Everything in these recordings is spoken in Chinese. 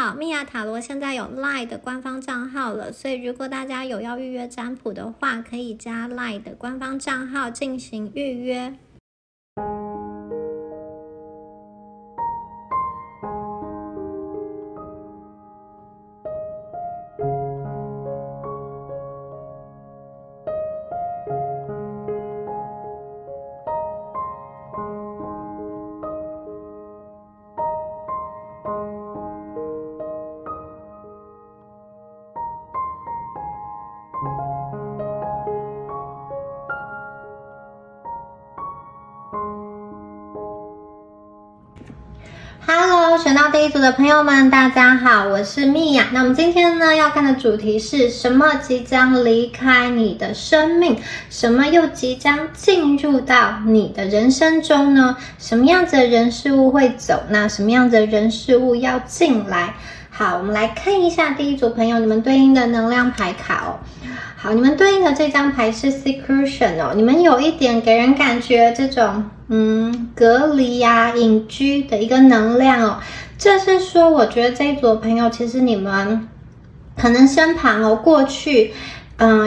好，蜜雅塔罗现在有 LINE 的官方账号了，所以如果大家有要预约占卜的话，可以加 LINE 的官方账号进行预约。Hello， 选到第一组的朋友们，大家好，我是蜜雅。那我们今天呢要看的主题是什么即将离开你的生命，什么又即将进入到你的人生中呢？什么样子的人事物会走？那什么样子的人事物要进来？好，我们来看一下第一组朋友你们对应的能量牌卡哦。好，你们对应的这张牌是 Seclusion 哦，你们有一点给人感觉这种隔离啊、隐居的一个能量哦。这是说，我觉得这一组朋友其实你们可能身旁哦，过去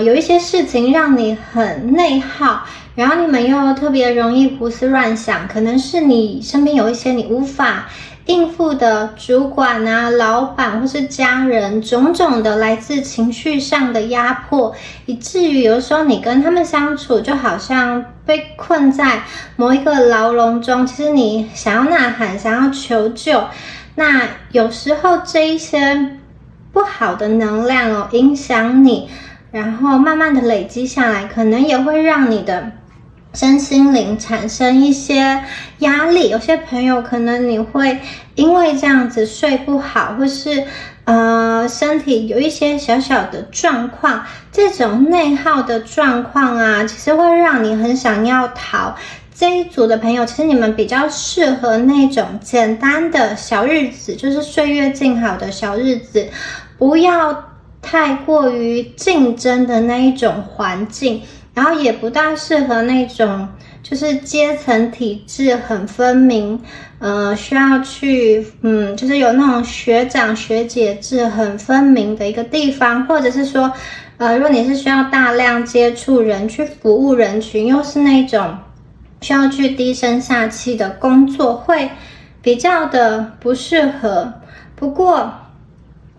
有一些事情让你很内耗，然后你们又特别容易胡思乱想，可能是你身边有一些你无法应付的主管啊、老板或是家人，种种的来自情绪上的压迫，以至于有时候你跟他们相处就好像被困在某一个牢笼中，其实你想要呐喊，想要求救，那有时候这一些不好的能量哦影响你，然后慢慢的累积下来，可能也会让你的身心灵产生一些压力，有些朋友可能你会因为这样子睡不好，或是身体有一些小小的状况，这种内耗的状况啊，其实会让你很想要逃。这一组的朋友，其实你们比较适合那种简单的小日子，就是岁月静好的小日子，不要太过于竞争的那一种环境，然后也不大适合那种就是阶层体制很分明，需要去就是有那种学长学姐制很分明的一个地方，或者是说如果你是需要大量接触人去服务人群，又是那种需要去低声下气的工作，会比较的不适合。不过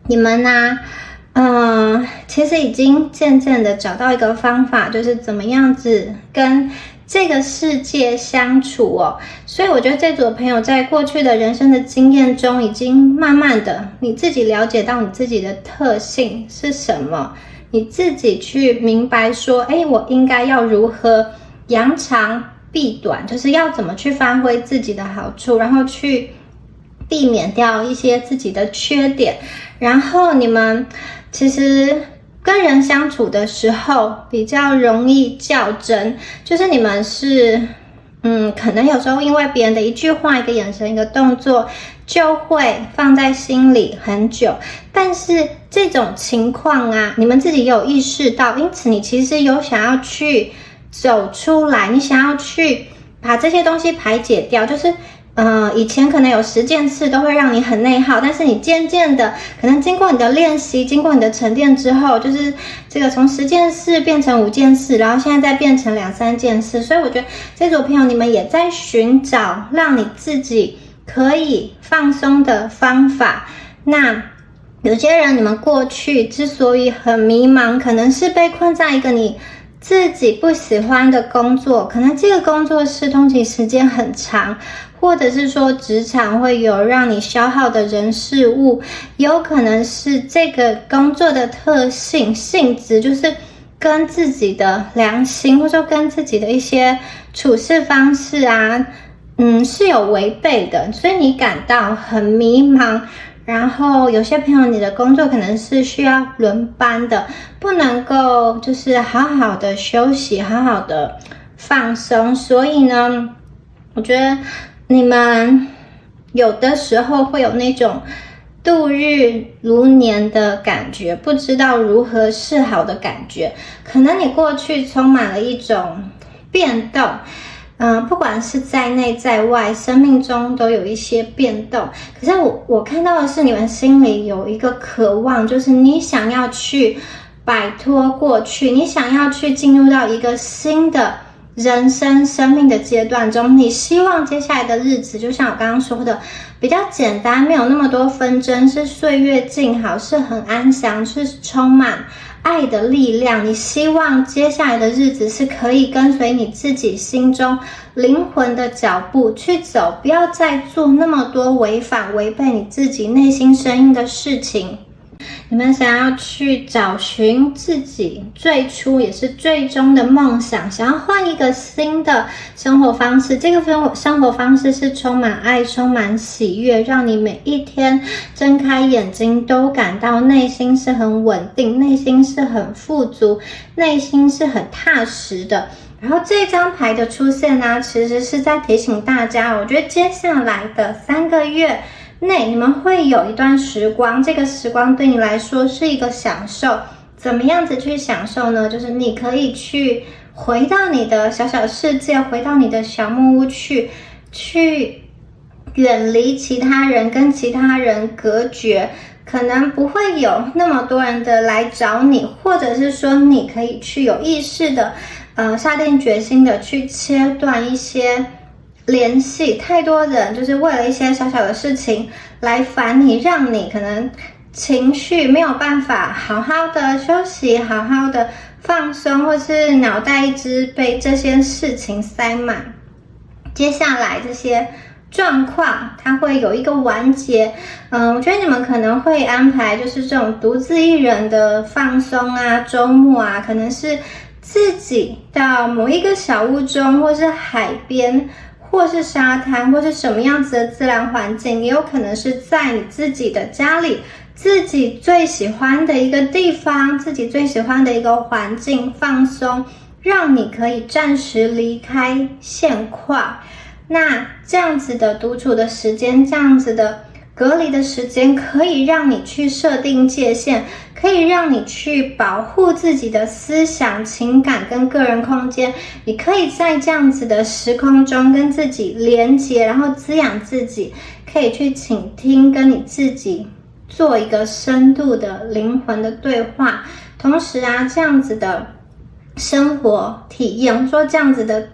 你们呢其实已经渐渐的找到一个方法，就是怎么样子跟这个世界相处哦。所以我觉得这组朋友在过去的人生的经验中，已经慢慢的你自己了解到你自己的特性是什么，你自己去明白说，我应该要如何扬长避短，就是要怎么去发挥自己的好处，然后去避免掉一些自己的缺点。然后你们其实跟人相处的时候比较容易较真，就是你们是可能有时候因为别人的一句话、一个眼神、一个动作，就会放在心里很久。但是这种情况啊，你们自己有意识到，因此你其实有想要去走出来，你想要去把这些东西排解掉，就是以前可能有10件事都会让你很内耗，但是你渐渐的可能经过你的练习，经过你的沉淀之后，就是这个从10件事变成5件事，然后现在再变成2、3件事。所以我觉得这组朋友你们也在寻找让你自己可以放松的方法。那有些人你们过去之所以很迷茫，可能是被困在一个你自己不喜欢的工作，可能这个工作是通勤时间很长，或者是说职场会有让你消耗的人事物，有可能是这个工作的特性性质就是跟自己的良心，或者说跟自己的一些处事方式啊是有违背的，所以你感到很迷茫。然后有些朋友你的工作可能是需要轮班的，不能够就是好好的休息，好好的放松。所以呢，我觉得你们有的时候会有那种度日如年的感觉，不知道如何是好的感觉。可能你过去充满了一种变动，不管是在内在外，生命中都有一些变动。可是我看到的是，你们心里有一个渴望，就是你想要去摆脱过去，你想要去进入到一个新的人生生命的阶段中，你希望接下来的日子，就像我刚刚说的，比较简单，没有那么多纷争，是岁月静好，是很安详，是充满爱的力量。你希望接下来的日子是可以跟随你自己心中灵魂的脚步去走，不要再做那么多违背你自己内心声音的事情。你们想要去找寻自己最初也是最终的梦想，想要换一个新的生活方式，这个生活方式是充满爱，充满喜悦，让你每一天睁开眼睛都感到内心是很稳定，内心是很富足，内心是很踏实的。然后这张牌的出现呢，其实是在提醒大家，我觉得接下来的3个月内你们会有一段时光，这个时光对你来说是一个享受。怎么样子去享受呢？就是你可以去回到你的小小世界，回到你的小木屋去远离其他人，跟其他人隔绝，可能不会有那么多人的来找你，或者是说你可以去有意识的下定决心的去切断一些联系。太多人就是为了一些小小的事情来烦你，让你可能情绪没有办法好好的休息，好好的放松，或是脑袋一直被这些事情塞满。接下来这些状况它会有一个完结。我觉得你们可能会安排就是这种独自一人的放松啊，周末啊，可能是自己到某一个小屋中，或是海边，或是沙滩，或是什么样子的自然环境，也有可能是在你自己的家里，自己最喜欢的一个地方，自己最喜欢的一个环境放松，让你可以暂时离开现况。那这样子的独处的时间，这样子的隔离的时间，可以让你去设定界限，可以让你去保护自己的思想、情感跟个人空间。你可以在这样子的时空中跟自己连结，然后滋养自己，可以去倾听，跟你自己做一个深度的灵魂的对话。同时啊，这样子的生活体验，或者说这样子的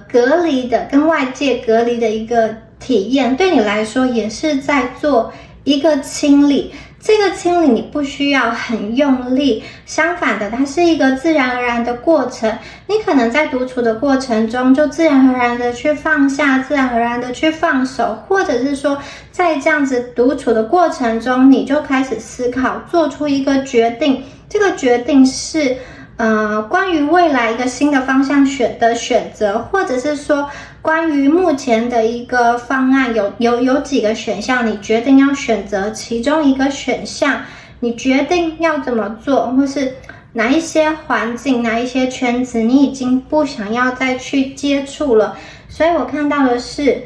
隔离的，跟外界隔离的一个体验，对你来说也是在做一个清理。这个清理你不需要很用力，相反的，它是一个自然而然的过程。你可能在独处的过程中，就自然而然的去放下，自然而然的去放手，或者是说，在这样子独处的过程中，你就开始思考，做出一个决定。这个决定是关于未来一个新的方向的选择，或者是说关于目前的一个方案，有几个选项，你决定要选择其中一个选项，你决定要怎么做，或是哪一些环境，哪一些圈子你已经不想要再去接触了。所以我看到的是，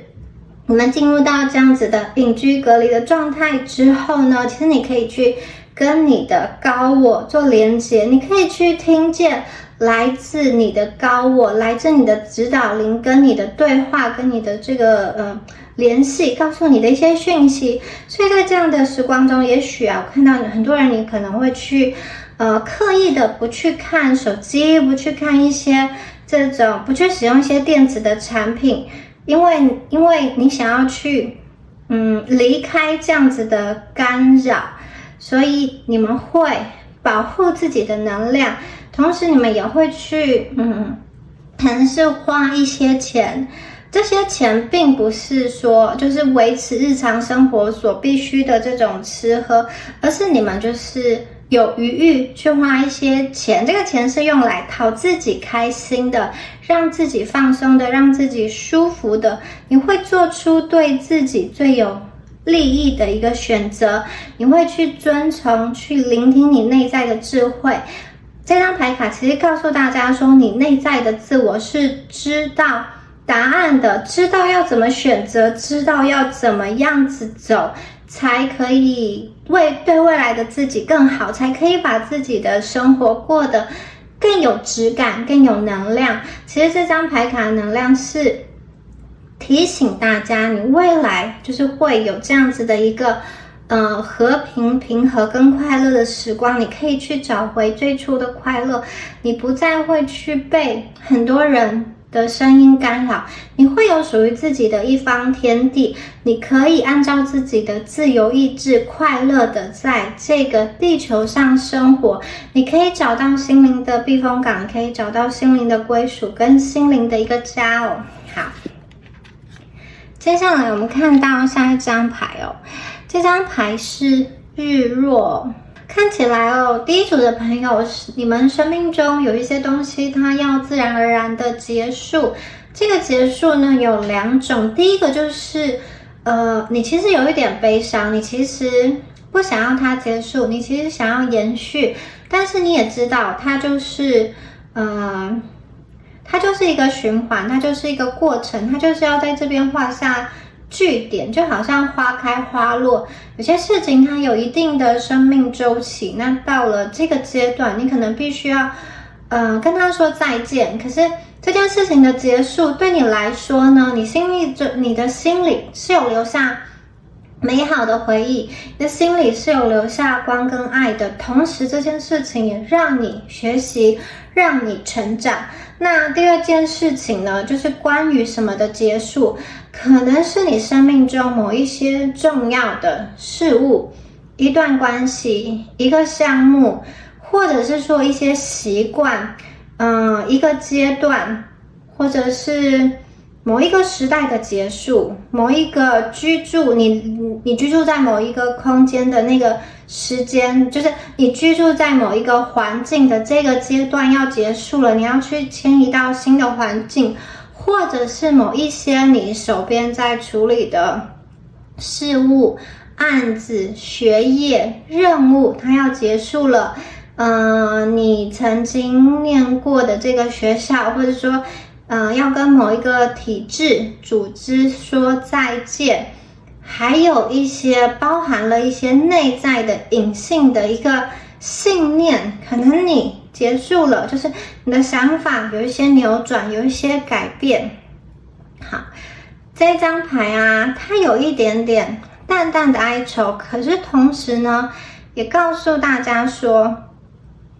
你们进入到这样子的隐居隔离的状态之后呢，其实你可以去跟你的高我做连结，你可以去听见来自你的高我，来自你的指导灵跟你的对话，跟你的这个联系，告诉你的一些讯息。所以在这样的时光中，也许我看到很多人，你可能会去刻意的不去看手机，不去看一些这种，不去使用一些电子的产品，因为你想要去离开这样子的干扰。所以你们会保护自己的能量，同时你们也会去可能是花一些钱。这些钱并不是说就是维持日常生活所必须的这种吃喝，而是你们就是有余裕去花一些钱，这个钱是用来讨自己开心的，让自己放松的，让自己舒服的。你会做出对自己最有利益的一个选择，你会去遵从，去聆听你内在的智慧。这张牌卡其实告诉大家说，你内在的自我是知道答案的，知道要怎么选择，知道要怎么样子走，才可以对未来的自己更好，才可以把自己的生活过得更有质感，更有能量。其实这张牌卡的能量是提醒大家，你未来就是会有这样子的一个和平、平和跟快乐的时光，你可以去找回最初的快乐，你不再会去被很多人的声音干扰，你会有属于自己的一方天地，你可以按照自己的自由意志快乐的在这个地球上生活，你可以找到心灵的避风港，可以找到心灵的归属跟心灵的一个家哦。好，接下来我们看到下一张牌哦，这张牌是日落。看起来哦，第一组的朋友，你们生命中有一些东西，它要自然而然的结束。这个结束呢有两种，第一个就是你其实有一点悲伤，你其实不想要它结束，你其实想要延续，但是你也知道它就是一个循环，它就是一个过程，它就是要在这边画下句点，就好像花开花落，有些事情它有一定的生命周期，那到了这个阶段，你可能必须要跟他说再见。可是这件事情的结束对你来说呢，你的心里是有留下美好的回忆，你的心里是有留下光跟爱的，同时这件事情也让你学习，让你成长。那第二件事情呢，就是关于什么的结束，可能是你生命中某一些重要的事物，一段关系，一个项目，或者是说一些习惯，一个阶段，或者是某一个时代的结束，某一个居住，你居住在某一个空间的那个时间，就是你居住在某一个环境的这个阶段要结束了，你要去迁移到新的环境，或者是某一些你手边在处理的事物、案子、学业、任务，它要结束了。你曾经念过的这个学校，或者说要跟某一个体制、组织说再见，还有一些包含了一些内在的隐性的一个信念，可能你结束了，就是你的想法有一些扭转，有一些改变。好，这张牌啊，它有一点点淡淡的哀愁，可是同时呢，也告诉大家说，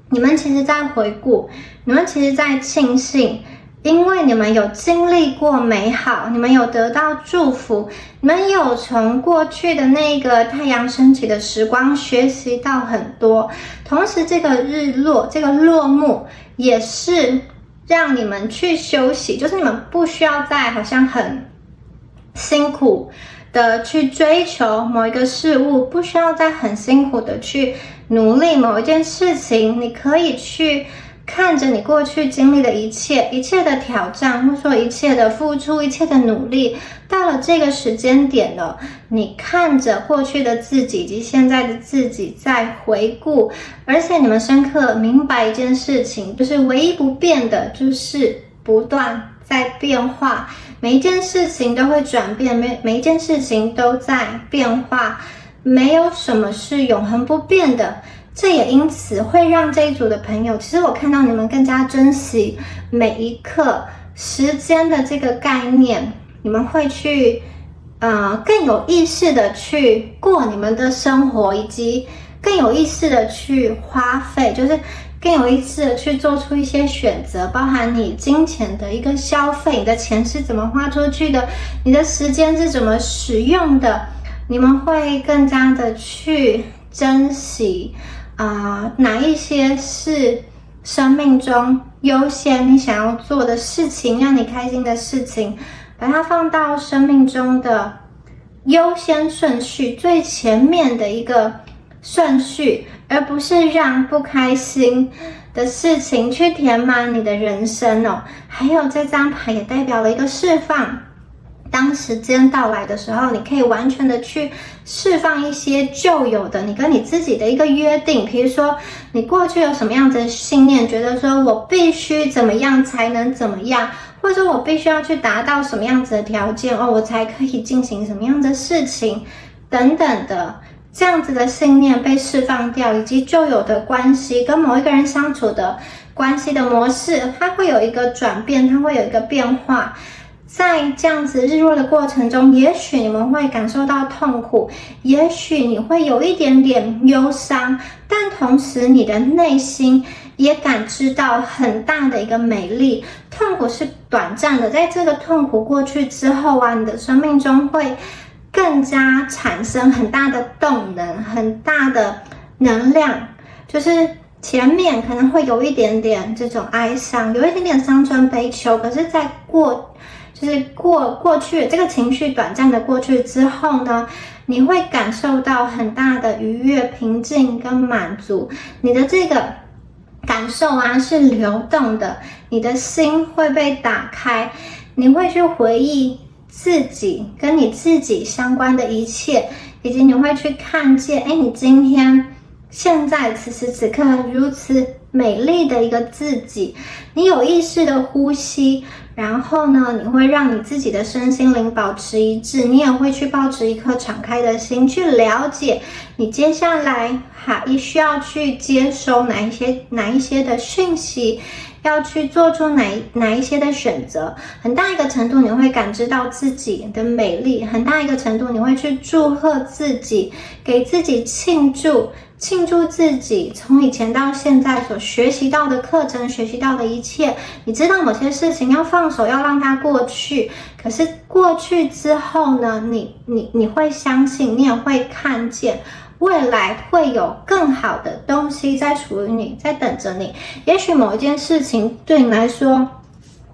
你们其实在回顾，你们其实在庆幸，因为你们有经历过美好，你们有得到祝福，你们有从过去的那个太阳升起的时光学习到很多，同时这个日落，这个落幕也是让你们去休息，就是你们不需要再好像很辛苦的去追求某一个事物，不需要再很辛苦的去努力某一件事情，你可以去看着你过去经历的一切的挑战，或者说一切的付出，一切的努力，到了这个时间点了，你看着过去的自己以及现在的自己在回顾，而且你们深刻明白一件事情，就是唯一不变的就是不断在变化，每一件事情都会转变，每一件事情都在变化，没有什么是永恒不变的。这也因此会让这一组的朋友，其实我看到你们更加珍惜每一刻时间的这个概念，你们会去更有意识的去过你们的生活，以及更有意识的去花费，就是更有意识的去做出一些选择，包含你金钱的一个消费，你的钱是怎么花出去的，你的时间是怎么使用的，你们会更加的去珍惜哪一些是生命中优先你想要做的事情，让你开心的事情，把它放到生命中的优先顺序，最前面的一个顺序，而不是让不开心的事情去填满你的人生哦。还有这张牌也代表了一个释放，当时间到来的时候，你可以完全的去释放一些旧有的你跟你自己的一个约定，比如说你过去有什么样子的信念，觉得说我必须怎么样才能怎么样，或者说我必须要去达到什么样子的条件我才可以进行什么样的事情等等的，这样子的信念被释放掉，以及旧有的关系跟某一个人相处的关系的模式，它会有一个转变，它会有一个变化。在这样子日落的过程中，也许你们会感受到痛苦，也许你会有一点点忧伤，但同时你的内心也感知到很大的一个美丽。痛苦是短暂的，在这个痛苦过去之后啊，你的生命中会更加产生很大的动能，很大的能量。就是前面可能会有一点点这种哀伤，有一点点伤春悲秋，可是在过去这个情绪短暂的过去之后呢，你会感受到很大的愉悦、平静跟满足。你的这个感受啊是流动的，你的心会被打开，你会去回忆自己跟你自己相关的一切，以及你会去看见，你今天现在此时此刻如此美丽的一个自己。你有意识的呼吸，然后呢，你会让你自己的身心灵保持一致，你也会去抱持一颗敞开的心，去了解你接下来也需要去接收哪一些的讯息，要去做出哪一些的选择。很大一个程度你会感知到自己的美丽，很大一个程度你会去祝贺自己，给自己庆祝自己从以前到现在所学习到的课程，学习到的一切。你知道某些事情要放手，要让它过去，可是过去之后呢，你会相信，你也会看见未来会有更好的东西在属于你，在等着你。也许某一件事情对你来说，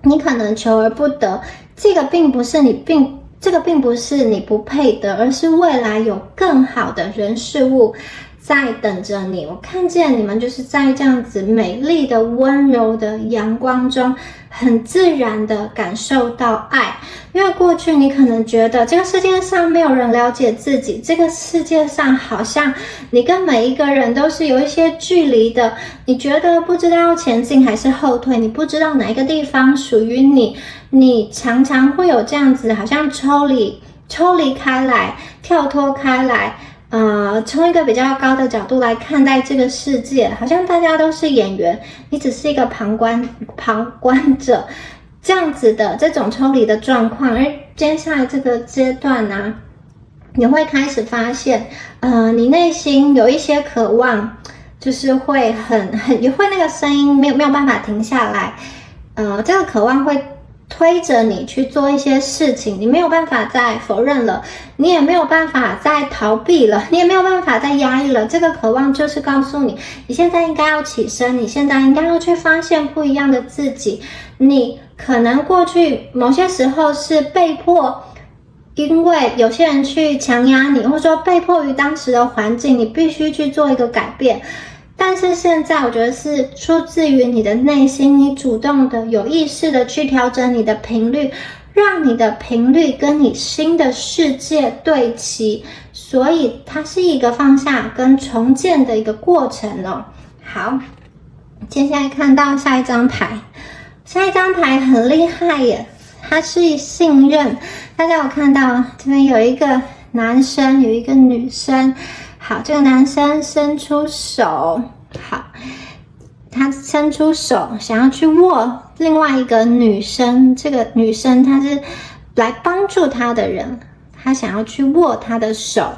你可能求而不得，这个并不是你不配的，而是未来有更好的人事物在等着你。我看见你们就是在这样子美丽的温柔的阳光中，很自然的感受到爱。因为过去你可能觉得这个世界上没有人了解自己，这个世界上好像你跟每一个人都是有一些距离的，你觉得不知道要前进还是后退，你不知道哪一个地方属于你，你常常会有这样子好像抽离开来，跳脱开来，从一个比较高的角度来看待这个世界，好像大家都是演员，你只是一个旁观者，这样子的这种抽离的状况。而接下来这个阶段呢，你会开始发现，你内心有一些渴望，就是会也会那个声音没有办法停下来，这个渴望会推着你去做一些事情，你没有办法再否认了，你也没有办法再逃避了，你也没有办法再压抑了。这个渴望就是告诉你，你现在应该要起身，你现在应该要去发现不一样的自己。你可能过去某些时候是被迫，因为有些人去强压你，或者说被迫于当时的环境，你必须去做一个改变。但是现在我觉得是出自于你的内心，你主动的有意识的去调整你的频率，让你的频率跟你新的世界对齐，所以它是一个放下跟重建的一个过程哦。好，接下来看到下一张牌，下一张牌很厉害耶，它是信任。大家有看到这边有一个男生，有一个女生。好，这个男生伸出手，好，他伸出手想要去握另外一个女生，这个女生她是来帮助他的人，他想要去握她的手，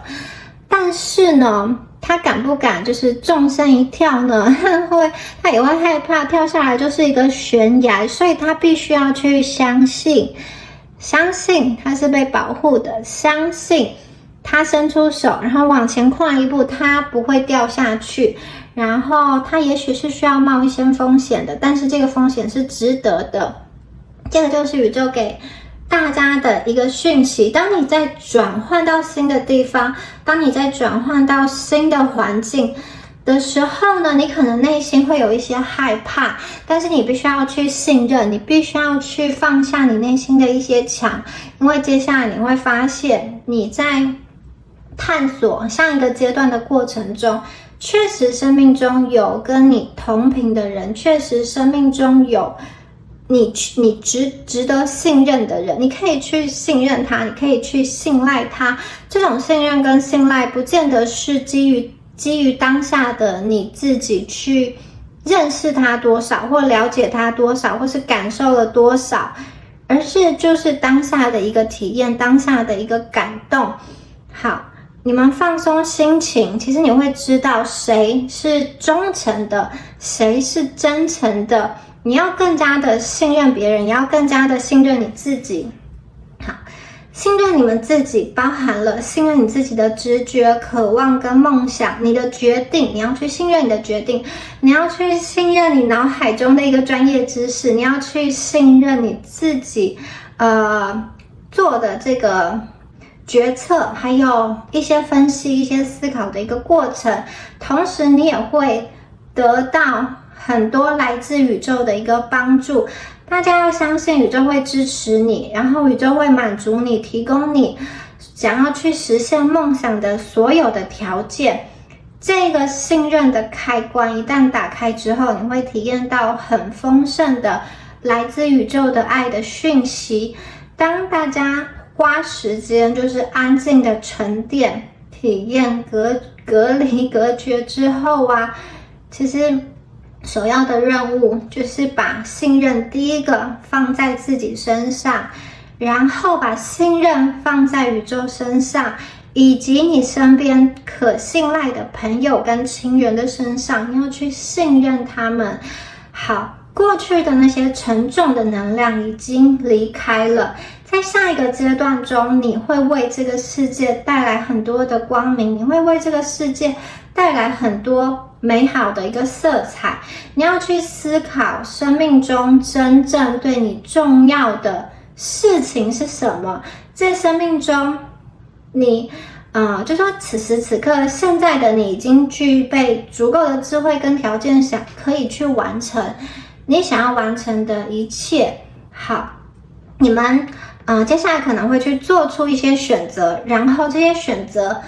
但是呢，他敢不敢就是纵身一跳呢？他也会害怕跳下来就是一个悬崖，所以他必须要去相信他是被保护的，相信他伸出手，然后往前跨一步，他不会掉下去。然后他也许是需要冒一些风险的，但是这个风险是值得的。这个就是宇宙给大家的一个讯息。当你在转换到新的地方，当你在转换到新的环境的时候呢，你可能内心会有一些害怕，但是你必须要去信任，你必须要去放下你内心的一些墙，因为接下来你会发现你在探索上一个阶段的过程中，确实生命中有跟你同频的人，确实生命中有你值得信任的人，你可以去信任他，你可以去信赖他。这种信任跟信赖不见得是基于当下的你自己去认识他多少，或了解他多少，或是感受了多少，而是就是当下的一个体验，当下的一个感动。好，你们放松心情，其实你会知道谁是忠诚的，谁是真诚的。你要更加的信任别人，也要更加的信任你自己。好，信任你们自己包含了信任你自己的直觉、渴望跟梦想，你的决定，你要去信任你的决定，你要去信任你脑海中的一个专业知识，你要去信任你自己做的这个决策，还有一些分析、一些思考的一个过程。同时你也会得到很多来自宇宙的一个帮助。大家要相信宇宙会支持你，然后宇宙会满足你，提供你想要去实现梦想的所有的条件。这个信任的开关一旦打开之后，你会体验到很丰盛的来自宇宙的爱的讯息。当大家花时间就是安静的沉淀、体验、隔离、隔绝之后啊，其实首要的任务就是把信任第一个放在自己身上，然后把信任放在宇宙身上，以及你身边可信赖的朋友跟亲人的身上，你要去信任他们。好，过去的那些沉重的能量已经离开了，在下一个阶段中，你会为这个世界带来很多的光明，你会为这个世界带来很多美好的一个色彩。你要去思考生命中真正对你重要的事情是什么，在生命中你就说此时此刻现在的你已经具备足够的智慧跟条件，可以去完成你想要完成的一切。好，你们接下来可能会去做出一些选择，然后这些选择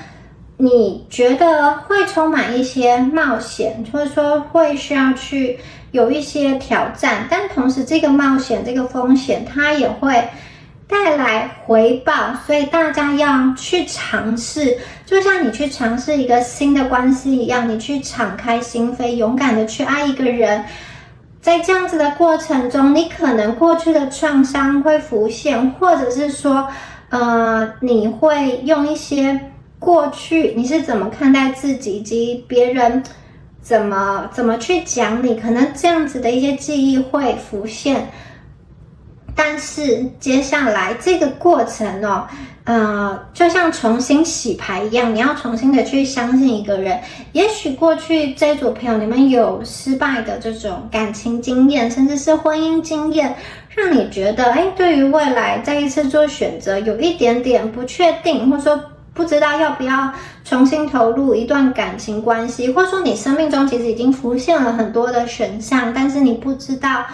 你觉得会充满一些冒险，或者说会需要去有一些挑战，但同时这个冒险、这个风险它也会带来回报，所以大家要去尝试，就像你去尝试一个新的关系一样，你去敞开心扉，勇敢的去爱一个人。在这样子的过程中，你可能过去的创伤会浮现，或者是说你会用一些过去你是怎么看待自己，以及别人怎么去讲你，可能这样子的一些记忆会浮现。但是接下来这个过程就像重新洗牌一样，你要重新的去相信一个人。也许过去这一组朋友你们有失败的这种感情经验，甚至是婚姻经验，让你觉得对于未来再一次做选择有一点点不确定，或者说不知道要不要重新投入一段感情关系，或者说你生命中其实已经浮现了很多的选项，但是你不知道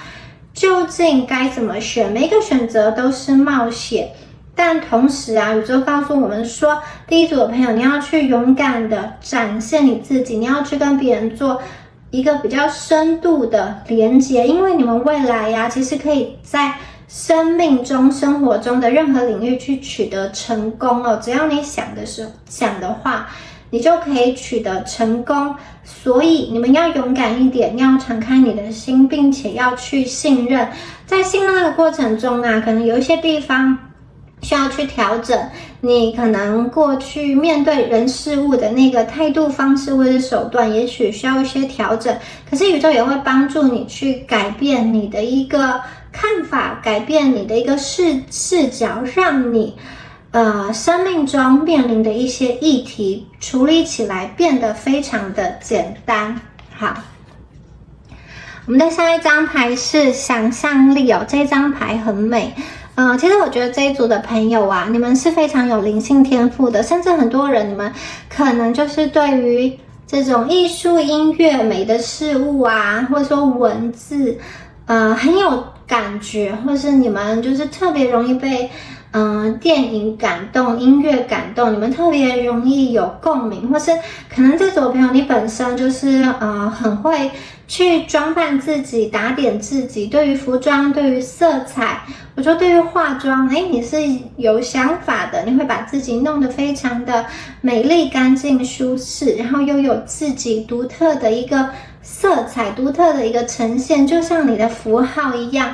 究竟该怎么选。每一个选择都是冒险，但同时宇宙告诉我们说，第一组的朋友，你要去勇敢的展现你自己，你要去跟别人做一个比较深度的连接，因为你们未来其实可以在生命中、生活中的任何领域去取得成功只要你想的话，你就可以取得成功。所以你们要勇敢一点，要敞开你的心，并且要去信任。在信任的过程中可能有一些地方需要去调整，你可能过去面对人事物的那个态度方式或者手段也许需要一些调整，可是宇宙也会帮助你去改变你的一个看法，改变你的一个视角，让你生命中面临的一些议题处理起来变得非常的简单。好，我们的下一张牌是想象力这张牌很美。其实我觉得这一组的朋友你们是非常有灵性天赋的，甚至很多人你们可能就是对于这种艺术、音乐、美的事物或者说文字很有感觉，或是你们就是特别容易被电影感动、音乐感动，你们特别容易有共鸣，或是可能这组的朋友你本身就是很会去装扮自己、打点自己，对于服装、对于色彩，我说对于化妆，你是有想法的，你会把自己弄得非常的美丽、干净、舒适，然后又有自己独特的一个色彩、独特的一个呈现，就像你的符号一样。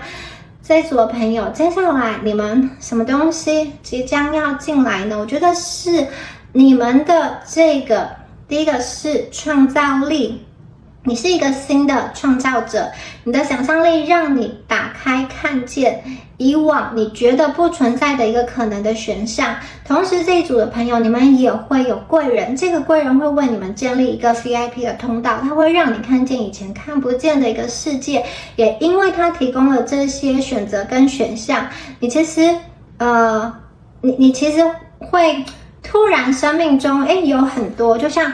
这一组的朋友，接下来你们什么东西即将要进来呢？我觉得是你们的这个第一个是创造力，你是一个新的创造者，你的想象力让你打开看见以往你觉得不存在的一个可能的选项。同时这一组的朋友，你们也会有贵人，这个贵人会为你们建立一个 VIP 的通道，他会让你看见以前看不见的一个世界，也因为他提供了这些选择跟选项，你其实你其实会突然生命中有很多，就像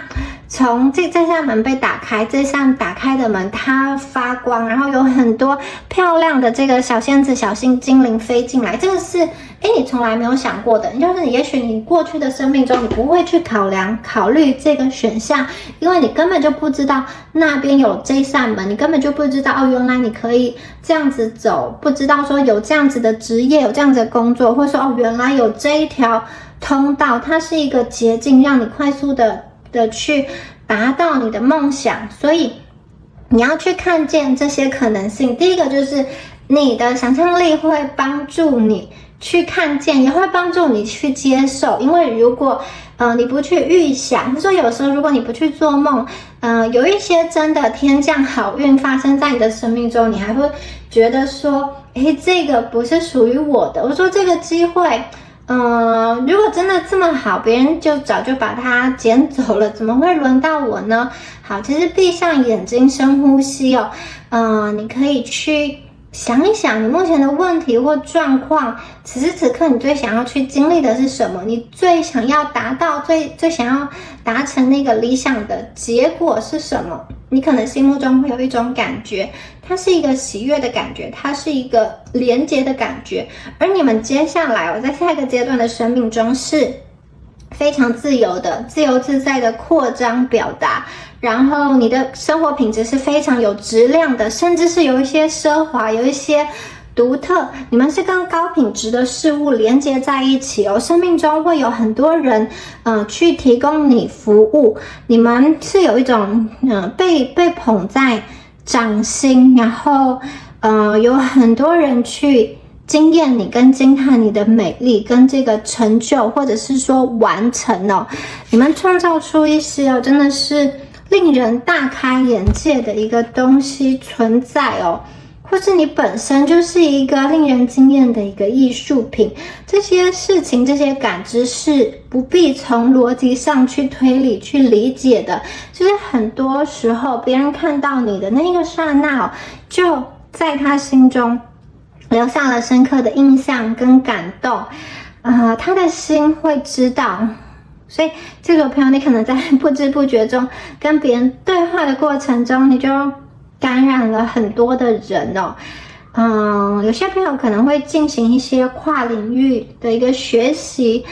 从这扇门被打开，这扇打开的门它发光，然后有很多漂亮的这个小仙子、小精灵飞进来，这个是你从来没有想过的，就是也许你过去的生命中你不会去考虑这个选项，因为你根本就不知道那边有这扇门，你根本就不知道原来你可以这样子走，不知道说有这样子的职业，有这样子的工作，或者说原来有这一条通道，它是一个捷径，让你快速的去达到你的梦想。所以你要去看见这些可能性。第一个就是你的想象力会帮助你去看见，也会帮助你去接受。因为如果你不去预想，或者说有时候如果你不去做梦，有一些真的天降好运发生在你的生命中，你还会觉得说这个不是属于我的。我说这个机会如果真的这么好，别人就早就把它捡走了，怎么会轮到我呢？好，其实闭上眼睛，深呼吸你可以去想一想你目前的问题或状况，此时此刻你最想要去经历的是什么？你最想要达到、最想要达成那个理想的结果是什么？你可能心目中会有一种感觉，它是一个喜悦的感觉，它是一个连结的感觉，而你们接下来在下一个阶段的生命中是非常自由的、自由自在的扩张表达，然后你的生活品质是非常有质量的，甚至是有一些奢华，有一些独特，你们是跟高品质的事物连接在一起生命中会有很多人去提供你服务，你们是有一种被捧在掌心，然后有很多人去惊艳你跟惊叹你的美丽跟这个成就，或者是说完成你们创造出一些真的是令人大开眼界的一个东西存在或是你本身就是一个令人惊艳的一个艺术品。这些事情、这些感知是不必从逻辑上去推理、去理解的。就是很多时候，别人看到你的那一个刹那就在他心中留下了深刻的印象跟感动。他的心会知道。所以这个朋友，你可能在不知不觉中跟别人对话的过程中，你就感染了很多的人有些朋友可能会进行一些跨领域的一个学习，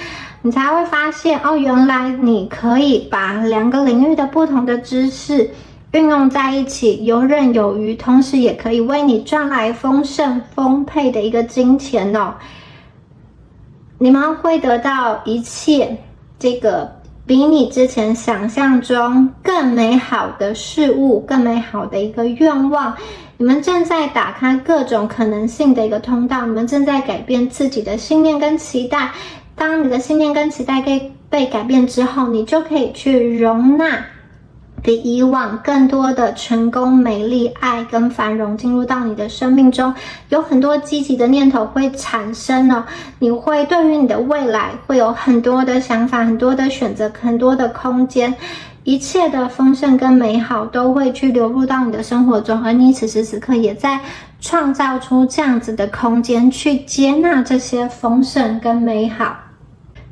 你才会发现原来你可以把两个领域的不同的知识运用在一起，游刃有余，同时也可以为你赚来丰盛丰沛的一个金钱你们会得到一切这个比你之前想象中更美好的事物，更美好的一个愿望。你们正在打开各种可能性的一个通道，你们正在改变自己的信念跟期待。当你的信念跟期待被改变之后，你就可以去容纳比以往更多的成功、美丽、爱跟繁荣进入到你的生命中。有很多积极的念头会产生你会对于你的未来会有很多的想法、很多的选择、很多的空间。一切的丰盛跟美好都会去流入到你的生活中，而你此时此刻也在创造出这样子的空间去接纳这些丰盛跟美好。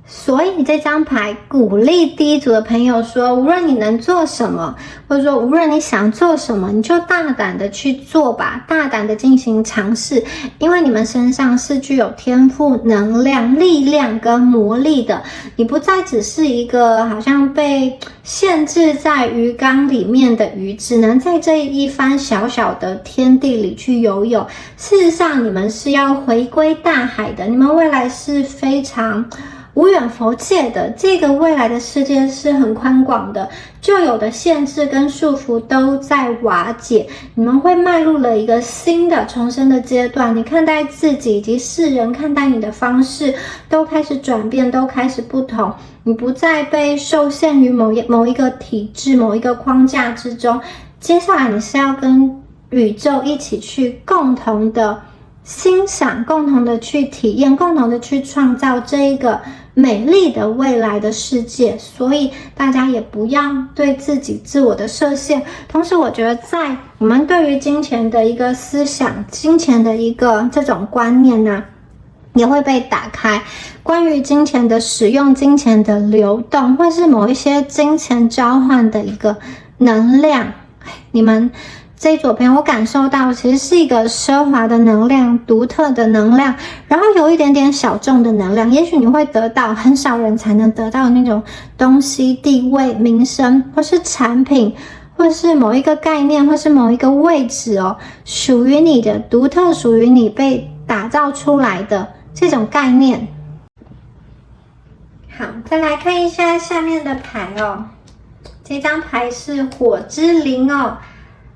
所以这张牌鼓励第一组的朋友说，无论你能做什么，或者说无论你想做什么，你就大胆的去做吧，大胆的进行尝试，因为你们身上是具有天赋、能量、力量跟魔力的，你不再只是一个好像被限制在鱼缸里面的鱼，只能在这一番小小的天地里去游泳。事实上，你们是要回归大海的，你们未来是非常无远弗届的，这个未来的世界是很宽广的，旧有的限制跟束缚都在瓦解，你们会迈入了一个新的重生的阶段，你看待自己以及世人看待你的方式都开始转变，都开始不同，你不再被受限于某一个体制、某一个框架之中，接下来你是要跟宇宙一起去共同的欣赏，共同的去体验，共同的去创造这一个美丽的未来的世界。所以大家也不要对自己自我的设限。同时我觉得在我们对于金钱的一个思想，金钱的一个这种观念呢，也会被打开，关于金钱的使用、金钱的流动，或是某一些金钱交换的一个能量，你们这一组朋友，我感受到其实是一个奢华的能量，独特的能量，然后有一点点小众的能量，也许你会得到很少人才能得到的那种东西、地位、名声，或是产品，或是某一个概念，或是某一个位置哦，属于你的，独特属于你，被打造出来的这种概念。好，再来看一下下面的牌哦，这张牌是火之灵哦，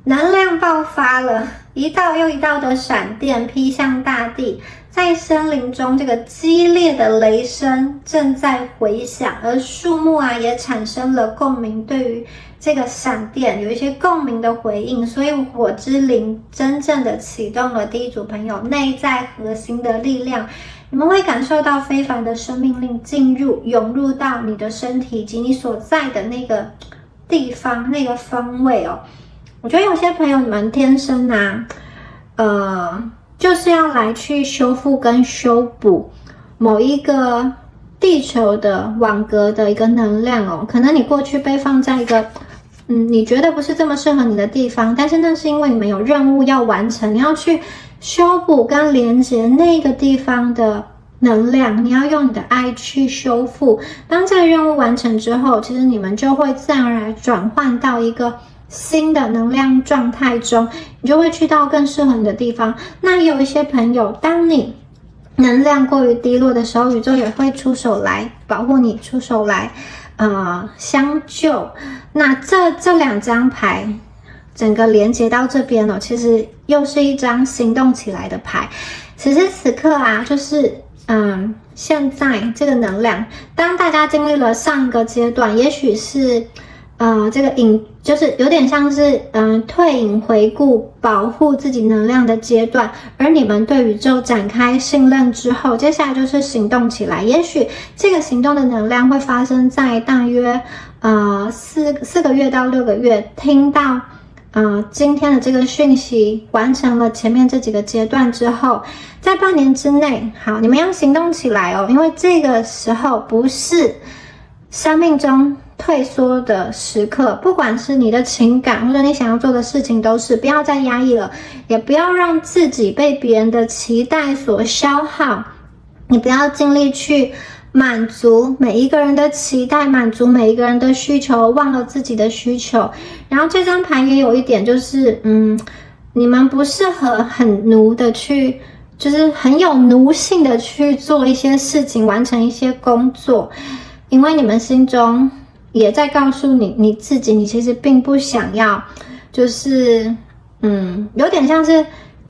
能量爆发了，一道又一道的闪电劈向大地，在森林中这个激烈的雷声正在回响，而树木啊也产生了共鸣，对于这个闪电有一些共鸣的回应，所以火之灵真正的启动了第一组朋友内在核心的力量，你们会感受到非凡的生命力涌入到你的身体以及你所在的那个地方，那个方位哦。我觉得有些朋友你们天生就是要来去修复跟修补某一个地球的网格的一个能量哦，可能你过去被放在一个你觉得不是这么适合你的地方，但是那是因为你们有任务要完成，你要去修补跟连接那个地方的能量，你要用你的爱去修复。当这个任务完成之后，其实你们就会自然而然转换到一个新的能量状态中，你就会去到更适合你的地方。那也有一些朋友，当你能量过于低落的时候，宇宙也会出手来保护你，出手来相救。那这两张牌整个连接到这边哦，其实又是一张行动起来的牌。此时此刻啊，就是现在这个能量，当大家经历了上一个阶段，也许是这个就是有点像是退隐回顾保护自己能量的阶段，而你们对宇宙展开信任之后，接下来就是行动起来。也许这个行动的能量会发生在大约4个月到6个月，听到今天的这个讯息，完成了前面这几个阶段之后，在半年之内，好，你们要行动起来哦，因为这个时候不是生命中退缩的时刻，不管是你的情感或者你想要做的事情，都是不要再压抑了，也不要让自己被别人的期待所消耗，你不要尽力去满足每一个人的期待，满足每一个人的需求，忘了自己的需求。然后这张牌也有一点就是你们不适合很奴的去，就是很有奴性的去做一些事情，完成一些工作，因为你们心中也在告诉你自己，你其实并不想要，就是有点像是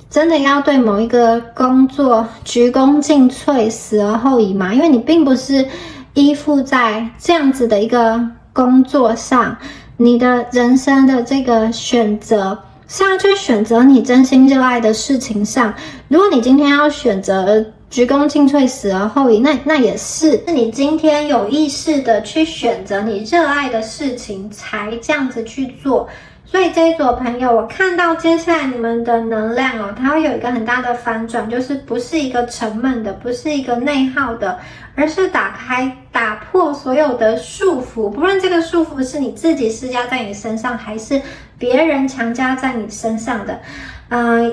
真的要对某一个工作鞠躬尽瘁，死而后已嘛，因为你并不是依附在这样子的一个工作上，你的人生的这个选择是要去选择你真心热爱的事情上。如果你今天要选择鞠躬尽瘁，死而后已，那也是你今天有意识的去选择你热爱的事情，才这样子去做。所以这一组朋友，我看到接下来你们的能量哦，它会有一个很大的反转，就是不是一个沉闷的，不是一个内耗的，而是打破所有的束缚，不论这个束缚是你自己施加在你身上，还是别人强加在你身上的。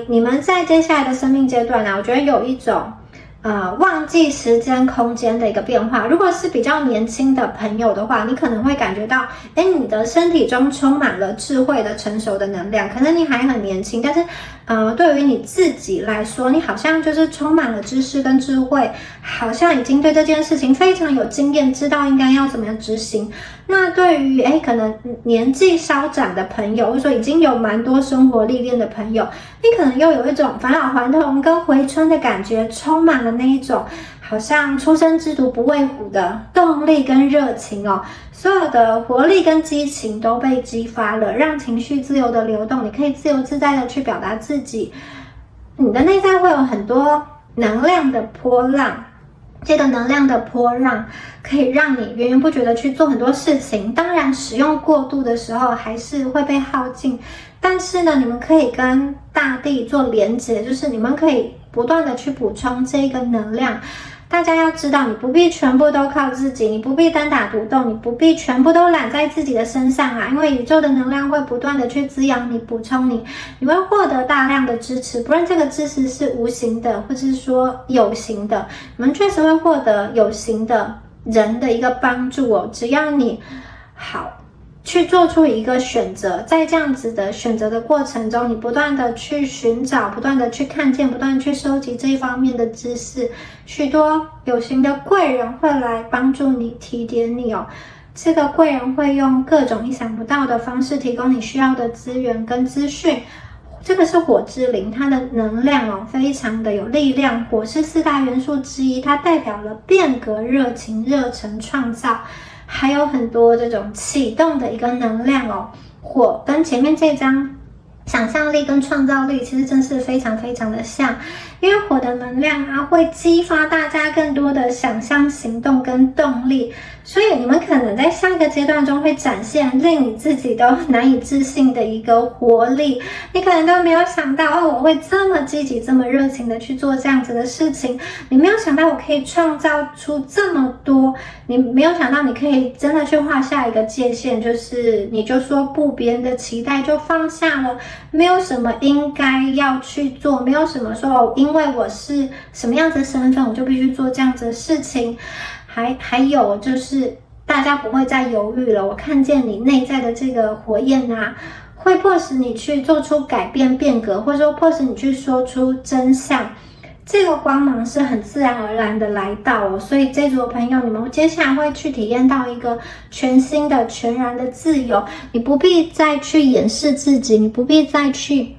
你们在接下来的生命阶段呢，我觉得有一种忘记时间空间的一个变化。如果是比较年轻的朋友的话，你可能会感觉到你的身体中充满了智慧的成熟的能量，可能你还很年轻，但是对于你自己来说，你好像就是充满了知识跟智慧，好像已经对这件事情非常有经验，知道应该要怎么样执行。那对于可能年纪稍长的朋友，或者说已经有蛮多生活历练的朋友，你可能又有一种返老还童跟回春的感觉，充满了那一种好像初生之犊不畏虎的动力跟热情哦，所有的活力跟激情都被激发了，让情绪自由的流动，你可以自由自在的去表达自己，你的内在会有很多能量的波浪。这个能量的波浪可以让你源源不绝的去做很多事情，当然使用过度的时候还是会被耗尽，但是呢，你们可以跟大地做连结，就是你们可以不断的去补充这个能量。大家要知道，你不必全部都靠自己，你不必单打独斗，你不必全部都揽在自己的身上啊，因为宇宙的能量会不断的去滋养你，补充你，你会获得大量的支持，不论这个支持是无形的或是说有形的，你们确实会获得有形的人的一个帮助哦。只要你好去做出一个选择，在这样子的选择的过程中，你不断的去寻找，不断的去看见，不断的去收集这一方面的知识，许多有形的贵人会来帮助你，提点你哦。这个贵人会用各种意想不到的方式提供你需要的资源跟资讯。这个是火之灵，它的能量哦非常的有力量，火是4大元素之一，它代表了变革、热情、热忱、创造，还有很多这种启动的一个能量哦。火跟前面这张想象力跟创造力其实真是非常非常的像，因为火的能量会激发大家更多的想象、行动跟动力，所以你们可能在下一个阶段中会展现令你自己都难以置信的一个活力，你可能都没有想到我会这么积极这么热情的去做这样子的事情，你没有想到我可以创造出这么多，你没有想到你可以真的去画下一个界限，就是你就说不，别人的期待就放下了，没有什么应该要去做，没有什么说因为我是什么样子的身份我就必须做这样子的事情，还有就是大家不会再犹豫了，我看见你内在的这个火焰会迫使你去做出改变变革，或者说迫使你去说出真相，这个光芒是很自然而然的来到哦。所以这组的朋友，你们接下来会去体验到一个全新的全然的自由，你不必再去掩饰自己，你不必再去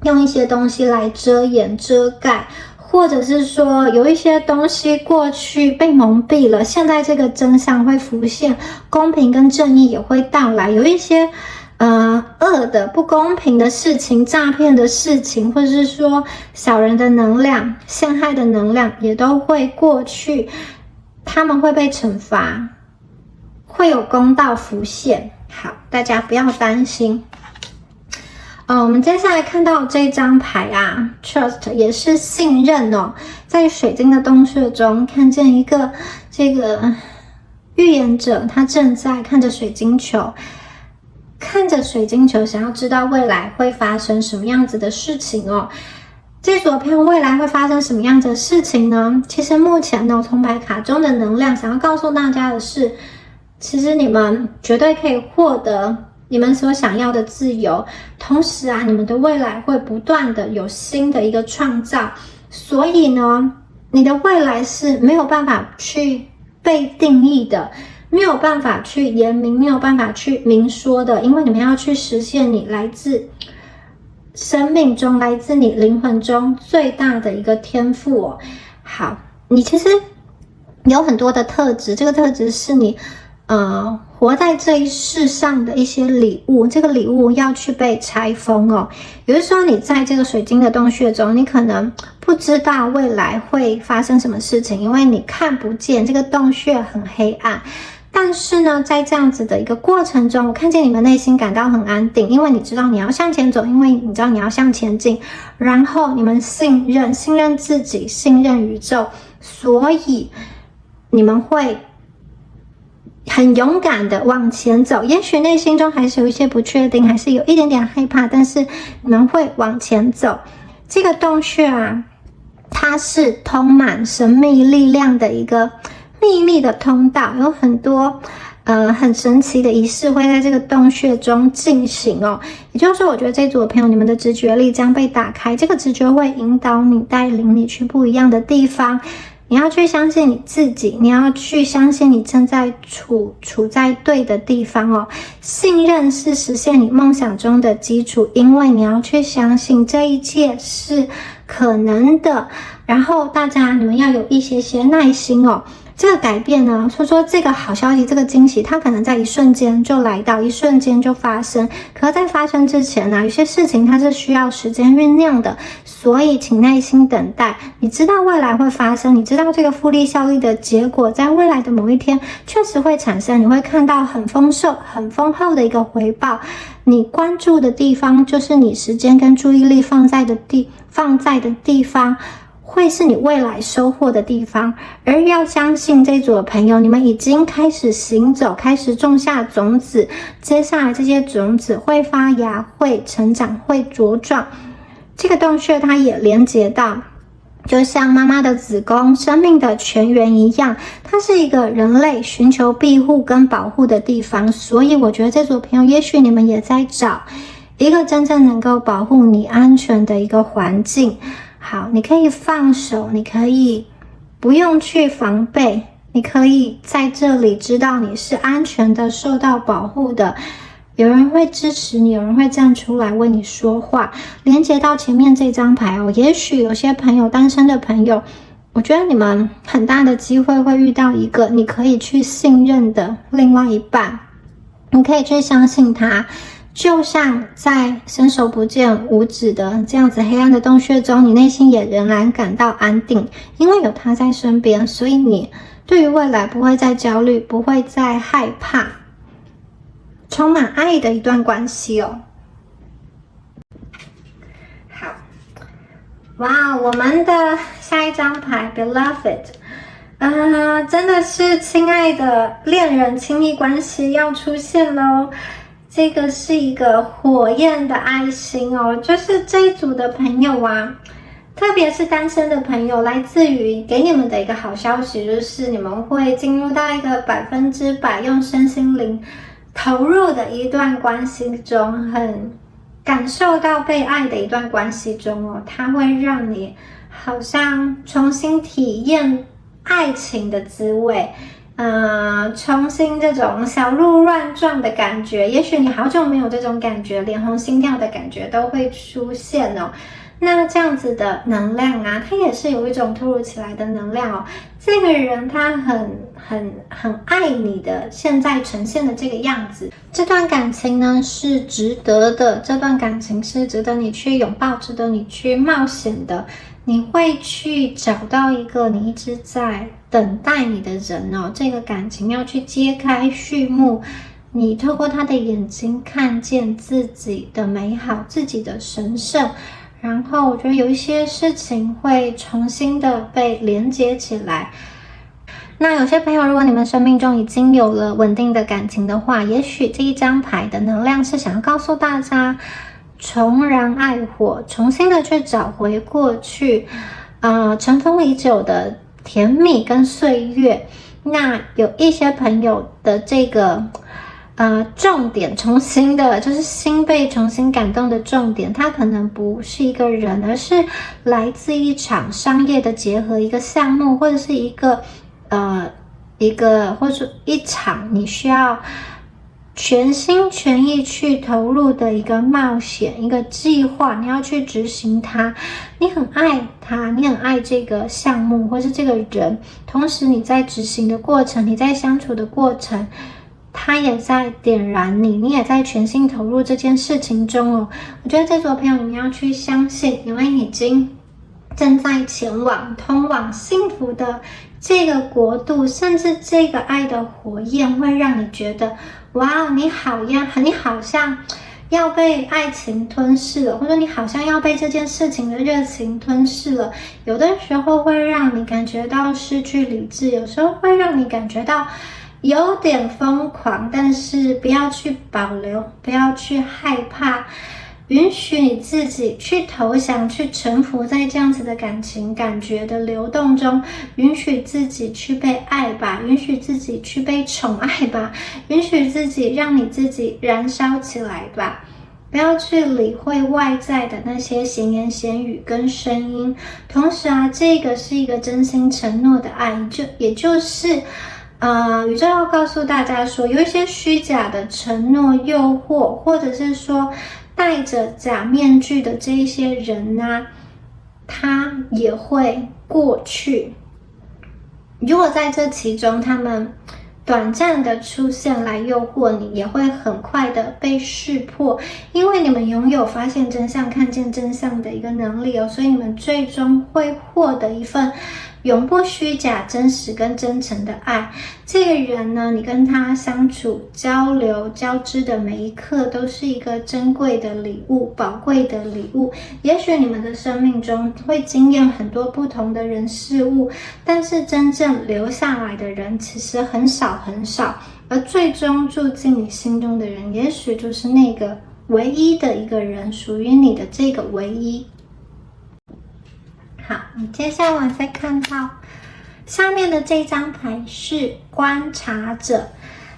用一些东西来遮掩遮盖，或者是说有一些东西过去被蒙蔽了，现在这个真相会浮现，公平跟正义也会到来，有一些恶的不公平的事情，诈骗的事情，或者是说小人的能量，陷害的能量也都会过去，他们会被惩罚，会有公道浮现。好，大家不要担心。我们接下来看到这张牌Trust 也是信任哦，在水晶的洞穴中看见一个这个预言者，他正在看着水晶球，想要知道未来会发生什么样子的事情哦。这组朋友未来会发生什么样子的事情呢？其实目前呢，从牌卡中的能量想要告诉大家的是，其实你们绝对可以获得你们所想要的自由，同时你们的未来会不断的有新的一个创造，所以呢，你的未来是没有办法去被定义的，没有办法去言明，没有办法去明说的，因为你们要去实现你来自生命中，来自你灵魂中最大的一个天赋哦。好，你其实有很多的特质，这个特质是你活在这一世上的一些礼物，这个礼物要去被拆封哦。有的时候你在这个水晶的洞穴中，你可能不知道未来会发生什么事情，因为你看不见，这个洞穴很黑暗。但是呢，在这样子的一个过程中，我看见你们内心感到很安定，因为你知道你要向前走，因为你知道你要向前进，然后你们信任自己，信任宇宙，所以你们会很勇敢的往前走。也许内心中还是有一些不确定，还是有一点点害怕，但是你们会往前走。这个洞穴啊，它是通满神秘力量的一个秘密的通道，有很多很神奇的仪式会在这个洞穴中进行哦。也就是说，我觉得这一组的朋友，你们的直觉力将被打开，这个直觉会引导你，带领你去不一样的地方。你要去相信你自己，你要去相信你正在处在对的地方哦。信任是实现你梦想中的基础，因为你要去相信这一切是可能的。然后大家你们要有一些耐心哦。这个改变呢，说这个好消息，这个惊喜，它可能在一瞬间就来到，一瞬间就发生。可是在发生之前呢，有些事情它是需要时间酝酿的，所以请耐心等待。你知道未来会发生，你知道这个复利效应的结果在未来的某一天确实会产生，你会看到很丰盛、很丰厚的一个回报。你关注的地方，就是你时间跟注意力放在的地方，会是你未来收获的地方。而要相信这组的朋友，你们已经开始行走，开始种下种子，接下来这些种子会发芽，会成长，会茁壮。这个洞穴它也连接到就像妈妈的子宫，生命的泉源一样，它是一个人类寻求庇护跟保护的地方。所以我觉得这组朋友，也许你们也在找一个真正能够保护你安全的一个环境。好，你可以放手，你可以不用去防备，你可以在这里知道你是安全的，受到保护的。有人会支持你，有人会站出来为你说话。连接到前面这张牌哦，也许有些朋友，单身的朋友，我觉得你们很大的机会会遇到一个你可以去信任的另外一半，你可以去相信他。就像在伸手不见五指的这样子黑暗的洞穴中，你内心也仍然感到安定，因为有他在身边，所以你对于未来不会再焦虑，不会再害怕，充满爱的一段关系哦。好，哇，我们的下一张牌 Beloved，真的是亲爱的恋人，亲密关系要出现咯。这个是一个火焰的爱心哦，就是这一组的朋友啊，特别是单身的朋友，来自于给你们的一个好消息，就是你们会进入到一个100%用身心灵投入的一段关系中，很感受到被爱的一段关系中哦，它会让你好像重新体验爱情的滋味。重新这种小鹿乱撞的感觉，也许你好久没有这种感觉，脸红心跳的感觉都会出现哦。那这样子的能量啊，它也是有一种突如其来的能量哦。这个人他很爱你的现在呈现的这个样子，这段感情呢是值得的，这段感情是值得你去拥抱，值得你去冒险的。你会去找到一个你一直在等待你的人哦，这个感情要去揭开序幕，你透过他的眼睛看见自己的美好，自己的神圣，然后我觉得有一些事情会重新的被连接起来。那有些朋友，如果你们生命中已经有了稳定的感情的话，也许这一张牌的能量是想要告诉大家，重燃爱火，重新的去找回过去尘封已久的甜蜜跟岁月。那有一些朋友的这个重点重新的，就是心被重新感动的重点，它可能不是一个人，而是来自一场商业的结合，一个项目，或者是一个或者一场你需要全心全意去投入的一个冒险，一个计划，你要去执行它。你很爱它，你很爱这个项目或是这个人，同时你在执行的过程，你在相处的过程，它也在点燃你，你也在全心投入这件事情中哦。我觉得这组朋友你们要去相信，因为你已经正在通往幸福的这个国度，甚至这个爱的火焰会让你觉得，哇，你好像要被爱情吞噬了，或者你好像要被这件事情的热情吞噬了。有的时候会让你感觉到失去理智，有时候会让你感觉到有点疯狂，但是不要去保留，不要去害怕，允许你自己去投降，去臣服在这样子的感情感觉的流动中，允许自己去被爱吧，允许自己去被宠爱吧，允许自己让你自己燃烧起来吧。不要去理会外在的那些闲言闲语跟声音。同时啊，这个是一个真心承诺的爱，也就是宇宙要告诉大家说，有一些虚假的承诺诱惑，或者是说戴着假面具的这一些人啊，他也会过去。如果在这其中他们短暂的出现来诱惑你，也会很快的被识破，因为你们拥有发现真相、看见真相的一个能力哦，所以你们最终会获得一份永不虚假、真实跟真诚的爱。这个人呢，你跟他相处、交流、交织的每一刻都是一个珍贵的礼物、宝贵的礼物。也许你们的生命中会经验很多不同的人事物，但是真正留下来的人其实很少很少，而最终住进你心中的人，也许就是那个唯一的一个人，属于你的这个唯一。好，你接下来再看到下面的这张牌是观察者。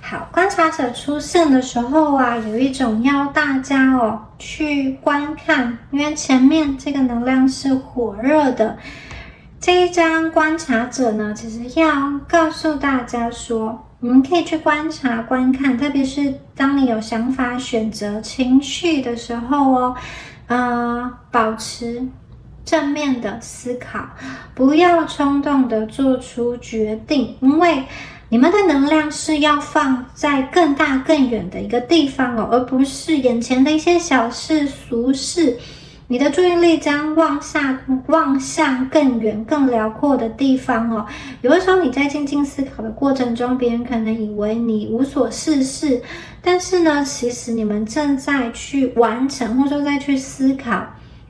好，观察者出现的时候啊，有一种要大家去观看，因为前面这个能量是火热的。这一张观察者呢，其实要告诉大家说，你们可以去观察、观看，特别是当你有想法、选择、情绪的时候保持正面的思考，不要冲动的做出决定，因为你们的能量是要放在更大更远的一个地方而不是眼前的一些小事俗事。你的注意力将望向更远更辽阔的地方有的时候你在静静思考的过程中，别人可能以为你无所事事，但是呢，其实你们正在去完成，或者说在去思考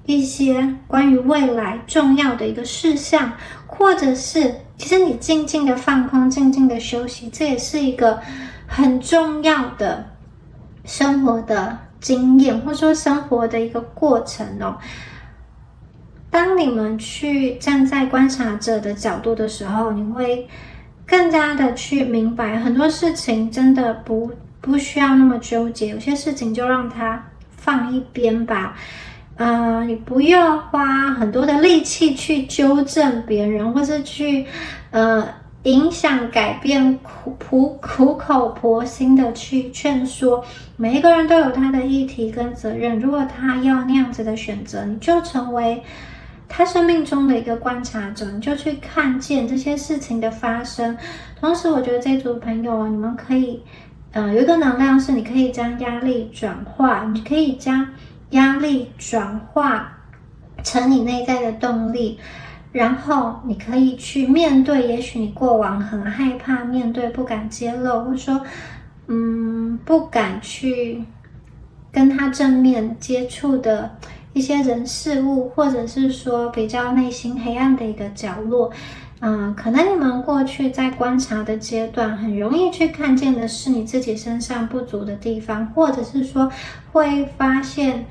一些关于未来重要的一个事项，或者是其实你静静的放空，静静的休息，这也是一个很重要的生活的经验，或者说生活的一个过程当你们去站在观察者的角度的时候，你会更加的去明白很多事情真的不需要那么纠结，有些事情就让它放一边吧。你不要花很多的力气去纠正别人，或是去影响、改变、苦口婆心的去劝说。每一个人都有他的议题跟责任，如果他要那样子的选择，你就成为他生命中的一个观察者，你就去看见这些事情的发生。同时我觉得这组朋友你们可以有一个能量是你可以将压力转化，你可以将压力转化成你内在的动力，然后你可以去面对也许你过往很害怕面对、不敢揭露，或者说不敢去跟他正面接触的一些人事物，或者是说比较内心黑暗的一个角落。可能你们过去在观察的阶段很容易去看见的是你自己身上不足的地方，或者是说会发现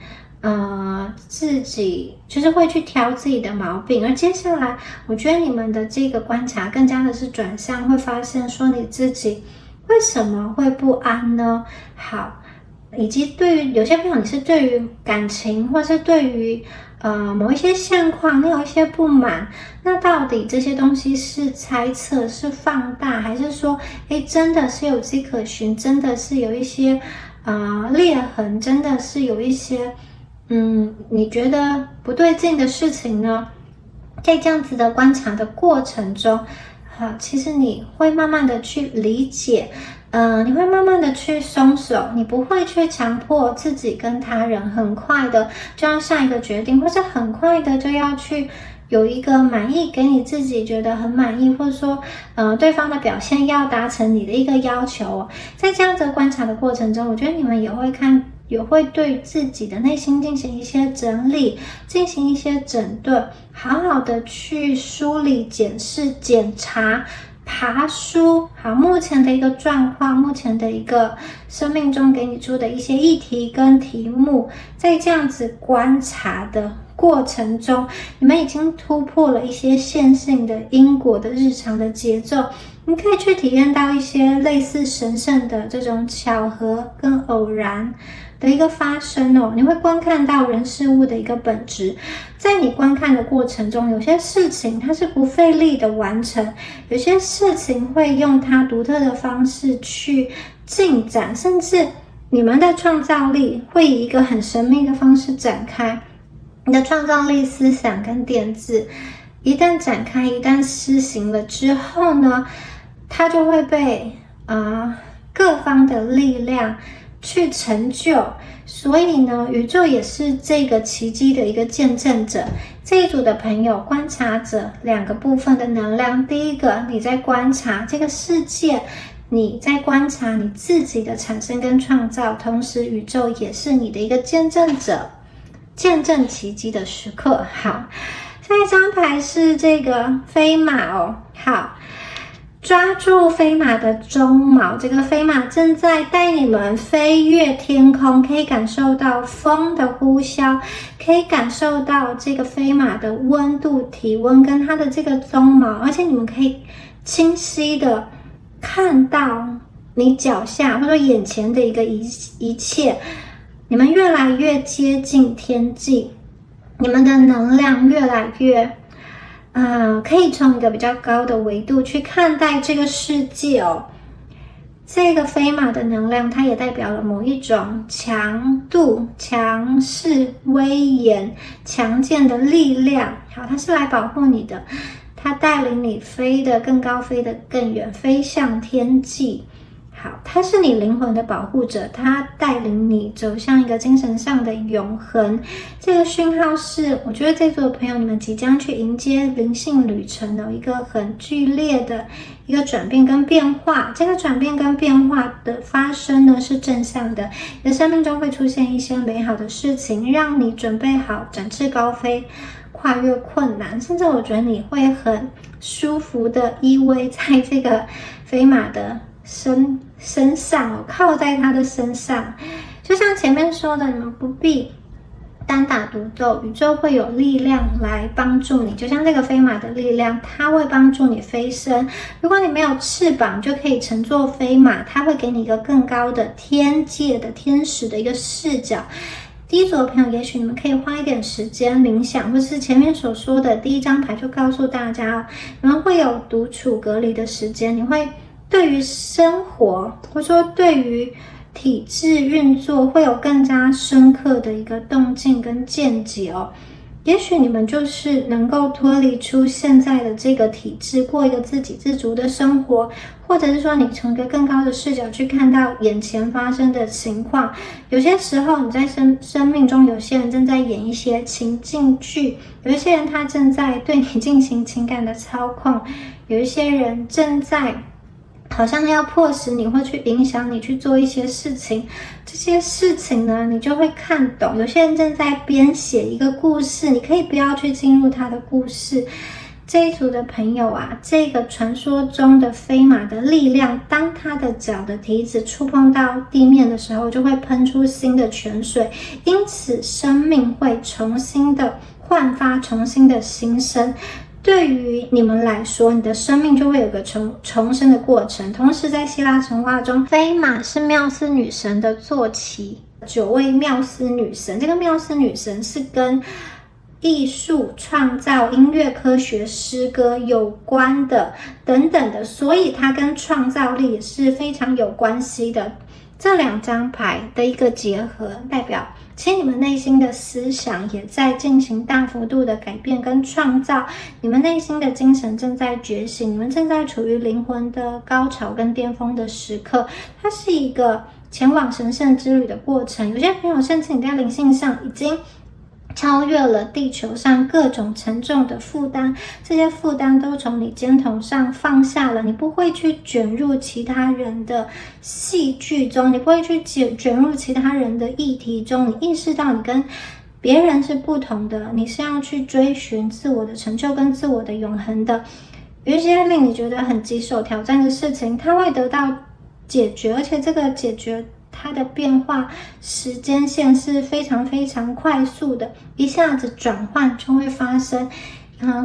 自己就是会去挑自己的毛病。而接下来我觉得你们的这个观察更加的是转向，会发现说你自己为什么会不安呢？好，以及对于有些朋友你是对于感情，或是对于某一些现况你有一些不满，那到底这些东西是猜测、是放大，还是说真的是有迹可循，真的是有一些裂痕，真的是有一些你觉得不对劲的事情呢？在这样子的观察的过程中，其实你会慢慢的去理解你会慢慢的去松手，你不会去强迫自己跟他人很快的就要下一个决定，或是很快的就要去有一个满意，给你自己觉得很满意，或者说对方的表现要达成你的一个要求在这样子观察的过程中，我觉得你们也会对自己的内心进行一些整理，进行一些整顿，好好的去梳理、检视、检查、爬梳好目前的一个状况，目前的一个生命中给你出的一些议题跟题目，在这样子观察的过程中，你们已经突破了一些线性的因果的日常的节奏，你可以去体验到一些类似神圣的这种巧合跟偶然的一个发生你会观看到人事物的一个本质。在你观看的过程中，有些事情它是不费力的完成，有些事情会用它独特的方式去进展，甚至你们的创造力会以一个很神秘的方式展开。你的创造力、思想跟点子一旦展开，一旦施行了之后呢，它就会被各方的力量去成就。所以呢，宇宙也是这个奇迹的一个见证者。这一组的朋友，观察者两个部分的能量，第一个你在观察这个世界，你在观察你自己的产生跟创造，同时宇宙也是你的一个见证者，见证奇迹的时刻。好，下一张牌是这个飞马好，抓住飞马的鬃毛，这个飞马正在带你们飞越天空，可以感受到风的呼啸，可以感受到这个飞马的温度、体温跟它的这个鬃毛，而且你们可以清晰的看到你脚下或者说眼前的一切，你们越来越接近天际，你们的能量越来越可以从一个比较高的维度去看待这个世界这个飞马的能量，它也代表了某一种强度、强势、威严、强健的力量。好，它是来保护你的，它带领你飞得更高，飞得更远，飞向天际。好，它是你灵魂的保护者，它带领你走向一个精神上的永恒。这个讯号是，我觉得这组的朋友，你们即将去迎接灵性旅程的一个很剧烈的一个转变跟变化。这个转变跟变化的发生呢，是正向的，你的生命中会出现一些美好的事情，让你准备好展翅高飞，跨越困难，甚至我觉得你会很舒服的依偎在这个飞马的身上靠在他的身上。就像前面说的，你们不必单打独斗，宇宙会有力量来帮助你，就像这个飞马的力量，它会帮助你飞升。如果你没有翅膀，就可以乘坐飞马，它会给你一个更高的天界的天使的一个视角。第一组的朋友，也许你们可以花一点时间冥想，或是前面所说的第一张牌就告诉大家你们会有独处隔离的时间，你会对于生活或者说对于体制运作会有更加深刻的一个动静跟见解也许你们就是能够脱离出现在的这个体制，过一个自给自足的生活，或者是说你从一个更高的视角去看到眼前发生的情况。有些时候你在生命中，有些人正在演一些情境剧，有一些人他正在对你进行情感的操控，有一些人正在好像要迫使你或去影响你去做一些事情，这些事情呢你就会看懂。有些人正在编写一个故事，你可以不要去进入他的故事。这一组的朋友这个传说中的飞马的力量，当他的脚的蹄子触碰到地面的时候，就会喷出新的泉水，因此生命会重新的焕发，重新的新生。对于你们来说，你的生命就会有个重生的过程。同时在希腊神话中，飞马是缪斯女神的坐骑，9位缪斯女神，这个缪斯女神是跟艺术创造、音乐、科学、诗歌有关的等等的，所以它跟创造力也是非常有关系的。这2张牌的一个结合，代表其实你们内心的思想也在进行大幅度的改变跟创造，你们内心的精神正在觉醒，你们正在处于灵魂的高潮跟巅峰的时刻，它是一个前往神圣之旅的过程。有些朋友甚至你在灵性上已经超越了地球上各种沉重的负担，这些负担都从你肩头上放下了，你不会去卷入其他人的戏剧中，你不会去卷入其他人的议题中，你意识到你跟别人是不同的，你是要去追寻自我的成就跟自我的永恒的。有一些令你觉得很棘手挑战的事情，它会得到解决，而且这个解决它的变化时间线是非常非常快速的，一下子转换就会发生。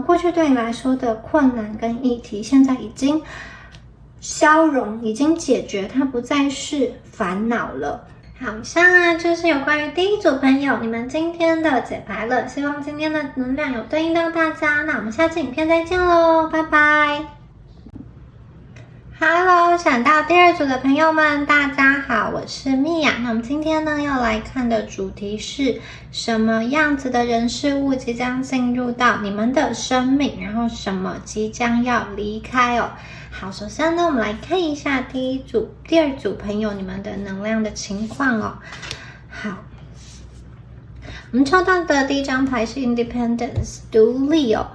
过去对你来说的困难跟议题，现在已经消融，已经解决，它不再是烦恼了。好，以上就是有关于第一组朋友你们今天的解牌了，希望今天的能量有对应到大家。那我们下次影片再见咯，拜拜。Hello， 想到第2组的朋友们，大家好，我是蜜雅。那我们今天呢要来看的主题是什么样子的人事物即将进入到你们的生命，然后什么即将要离开哦。好，首先呢我们来看一下第2组朋友你们的能量的情况哦。好，我们抽到的第1张牌是 Independence， 独立哦。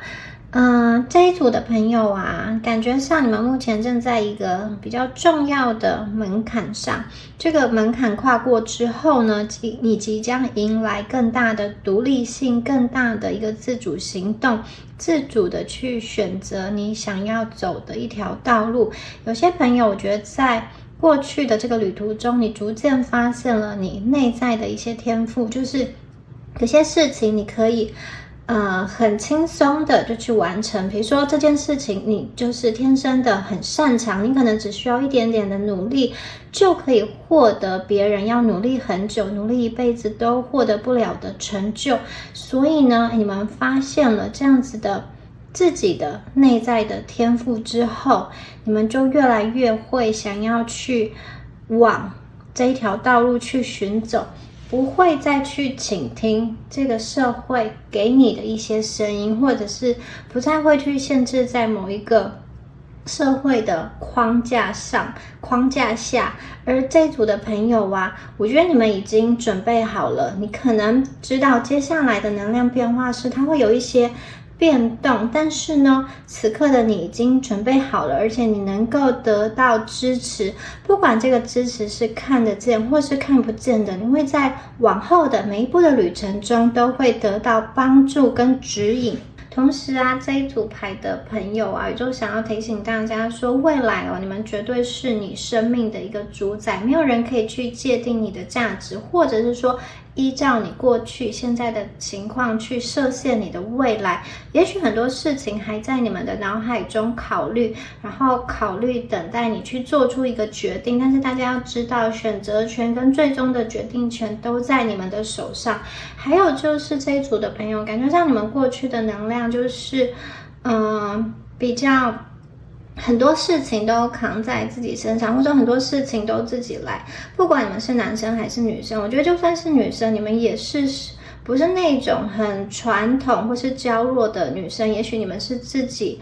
这一组的朋友啊，感觉上你们目前正在一个比较重要的门槛上，这个门槛跨过之后呢，你即将迎来更大的独立性，更大的一个自主行动，自主的去选择你想要走的一条道路。有些朋友我觉得在过去的这个旅途中，你逐渐发现了你内在的一些天赋，就是有些事情你可以很轻松的就去完成。比如说这件事情你就是天生的很擅长，你可能只需要一点点的努力就可以获得别人要努力很久，努力一辈子都获得不了的成就。所以呢，你们发现了这样子的自己的内在的天赋之后，你们就越来越会想要去往这一条道路去寻走，不会再去倾听这个社会给你的一些声音，或者是不再会去限制在某一个社会的框架下。而这一组的朋友啊，我觉得你们已经准备好了，你可能知道接下来的能量变化是它会有一些变动，但是呢，此刻的你已经准备好了，而且你能够得到支持，不管这个支持是看得见或是看不见的，你会在往后的每一步的旅程中都会得到帮助跟指引。同时啊，这一组牌的朋友啊，也就想要提醒大家说，未来你们绝对是你生命的一个主宰，没有人可以去界定你的价值，或者是说依照你过去现在的情况去设限你的未来。也许很多事情还在你们的脑海中考虑，然后考虑等待你去做出一个决定，但是大家要知道，选择权跟最终的决定权都在你们的手上。还有就是这一组的朋友，感觉上你们过去的能量就是比较很多事情都扛在自己身上，或者很多事情都自己来。不管你们是男生还是女生，我觉得就算是女生，你们也是不是那种很传统或是娇弱的女生，也许你们是自己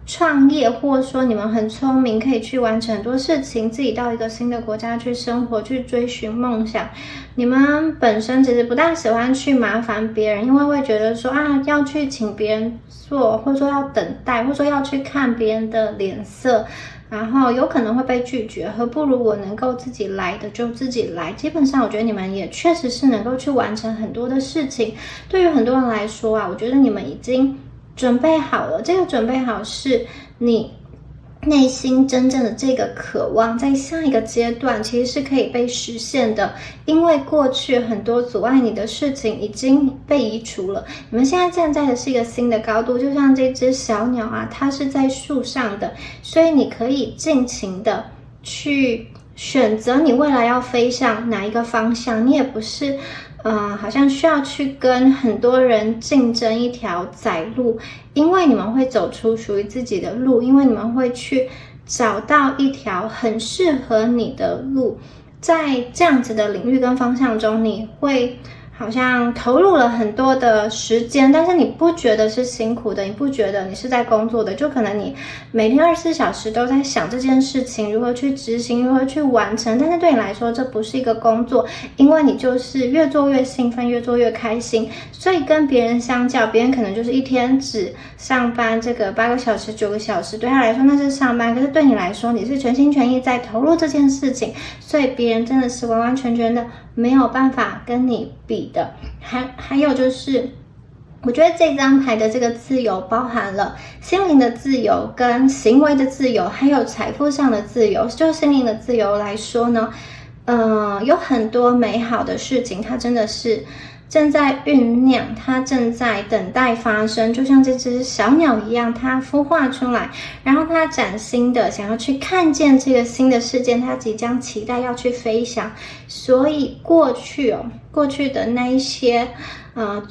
创业，或者说你们很聪明，可以去完成很多事情，自己到一个新的国家去生活，去追寻梦想。你们本身其实不大喜欢去麻烦别人，因为会觉得说要去请别人做，或者说要等待，或者说要去看别人的脸色，然后有可能会被拒绝，何不如我能够自己来的就自己来。基本上我觉得你们也确实是能够去完成很多的事情。对于很多人来说我觉得你们已经准备好了，这个准备好是你内心真正的这个渴望，在下一个阶段其实是可以被实现的，因为过去很多阻碍你的事情已经被移除了。你们现在站在的是一个新的高度，就像这只小鸟它是在树上的，所以你可以尽情的去选择你未来要飞向哪一个方向。你也不是好像需要去跟很多人竞争一条窄路，因为你们会走出属于自己的路，因为你们会去找到一条很适合你的路。在这样子的领域跟方向中，你会好像投入了很多的时间，但是你不觉得是辛苦的，你不觉得你是在工作的，就可能你每天24小时都在想这件事情如何去执行，如何去完成，但是对你来说这不是一个工作，因为你就是越做越兴奋，越做越开心，所以跟别人相较，别人可能就是一天只上班这个8个小时9个小时，对他来说那是上班，可是对你来说你是全心全意在投入这件事情，所以别人真的是完完全全的没有办法跟你比的。还有就是我觉得这张牌的这个自由包含了心灵的自由跟行为的自由，还有财富上的自由。就心灵的自由来说呢，有很多美好的事情它真的是正在酝酿，它正在等待发生，就像这只小鸟一样，它孵化出来，然后它崭新的想要去看见这个新的事件，它即将期待要去飞翔。所以过去的那一些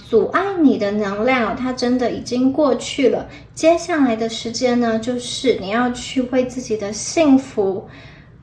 阻碍你的能量它真的已经过去了。接下来的时间呢，就是你要去为自己的幸福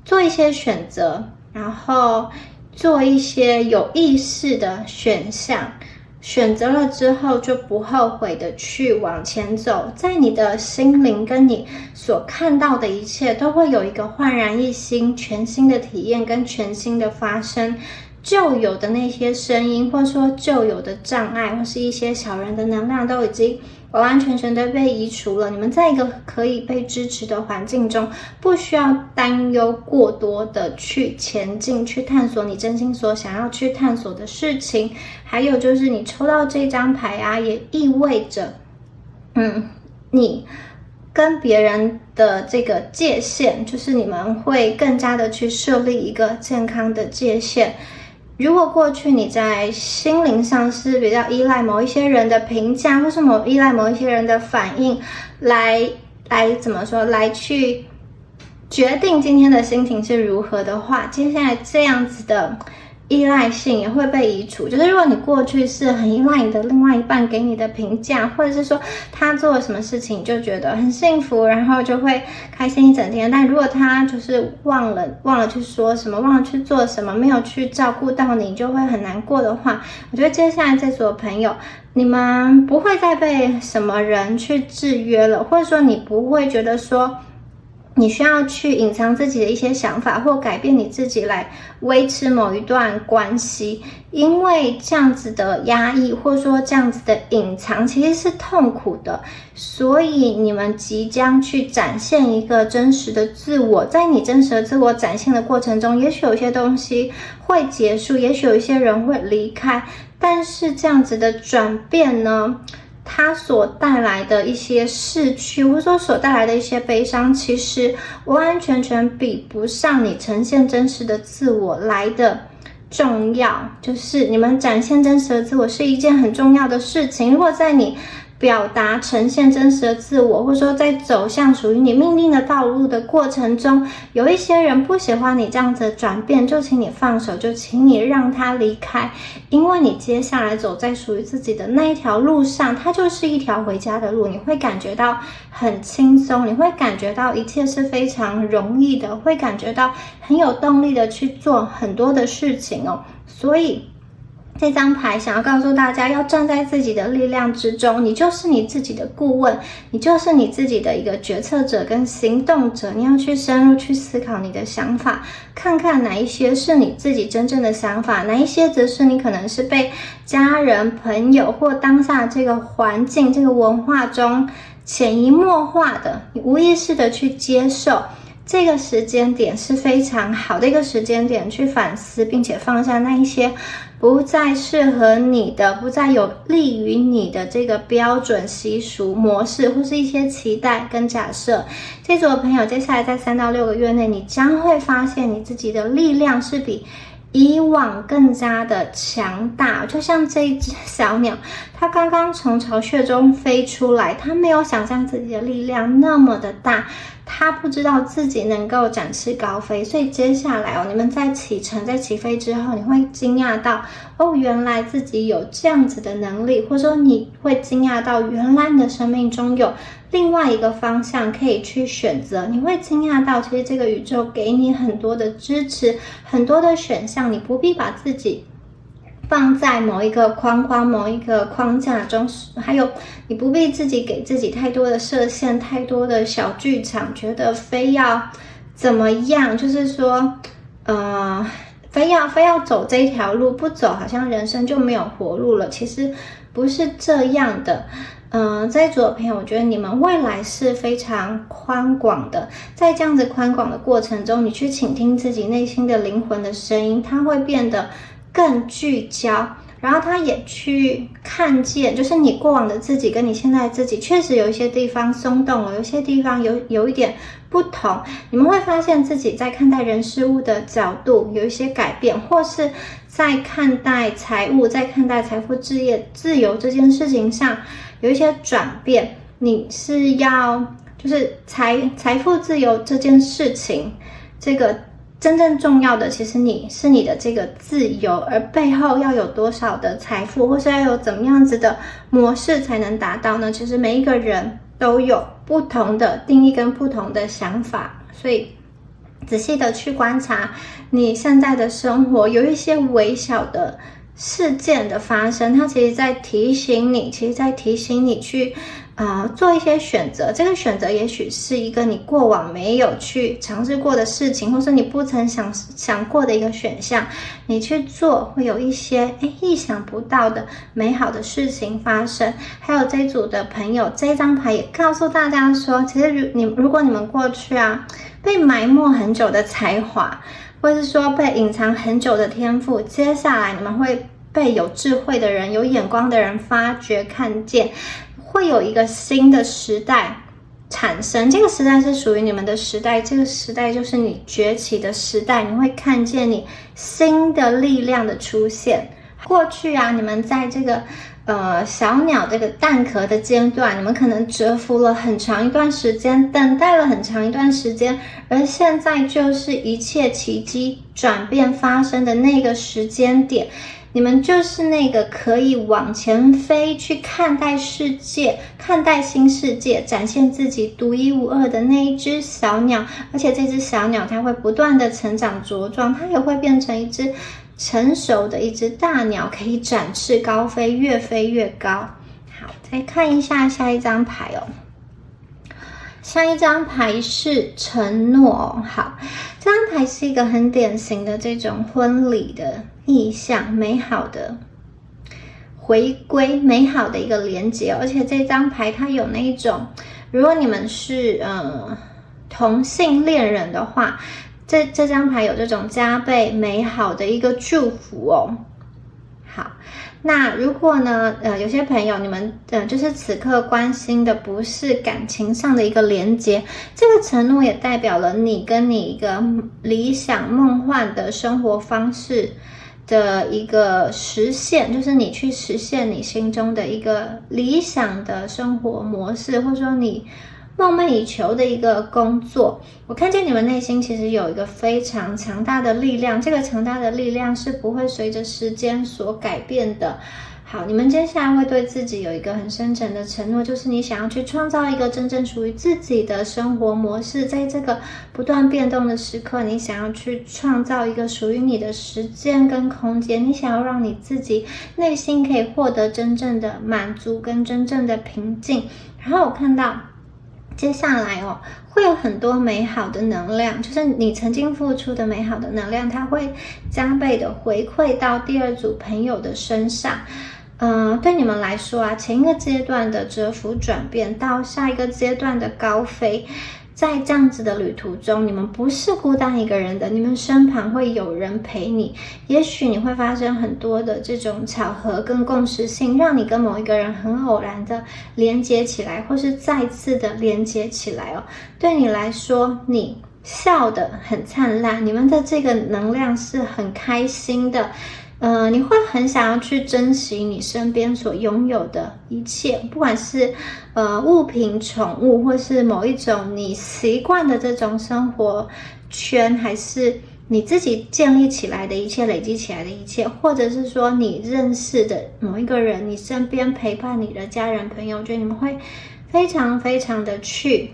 做一些选择，然后做一些有意识的选项，选择了之后就不后悔的去往前走，在你的心灵跟你所看到的一切都会有一个焕然一新、全新的体验跟全新的发生。旧有的那些声音，或者说旧有的障碍，或是一些小人的能量都已经完完全全的被移除了。你们在一个可以被支持的环境中，不需要担忧过多的去前进，去探索你真心所想要去探索的事情。还有就是你抽到这张牌啊，也意味着你跟别人的这个界限，就是你们会更加的去设立一个健康的界限。如果过去你在心灵上是比较依赖某一些人的评价，或是依赖某一些人的反应来怎么说，来去决定今天的心情是如何的话，接下来这样子的依赖性也会被移除。就是如果你过去是很依赖你的另外一半给你的评价，或者是说他做了什么事情你就觉得很幸福，然后就会开心一整天，但如果他就是忘了去说什么，忘了去做什么，没有去照顾到你，就会很难过的话，我觉得接下来这组的朋友，你们不会再被什么人去制约了，或者说你不会觉得说你需要去隐藏自己的一些想法，或改变你自己来维持某一段关系，因为这样子的压抑，或者说这样子的隐藏其实是痛苦的。所以你们即将去展现一个真实的自我，在你真实的自我展现的过程中，也许有些东西会结束，也许有一些人会离开，但是这样子的转变呢，它所带来的一些逝去，或者说所带来的一些悲伤，其实完完全全比不上你呈现真实的自我来的重要。就是你们展现真实的自我是一件很重要的事情。如果在你表达呈现真实的自我，或者说在走向属于你命定的道路的过程中，有一些人不喜欢你这样子的转变，就请你放手，就请你让他离开，因为你接下来走在属于自己的那一条路上，它就是一条回家的路，你会感觉到很轻松，你会感觉到一切是非常容易的，会感觉到很有动力的去做很多的事情哦。所以这张牌想要告诉大家，要站在自己的力量之中，你就是你自己的顾问，你就是你自己的一个决策者跟行动者，你要去深入去思考你的想法，看看哪一些是你自己真正的想法，哪一些则是你可能是被家人、朋友或当下这个环境、这个文化中潜移默化的，你无意识的去接受。这个时间点是非常好的一个时间点，去反思并且放下那一些不再适合你的、不再有利于你的这个标准、习俗、模式，或是一些期待跟假设。这组的朋友，接下来在3到6个月内，你将会发现你自己的力量是比以往更加的强大。就像这一只小鸟，它刚刚从巢穴中飞出来，它没有想象自己的力量那么的大，他不知道自己能够展翅高飞，所以接下来你们在启程、在起飞之后，你会惊讶到原来自己有这样子的能力，或者说你会惊讶到原来你的生命中有另外一个方向可以去选择，你会惊讶到其实这个宇宙给你很多的支持，很多的选项，你不必把自己放在某一个框框、某一个框架中，还有你不必自己给自己太多的设限、太多的小剧场，觉得非要怎么样，就是说非要走这一条路，不走好像人生就没有活路了，其实不是这样的。这一组的朋友，我觉得你们未来是非常宽广的，在这样子宽广的过程中，你去倾听自己内心的灵魂的声音，它会变得更聚焦，然后他也去看见，就是你过往的自己跟你现在的自己确实有一些地方松动了，有一些地方有一点不同，你们会发现自己在看待人事物的角度有一些改变，或是在看待财务、在看待财富自由这件事情上有一些转变。你是要就是财富自由这件事情，这个真正重要的其实你是你的这个自由，而背后要有多少的财富，或是要有怎么样子的模式才能达到呢？其实每一个人都有不同的定义跟不同的想法，所以仔细的去观察你现在的生活，有一些微小的事件的发生，它其实在提醒你去做一些选择。这个选择也许是一个你过往没有去尝试过的事情，或是你不曾想过的一个选项，你去做会有一些意想不到的美好的事情发生。还有这一组的朋友，这张牌也告诉大家说，其实如果你们过去被埋没很久的才华，或是说被隐藏很久的天赋，接下来你们会被有智慧的人、有眼光的人发掘看见，会有一个新的时代产生。这个时代是属于你们的时代，这个时代就是你崛起的时代，你会看见你新的力量的出现。过去你们在这个小鸟这个蛋壳的阶段，你们可能蛰伏了很长一段时间，等待了很长一段时间，而现在就是一切奇迹转变发生的那个时间点。你们就是那个可以往前飞，去看待世界、看待新世界，展现自己独一无二的那一只小鸟。而且这只小鸟它会不断的成长茁壮，它也会变成一只成熟的一只大鸟，可以展翅高飞，越飞越高。好，再看一下下一张牌下一张牌是承诺好，这张牌是一个很典型的这种婚礼的意象，美好的回归，美好的一个连结。而且这张牌它有那一种，如果你们是同性恋人的话，这张牌有这种加倍美好的一个祝福好，那如果呢有些朋友你们就是此刻关心的不是感情上的一个连结，这个承诺也代表了你跟你一个理想梦幻的生活方式的一个实现，就是你去实现你心中的一个理想的生活模式，或者说你梦寐以求的一个工作。我看见你们内心其实有一个非常强大的力量，这个强大的力量是不会随着时间所改变的。好，你们接下来会对自己有一个很深沉的承诺，就是你想要去创造一个真正属于自己的生活模式。在这个不断变动的时刻，你想要去创造一个属于你的时间跟空间，你想要让你自己内心可以获得真正的满足跟真正的平静。然后我看到接下来会有很多美好的能量，就是你曾经付出的美好的能量，它会加倍的回馈到第二组朋友的身上。对你们来说前一个阶段的蛰伏转变到下一个阶段的高飞，在这样子的旅途中，你们不是孤单一个人的，你们身旁会有人陪你。也许你会发生很多的这种巧合跟共识性，让你跟某一个人很偶然的连接起来，或是再次的连接起来对你来说，你笑得很灿烂，你们的这个能量是很开心的。你会很想要去珍惜你身边所拥有的一切，不管是物品、宠物，或是某一种你习惯的这种生活圈，还是你自己建立起来的一切、累积起来的一切，或者是说你认识的某一个人，你身边陪伴你的家人朋友，我觉得你们会非常非常的去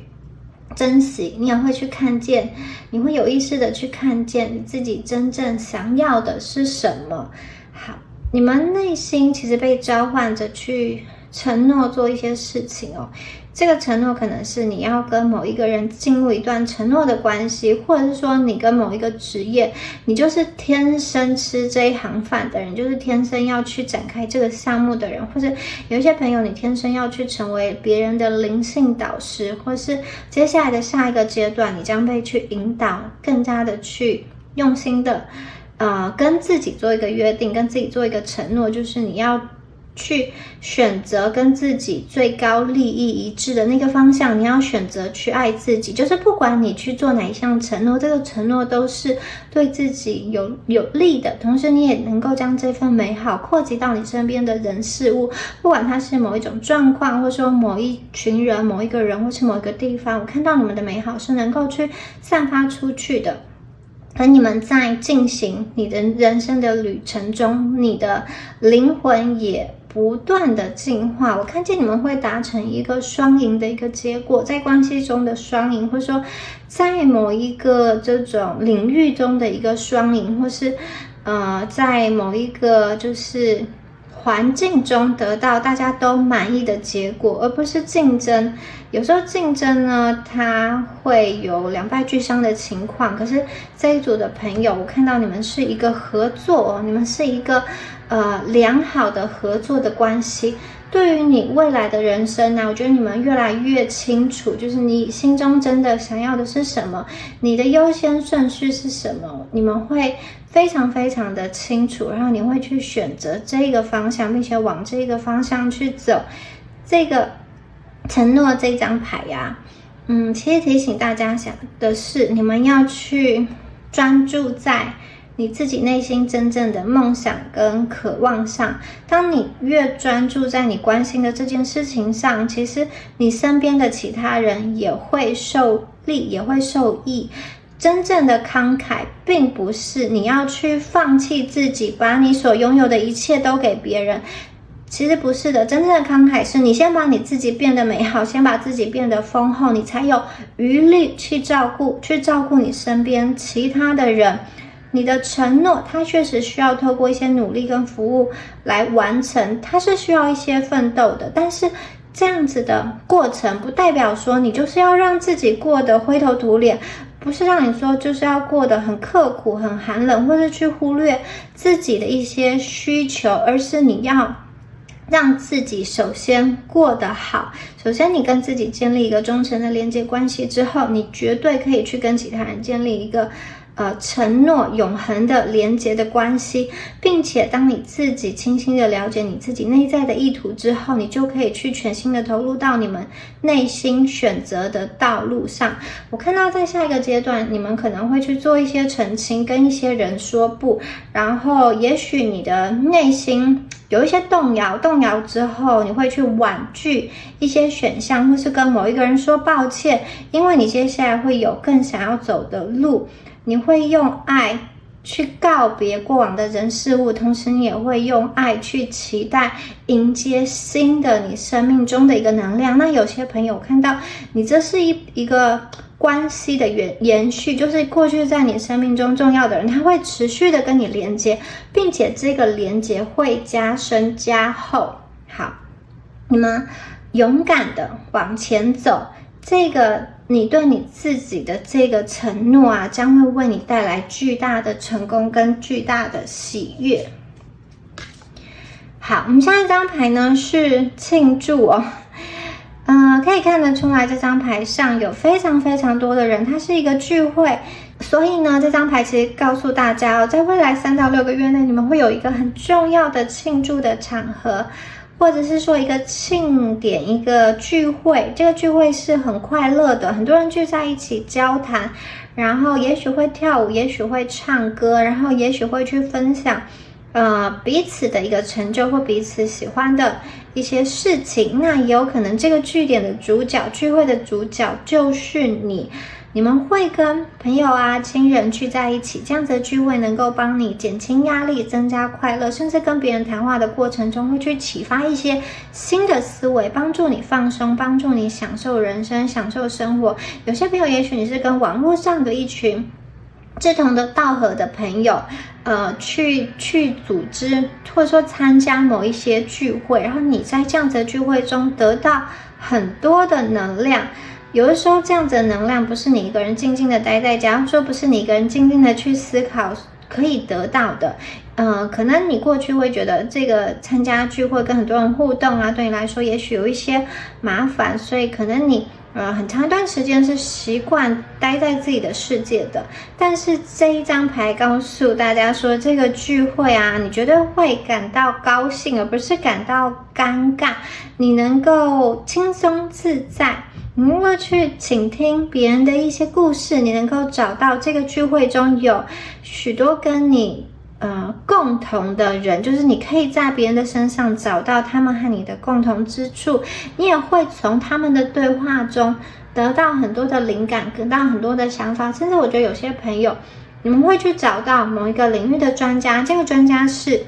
珍惜，你也会去看见，你会有意识的去看见你自己真正想要的是什么。好，你们内心其实被召唤着去承诺做一些事情哦。这个承诺可能是你要跟某一个人进入一段承诺的关系，或者是说你跟某一个职业，你就是天生吃这一行饭的人，就是天生要去展开这个项目的人，或者有一些朋友你天生要去成为别人的灵性导师，或是接下来的下一个阶段，你将被去引导，更加的去用心的跟自己做一个约定，跟自己做一个承诺，就是你要去选择跟自己最高利益一致的那个方向，你要选择去爱自己，就是不管你去做哪一项承诺，这个承诺都是对自己有利的，同时你也能够将这份美好扩及到你身边的人事物，不管它是某一种状况，或者说某一群人、某一个人，或是某一个地方，我看到你们的美好是能够去散发出去的。而你们在进行你的人生的旅程中，你的灵魂也不断的进化，我看见你们会达成一个双赢的一个结果，在关系中的双赢，或者说在某一个这种领域中的一个双赢，或是在某一个就是环境中得到大家都满意的结果，而不是竞争。有时候竞争呢，它会有两败俱伤的情况，可是这一组的朋友，我看到你们是一个合作，你们是一个良好的合作的关系。对于你未来的人生呢，我觉得你们越来越清楚，就是你心中真的想要的是什么，你的优先顺序是什么，你们会非常非常的清楚，然后你会去选择这个方向，并且往这个方向去走。这个承诺这张牌呀，其实提醒大家想的是，你们要去专注在你自己内心真正的梦想跟渴望上。当你越专注在你关心的这件事情上，其实你身边的其他人也会受利，也会受益。真正的慷慨并不是你要去放弃自己，把你所拥有的一切都给别人，其实不是的。真正的慷慨是你先把你自己变得美好，先把自己变得丰厚，你才有余力去照顾你身边其他的人。你的承诺它确实需要透过一些努力跟服务来完成，它是需要一些奋斗的，但是这样子的过程不代表说你就是要让自己过得灰头土脸，不是让你说就是要过得很刻苦很寒冷，或是去忽略自己的一些需求，而是你要让自己首先过得好。首先你跟自己建立一个忠诚的连接关系之后，你绝对可以去跟其他人建立一个承诺永恒的连结的关系，并且当你自己清晰的了解你自己内在的意图之后，你就可以去全心的投入到你们内心选择的道路上。我看到在下一个阶段，你们可能会去做一些澄清，跟一些人说不，然后也许你的内心有一些动摇之后，你会去婉拒一些选项，或是跟某一个人说抱歉，因为你接下来会有更想要走的路。你会用爱去告别过往的人事物，同时你也会用爱去期待迎接新的你生命中的一个能量。那有些朋友看到你这是一个关系的延续，就是过去在你生命中重要的人，他会持续的跟你连接，并且这个连接会加深加厚。好，你们勇敢的往前走，这个你对你自己的这个承诺啊，将会为你带来巨大的成功跟巨大的喜悦。好，我们下一张牌呢是庆祝哦。可以看得出来这张牌上有非常非常多的人，它是一个聚会，所以呢这张牌其实告诉大家哦，在未来3到6个月内，你们会有一个很重要的庆祝的场合，或者是说一个庆典，一个聚会。这个聚会是很快乐的，很多人聚在一起交谈，然后也许会跳舞，也许会唱歌，然后也许会去分享彼此的一个成就或彼此喜欢的一些事情，那也有可能这个据点的主角，聚会的主角就是你。你们会跟朋友啊、亲人聚在一起，这样子的聚会能够帮你减轻压力、增加快乐，甚至跟别人谈话的过程中会去启发一些新的思维，帮助你放松，帮助你享受人生、享受生活。有些朋友也许你是跟网络上的一群志同的道合的朋友去组织或者说参加某一些聚会，然后你在这样子的聚会中得到很多的能量。有的时候这样子的能量不是你一个人静静的待在家，或者说不是你一个人静静的去思考可以得到的。可能你过去会觉得这个参加聚会跟很多人互动啊，对你来说也许有一些麻烦，所以可能你很长一段时间是习惯待在自己的世界的。但是这一张牌告诉大家说，这个聚会啊，你绝对会感到高兴，而不是感到尴尬。你能够轻松自在，你能够去倾听别人的一些故事，你能够找到这个聚会中有许多跟你共同的人，就是你可以在别人的身上找到他们和你的共同之处，你也会从他们的对话中得到很多的灵感，得到很多的想法，甚至我觉得有些朋友你们会去找到某一个领域的专家，这个专家是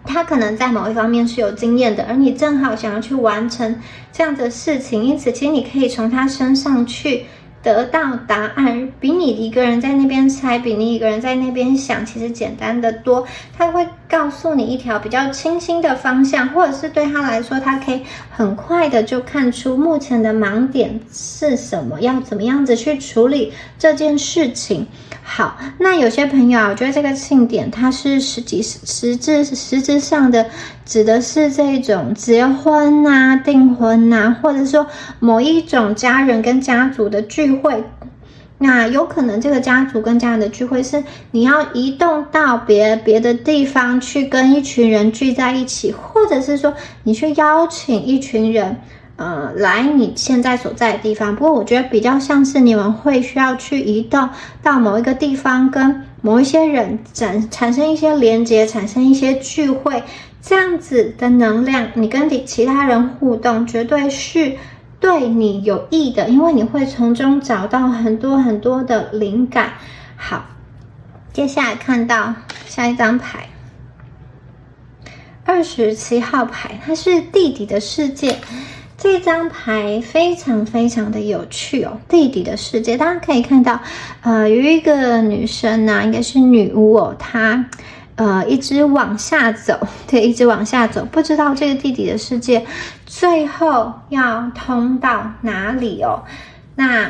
他可能在某一方面是有经验的，而你正好想要去完成这样的事情，因此其实你可以从他身上去得到答案，比你一个人在那边猜，比你一个人在那边想，其实简单的多。他会告诉你一条比较清晰的方向，或者是对他来说，他可以很快的就看出目前的盲点是什么，要怎么样子去处理这件事情。好，那有些朋友啊，我觉得这个庆典它是实质上的指的是这种结婚啊、订婚啊，或者说某一种家人跟家族的聚会。那有可能这个家族跟家人的聚会是你要移动到别的地方去跟一群人聚在一起，或者是说你去邀请一群人来你现在所在的地方。不过我觉得比较像是你们会需要去移动到某一个地方，跟某一些人产生一些连结，产生一些聚会，这样子的能量，你跟其他人互动绝对是对你有益的，因为你会从中找到很多很多的灵感。好，接下来看到下一张牌，27号牌，它是地底的世界。这张牌非常非常的有趣哦，地底的世界，大家可以看到，有一个女生啊，应该是女巫哦，她一直往下走，对，一直往下走，不知道这个地底的世界最后要通到哪里哦。那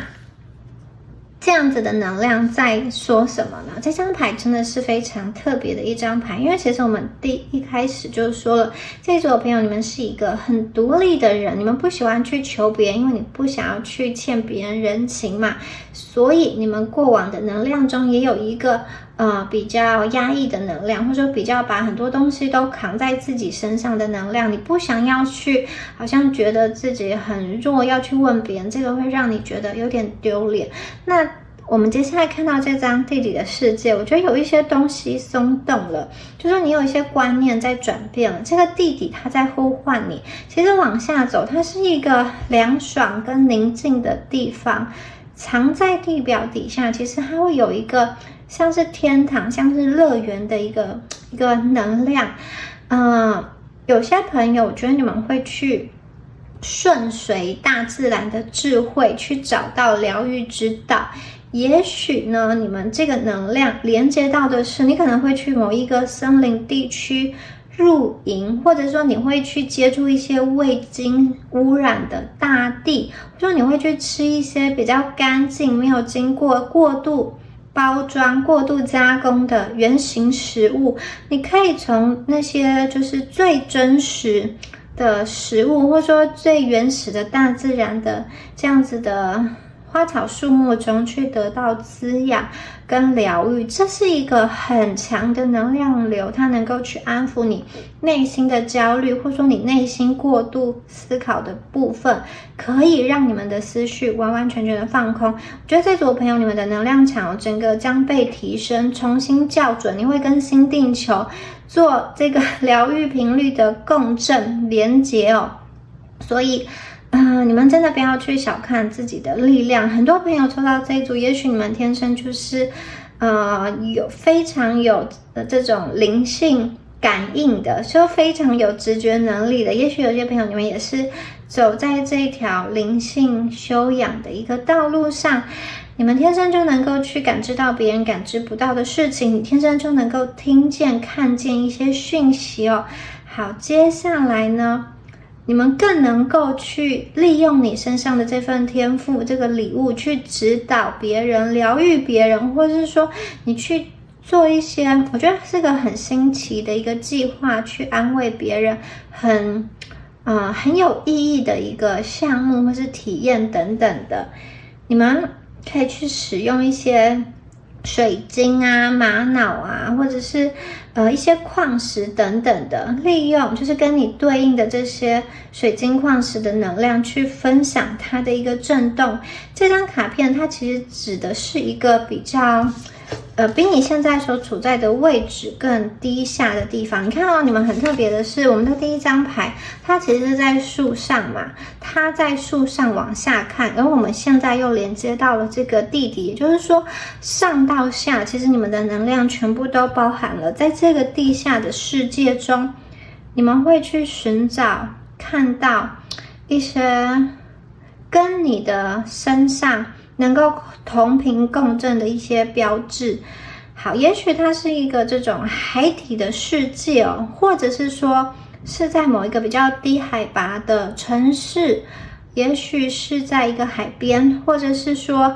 这样子的能量在说什么呢？这张牌真的是非常特别的一张牌，因为其实我们一开始就说了，这组的朋友你们是一个很独立的人，你们不喜欢去求别人，因为你不想要去欠别人人情嘛，所以你们过往的能量中也有一个比较压抑的能量，或者说比较把很多东西都扛在自己身上的能量，你不想要去好像觉得自己很弱要去问别人，这个会让你觉得有点丢脸。那我们接下来看到这张地底的世界，我觉得有一些东西松动了，就是你有一些观念在转变了，这个地底它在呼唤你。其实往下走，它是一个凉爽跟宁静的地方，藏在地表底下，其实它会有一个像是天堂、像是乐园的一个能量。有些朋友，我觉得你们会去顺随大自然的智慧，去找到疗愈之道。也许呢，你们这个能量连接到的是，你可能会去某一个森林地区露营，或者说你会去接触一些未经污染的大地，或者说你会去吃一些比较干净、没有经过过度包装、过度加工的原型食物。你可以从那些就是最真实的食物，或者说最原始的大自然的这样子的花草树木中去得到滋养跟疗愈，这是一个很强的能量流，它能够去安抚你内心的焦虑，或者说你内心过度思考的部分，可以让你们的思绪完完全全的放空。我觉得这组朋友你们的能量场整个将被提升，重新校准，你会跟新地球做这个疗愈频率的共振连结哦。所以你们真的不要去小看自己的力量。很多朋友抽到这一组，也许你们天生就是非常有这种灵性感应的，就非常有直觉能力的。也许有些朋友你们也是走在这条灵性修养的一个道路上，你们天生就能够去感知到别人感知不到的事情，你天生就能够听见看见一些讯息哦。好，接下来呢，你们更能够去利用你身上的这份天赋，这个礼物去指导别人，疗愈别人，或者是说你去做一些我觉得是个很新奇的一个计划，去安慰别人，很有意义的一个项目或是体验等等的。你们可以去使用一些水晶啊、玛瑙啊，或者是一些矿石等等的，利用就是跟你对应的这些水晶矿石的能量去分享它的一个震动。这张卡片它其实指的是一个比较比你现在所处在的位置更低下的地方。你看到你们很特别的是，我们的第一张牌它其实是在树上嘛，它在树上往下看，而我们现在又连接到了这个地底，也就是说上到下，其实你们的能量全部都包含了在这个地下的世界中。你们会去寻找看到一些跟你的身上能够同频共振的一些标志。好，也许它是一个这种海底的世界哦，或者是说是在某一个比较低海拔的城市，也许是在一个海边，或者是说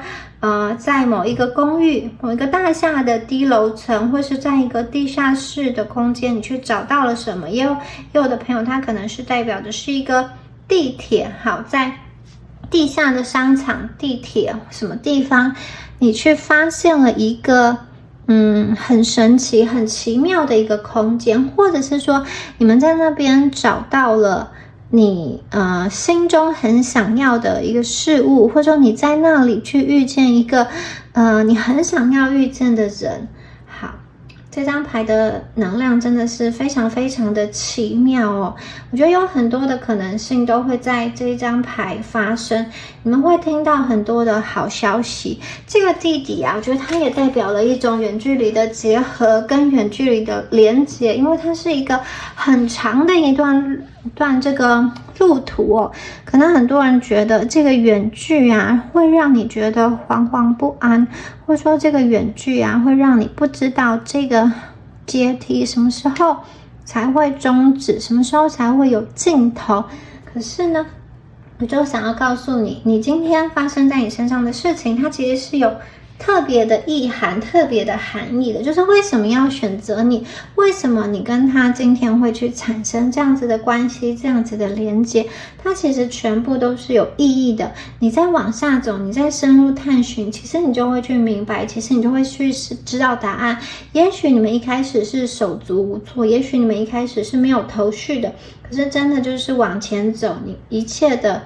在某一个公寓，某一个大厦的低楼层，或是在一个地下室的空间，你去找到了什么。也有的朋友他可能是代表的是一个地铁，好，在地下的商场、地铁什么地方，你去发现了一个很神奇、很奇妙的一个空间，或者是说你们在那边找到了你心中很想要的一个事物，或者说你在那里去遇见一个你很想要遇见的人。好，这张牌的能量真的是非常非常的奇妙哦。我觉得有很多的可能性都会在这一张牌发生，你们会听到很多的好消息。这个地底啊，我觉得它也代表了一种远距离的结合跟远距离的连结，因为它是一个很长的一段这个路途哦。可能很多人觉得这个远距啊会让你觉得惶惶不安，或者说这个远距啊会让你不知道这个阶梯什么时候才会终止，什么时候才会有尽头。可是呢，我就想要告诉你，你今天发生在你身上的事情，它其实是有特别的意涵、特别的含义的。就是为什么要选择你，为什么你跟他今天会去产生这样子的关系，这样子的连接，它其实全部都是有意义的。你在往下走，你在深入探寻，其实你就会去明白，其实你就会去知道答案。也许你们一开始是手足无措，也许你们一开始是没有头绪的，可是真的就是往前走，你一切的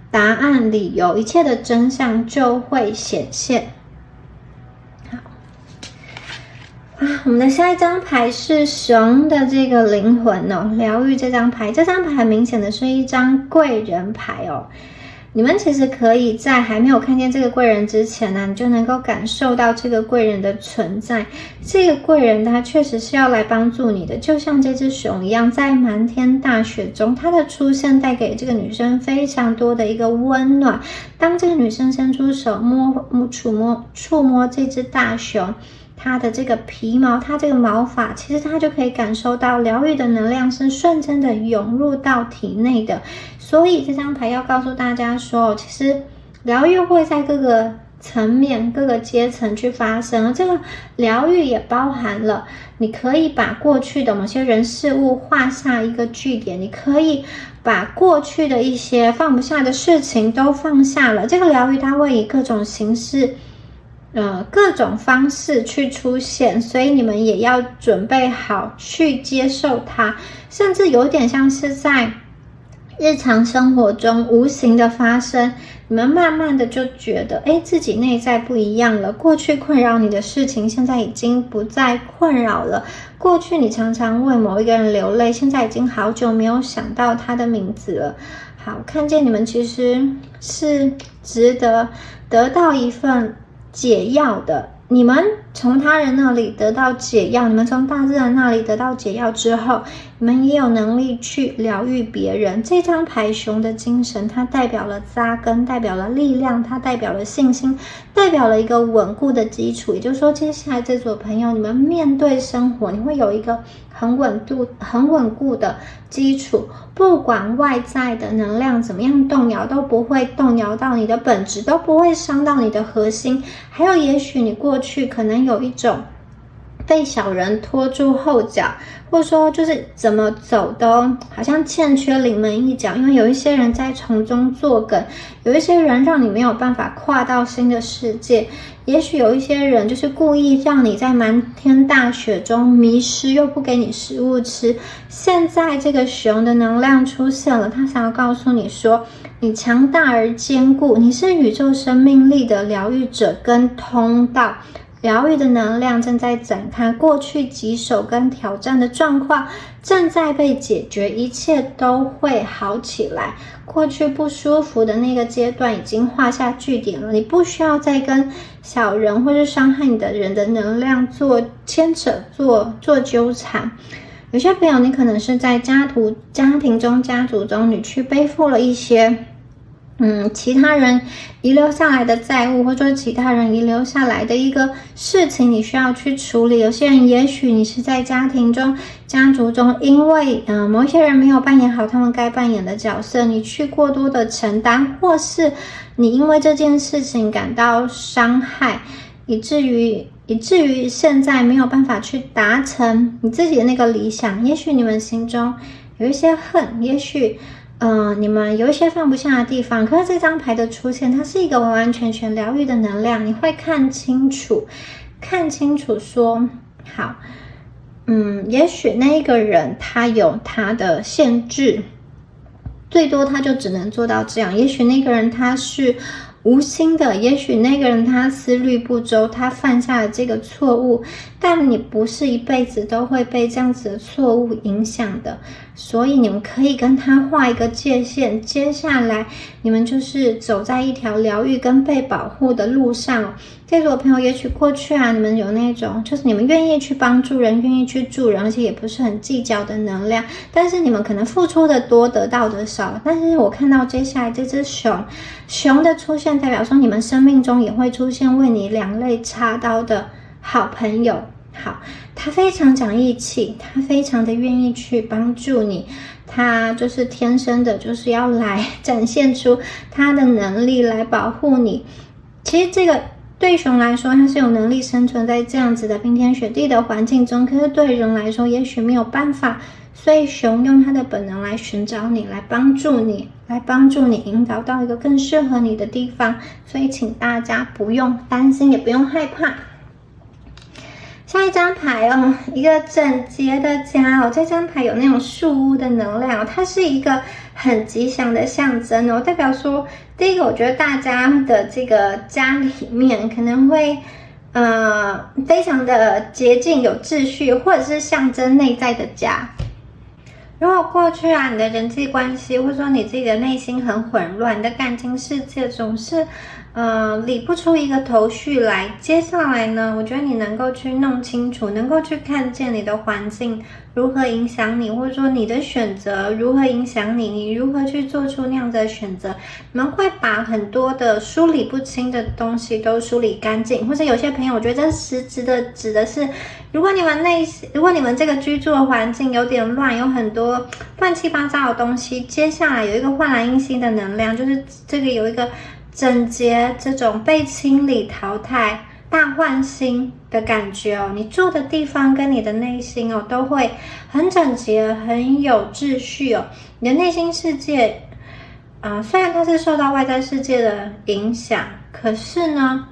答案、理由，一切的真相就会显现。我们的下一张牌是熊的这个灵魂哦，疗愈这张牌。这张牌很明显的是一张贵人牌哦。你们其实可以在还没有看见这个贵人之前呢，你就能够感受到这个贵人的存在。这个贵人他确实是要来帮助你的，就像这只熊一样，在漫天大雪中，他的出现带给这个女生非常多的一个温暖。当这个女生伸出手触摸这只大熊，它的这个皮毛，它这个毛发，其实它就可以感受到疗愈的能量是瞬间的涌入到体内的。所以这张牌要告诉大家说，其实疗愈会在各个层面、各个阶层去发生。而这个疗愈也包含了，你可以把过去的某些人事物画下一个句点，你可以把过去的一些放不下的事情都放下了。这个疗愈它会以各种形式各种方式去出现，所以你们也要准备好去接受它，甚至有点像是在日常生活中无形的发生，你们慢慢的就觉得自己内在不一样了，过去困扰你的事情现在已经不再困扰了，过去你常常为某一个人流泪，现在已经好久没有想到他的名字了。好，看见你们其实是值得得到一份解药的，你们从他人那里得到解药，你们从大自然那里得到解药之后，你们也有能力去疗愈别人。这张牌熊的精神，它代表了扎根，代表了力量，它代表了信心，代表了一个稳固的基础。也就是说，接下来这组朋友，你们面对生活，你会有一个很稳固的基础，不管外在的能量怎么样动摇，都不会动摇到你的本质，都不会伤到你的核心。还有也许你过去可能有一种被小人拖住后脚，或者说就是怎么走都好像欠缺临门一脚，因为有一些人在从中作梗，有一些人让你没有办法跨到新的世界，也许有一些人就是故意让你在漫天大雪中迷失，又不给你食物吃。现在这个熊的能量出现了，他想要告诉你说，你强大而坚固，你是宇宙生命力的疗愈者跟通道，疗愈的能量正在展开，过去棘手跟挑战的状况正在被解决，一切都会好起来。过去不舒服的那个阶段已经画下句点了，你不需要再跟小人或是伤害你的人的能量做牵扯、做纠缠。有些朋友，你可能是在家庭中、家族中，你去背负了一些其他人遗留下来的债务，或者说其他人遗留下来的一个事情，你需要去处理。有些人也许你是在家庭中、家族中，因为某一些人没有扮演好他们该扮演的角色，你去过多的承担，或是你因为这件事情感到伤害，以至于现在没有办法去达成你自己的那个理想。也许你们心中有一些恨，也许你们有一些放不下的地方，可是这张牌的出现，它是一个完完全全疗愈的能量，你会看清楚说，好，也许那一个人他有他的限制，最多他就只能做到这样。也许那个人他是无心的，也许那个人他思虑不周，他犯下了这个错误，但你不是一辈子都会被这样子的错误影响的，所以你们可以跟他画一个界限，接下来你们就是走在一条疗愈跟被保护的路上。这组朋友也许过去你们有那种就是你们愿意去帮助人，愿意去助人，而且也不是很计较的能量，但是你们可能付出的多，得到的少。但是我看到接下来这只熊的出现，代表说你们生命中也会出现为你两肋插刀的好朋友。好，他非常讲义气，他非常的愿意去帮助你，他就是天生的就是要来展现出他的能力来保护你。其实这个对熊来说，它是有能力生存在这样子的冰天雪地的环境中，可是对人来说也许没有办法，所以熊用它的本能来寻找你，来帮助你引导到一个更适合你的地方。所以请大家不用担心，也不用害怕。下一张牌一个整洁的家这张牌有那种树屋的能量它是一个很吉祥的象征代表说，第一个我觉得大家的这个家里面可能会非常的洁净有秩序，或者是象征内在的家。如果过去你的人际关系，或者说你自己的内心很混乱，你的感情世界总是理不出一个头绪来，接下来呢，我觉得你能够去弄清楚，能够去看见你的环境如何影响你，或者说你的选择如何影响你，你如何去做出那样的选择，你们会把很多的梳理不清的东西都梳理干净。或者有些朋友，我觉得这实质的指的是，如果你们这个居住的环境有点乱，有很多乱七八糟的东西，接下来有一个焕然一新的能量，就是这个有一个整洁，这种被清理淘汰、大换新的感觉哦。你住的地方跟你的内心哦，都会很整洁、很有秩序哦。你的内心世界，虽然它是受到外在世界的影响，可是呢，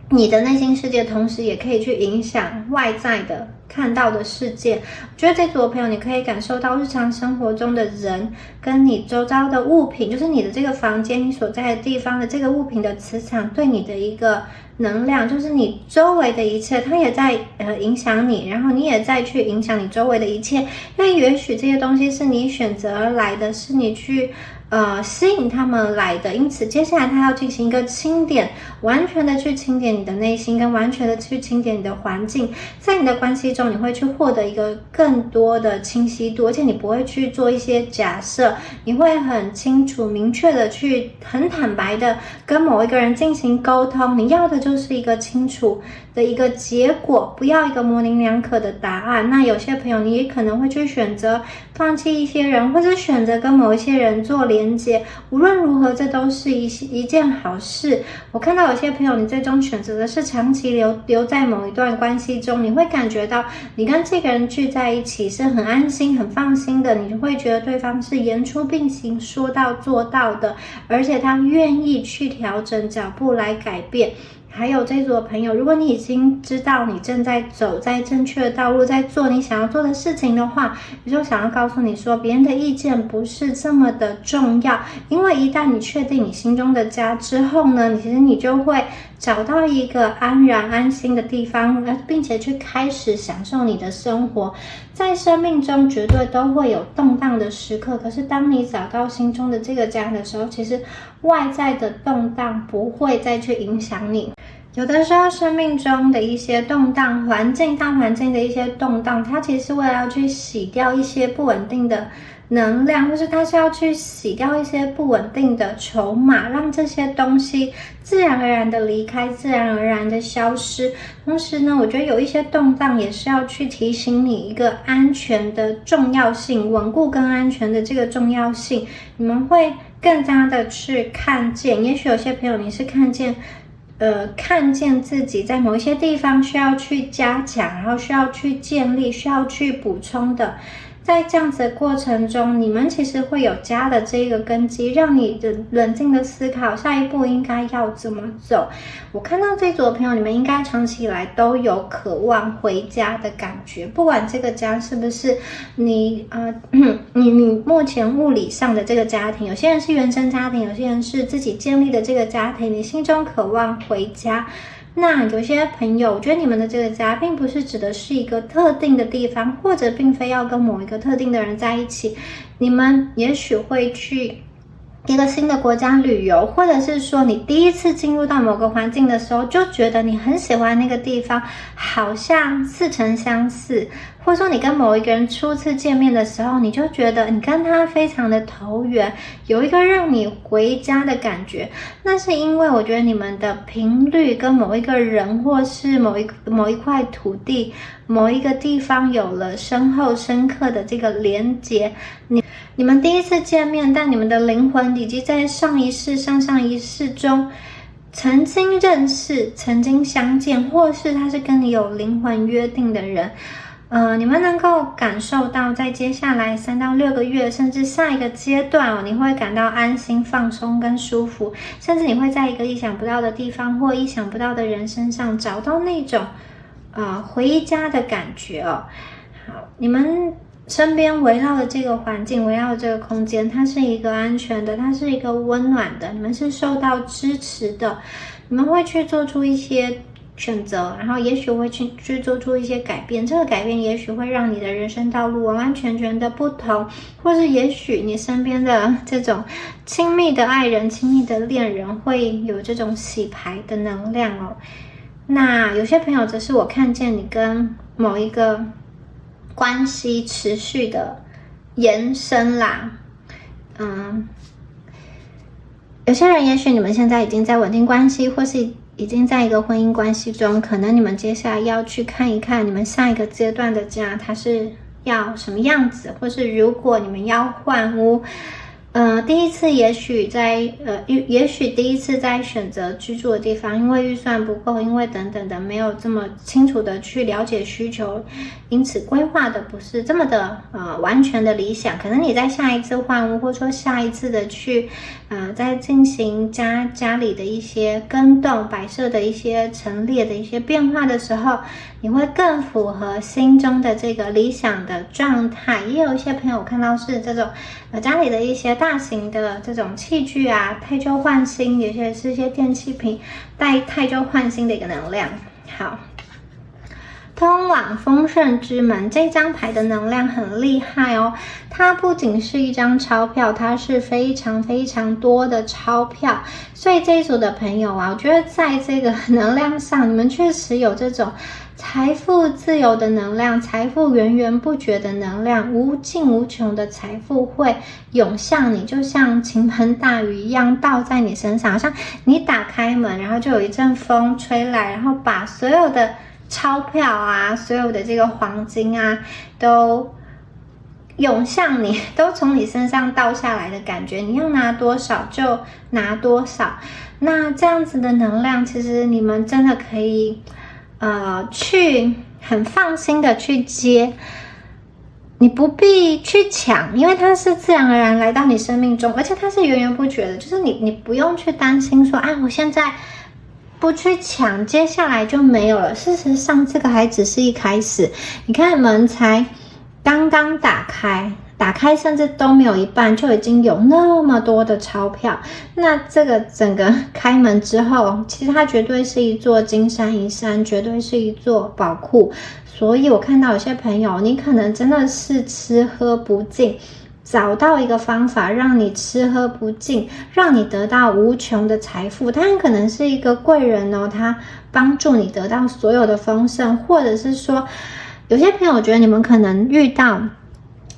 你的内心世界同时也可以去影响外在的看到的世界。我觉得这组的朋友，你可以感受到日常生活中的人跟你周遭的物品，就是你的这个房间，你所在的地方的这个物品的磁场对你的一个能量，就是你周围的一切，它也在影响你，然后你也在去影响你周围的一切。因为也许这些东西是你选择而来的，是你去吸引他们来的，因此接下来他要进行一个清点，完全的去清点你的内心，跟完全的去清点你的环境。在你的关系中，你会去获得一个更多的清晰度，而且你不会去做一些假设，你会很清楚明确的去很坦白的跟某一个人进行沟通。你要的就是一个清楚的一个结果，不要一个模棱两可的答案。那有些朋友，你也可能会去选择放弃一些人，或者选择跟某一些人做连接。无论如何，这都是一件好事。我看到有些朋友，你最终选择的是长期留在某一段关系中，你会感觉到你跟这个人聚在一起是很安心、很放心的，你会觉得对方是言出并行、说到做到的，而且他愿意去调整脚步来改变。还有这组的朋友，如果你已经知道你正在走在正确的道路，在做你想要做的事情的话，我就想要告诉你说，别人的意见不是这么的重要。因为一旦你确定你心中的家之后呢，其实你就会找到一个安然安心的地方，并且去开始享受你的生活。在生命中绝对都会有动荡的时刻，可是当你找到心中的这个家的时候，其实外在的动荡不会再去影响你。有的时候生命中的一些动荡，大环境的一些动荡，它其实是为了要去洗掉一些不稳定的能量，或是它是要去洗掉一些不稳定的筹码，让这些东西自然而然的离开，自然而然的消失。同时呢，我觉得有一些动荡也是要去提醒你一个安全的重要性，稳固跟安全的这个重要性，你们会更加的去看见。也许有些朋友你是看见自己在某一些地方需要去加强，然后需要去建立，需要去补充的。在这样子的过程中，你们其实会有家的这个根基，让你的冷静的思考下一步应该要怎么走。我看到这组的朋友，你们应该长期以来都有渴望回家的感觉，不管这个家是不是你目前物理上的这个家庭，有些人是原生家庭，有些人是自己建立的这个家庭，你心中渴望回家。那有些朋友，我觉得你们的这个家并不是指的是一个特定的地方，或者并非要跟某一个特定的人在一起，你们也许会去一个新的国家旅游，或者是说你第一次进入到某个环境的时候，就觉得你很喜欢那个地方，好像似曾相识，或者说你跟某一个人初次见面的时候，你就觉得你跟他非常的投缘，有一个让你回家的感觉。那是因为我觉得你们的频率跟某一个人，或是某一块土地、某一个地方有了深厚深刻的这个连结。你们第一次见面，但你们的灵魂以及在上一世、上一世中曾经认识、曾经相见，或是他是跟你有灵魂约定的人，你们能够感受到在接下来3到6个月，甚至下一个阶段你会感到安心、放松跟舒服，甚至你会在一个意想不到的地方或意想不到的人身上找到那种回家的感觉哦。好，你们身边围绕的这个环境，围绕的这个空间，它是一个安全的，它是一个温暖的，你们是受到支持的，你们会去做出一些选择，然后也许会去做出一些改变，这个改变也许会让你的人生道路完完全全的不同，或是也许你身边的这种亲密的爱人、亲密的恋人会有这种洗牌的能量哦。那有些朋友则是我看见你跟某一个关系持续的延伸啦，有些人也许你们现在已经在稳定关系，或是已经在一个婚姻关系中，可能你们接下来要去看一看你们下一个阶段的家它是要什么样子，或是如果你们要换屋，第一次也许第一次在选择居住的地方，因为预算不够，因为等等的没有这么清楚的去了解需求，因此规划的不是这么的完全的理想。可能你在下一次换屋，或者说下一次的去在进行家里的一些更动摆设的一些陈列的一些变化的时候，你会更符合心中的这个理想的状态。也有一些朋友看到是这种家里的一些大型的这种器具啊，汰旧换新，有些是一些电器品带汰旧换新的一个能量。好，通往丰盛之门这张牌的能量很厉害哦，它不仅是一张钞票，它是非常非常多的钞票。所以这一组的朋友啊，我觉得在这个能量上，你们确实有这种财富自由的能量，财富源源不绝的能量，无尽无穷的财富会涌向你，就像倾盆大雨一样倒在你身上，好像你打开门，然后就有一阵风吹来，然后把所有的钞票啊，所有的这个黄金啊，都涌向你，都从你身上倒下来的感觉，你要拿多少就拿多少。那这样子的能量，其实你们真的可以去很放心的去接，你不必去抢，因为它是自然而然来到你生命中，而且它是源源不绝的，就是你不用去担心说我现在不去抢，接下来就没有了。事实上这个还只是一开始，你看门才刚刚打开甚至都没有一半，就已经有那么多的钞票。那这个整个开门之后，其实它绝对是一座金山银山，绝对是一座宝库。所以我看到有些朋友，你可能真的是吃喝不尽，找到一个方法让你吃喝不尽，让你得到无穷的财富。他很可能是一个贵人哦，他帮助你得到所有的丰盛，或者是说有些朋友，我觉得你们可能遇到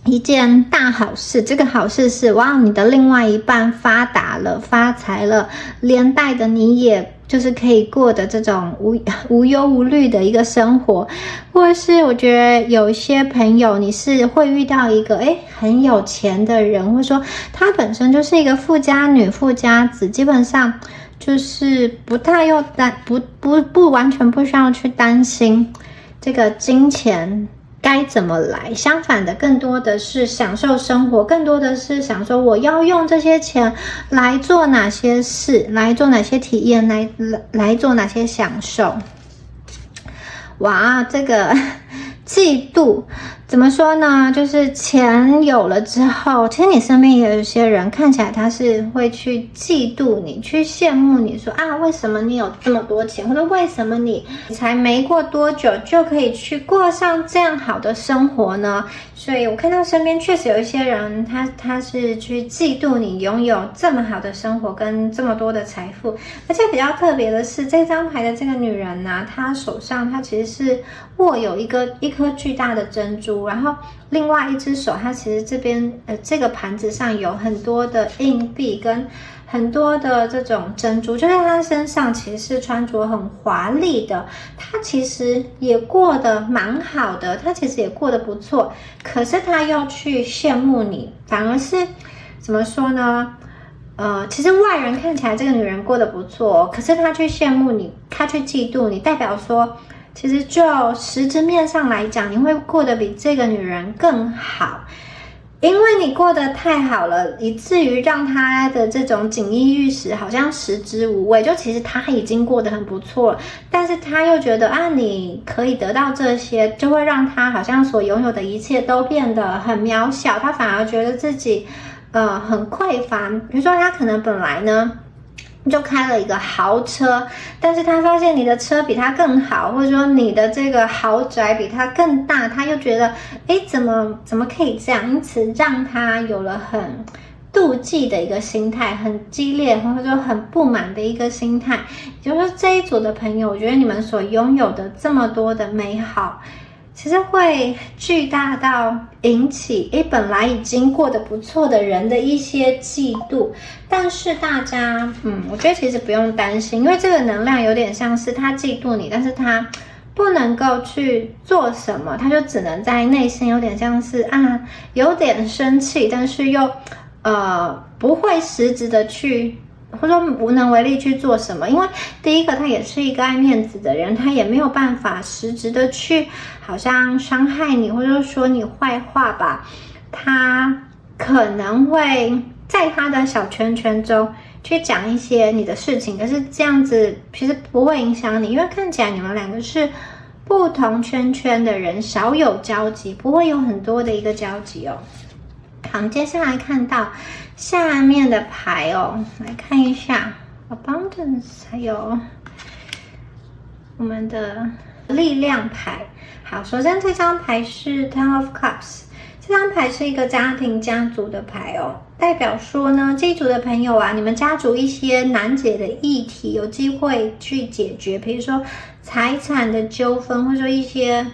一件大好事，这个好事是你的另外一半发达了，发财了，连带的你也就是可以过的这种无忧无虑的一个生活。或者是我觉得有一些朋友，你是会遇到一个很有钱的人，或者说他本身就是一个富家女富家子，基本上就是不完全不需要去担心这个金钱该怎么来，相反的更多的是享受生活，更多的是想说我要用这些钱来做哪些事，来做哪些体验，来做哪些享受。哇，这个嫉妒怎么说呢？就是钱有了之后，其实你身边也有一些人看起来他是会去嫉妒你，去羡慕你，说为什么你有这么多钱，或者为什么你才没过多久就可以去过上这样好的生活呢？所以我看到身边确实有一些人，他是去嫉妒你拥有这么好的生活跟这么多的财富。而且比较特别的是，这张牌的这个女人呢，她手上她其实是握有一颗巨大的珍珠，然后另外一只手，它其实这边这个盘子上有很多的硬币跟很多的这种珍珠，就是他身上其实是穿着很华丽的，他其实也过得蛮好的，他其实也过得不错，可是他要去羡慕你，反而是怎么说呢？其实外人看起来这个女人过得不错，可是他去羡慕你，他去嫉妒你，代表说其实就实质面上来讲，你会过得比这个女人更好，因为你过得太好了，以至于让她的这种锦衣玉食好像食之无味，就其实她已经过得很不错了，但是她又觉得你可以得到这些，就会让她好像所拥有的一切都变得很渺小，她反而觉得自己很匮乏。比如说她可能本来呢就开了一个豪车，但是他发现你的车比他更好，或者说你的这个豪宅比他更大，他又觉得怎么可以这样，因此让他有了很妒忌的一个心态，很激烈或者说很不满的一个心态。也就是说这一组的朋友，我觉得你们所拥有的这么多的美好，其实会巨大到引起本来已经过得不错的人的一些嫉妒。但是大家我觉得其实不用担心，因为这个能量有点像是他嫉妒你，但是他不能够去做什么，他就只能在内心有点像是有点生气，但是又不会实质的去，或者说无能为力去做什么。因为第一个他也是一个爱面子的人，他也没有办法实质的去好像伤害你，或者说你坏话吧。他可能会在他的小圈圈中去讲一些你的事情，可是这样子其实不会影响你，因为看起来你们两个是不同圈圈的人，少有交集，不会有很多的一个交集哦。好，接下来看到下面的牌哦，来看一下 Abundance， 还有我们的力量牌。好，首先这张牌是 Ten of Cups， 这张牌是一个家庭家族的牌哦，代表说呢，这一组的朋友啊，你们家族一些难解的议题有机会去解决，比如说财产的纠纷，或者说一些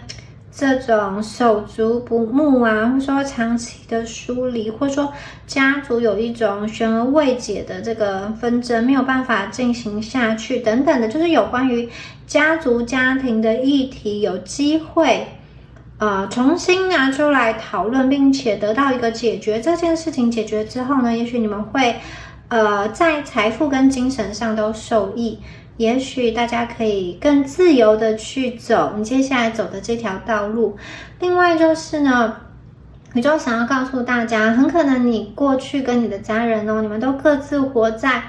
这种手足不睦啊，或者说长期的疏离，或者说家族有一种悬而未解的这个纷争没有办法进行下去等等的，就是有关于家族家庭的议题有机会重新拿出来讨论，并且得到一个解决。这件事情解决之后呢，也许你们会在财富跟精神上都受益，也许大家可以更自由的去走你接下来走的这条道路。另外就是呢，宇宙想要告诉大家，很可能你过去跟你的家人你们都各自活在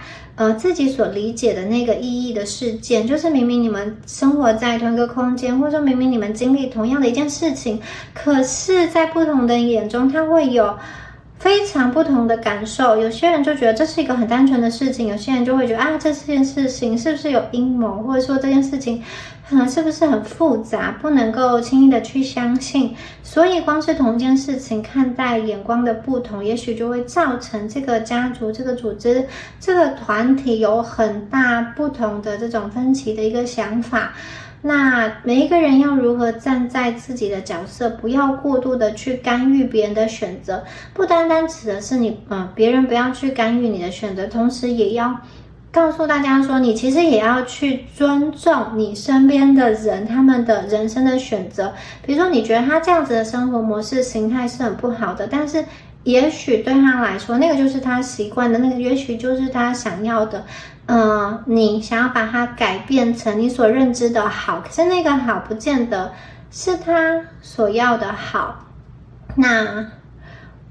自己所理解的那个意义的事件，就是明明你们生活在同一个空间，或者说明明你们经历同样的一件事情，可是在不同的人眼中，它会有非常不同的感受。有些人就觉得这是一个很单纯的事情，有些人就会觉得这件事情是不是有阴谋，或者说这件事情是不是很复杂，不能够轻易的去相信。所以光是同一件事情看待眼光的不同，也许就会造成这个家族、这个组织、这个团体有很大不同的这种分歧的一个想法。那每一个人要如何站在自己的角色，不要过度的去干预别人的选择，不单单指的是你别人不要去干预你的选择，同时也要告诉大家说，你其实也要去尊重你身边的人，他们的人生的选择。比如说你觉得他这样子的生活模式形态是很不好的，但是也许对他来说那个就是他习惯的，那个也许就是他想要的。你想要把它改变成你所认知的好，可是那个好不见得是他所要的好。那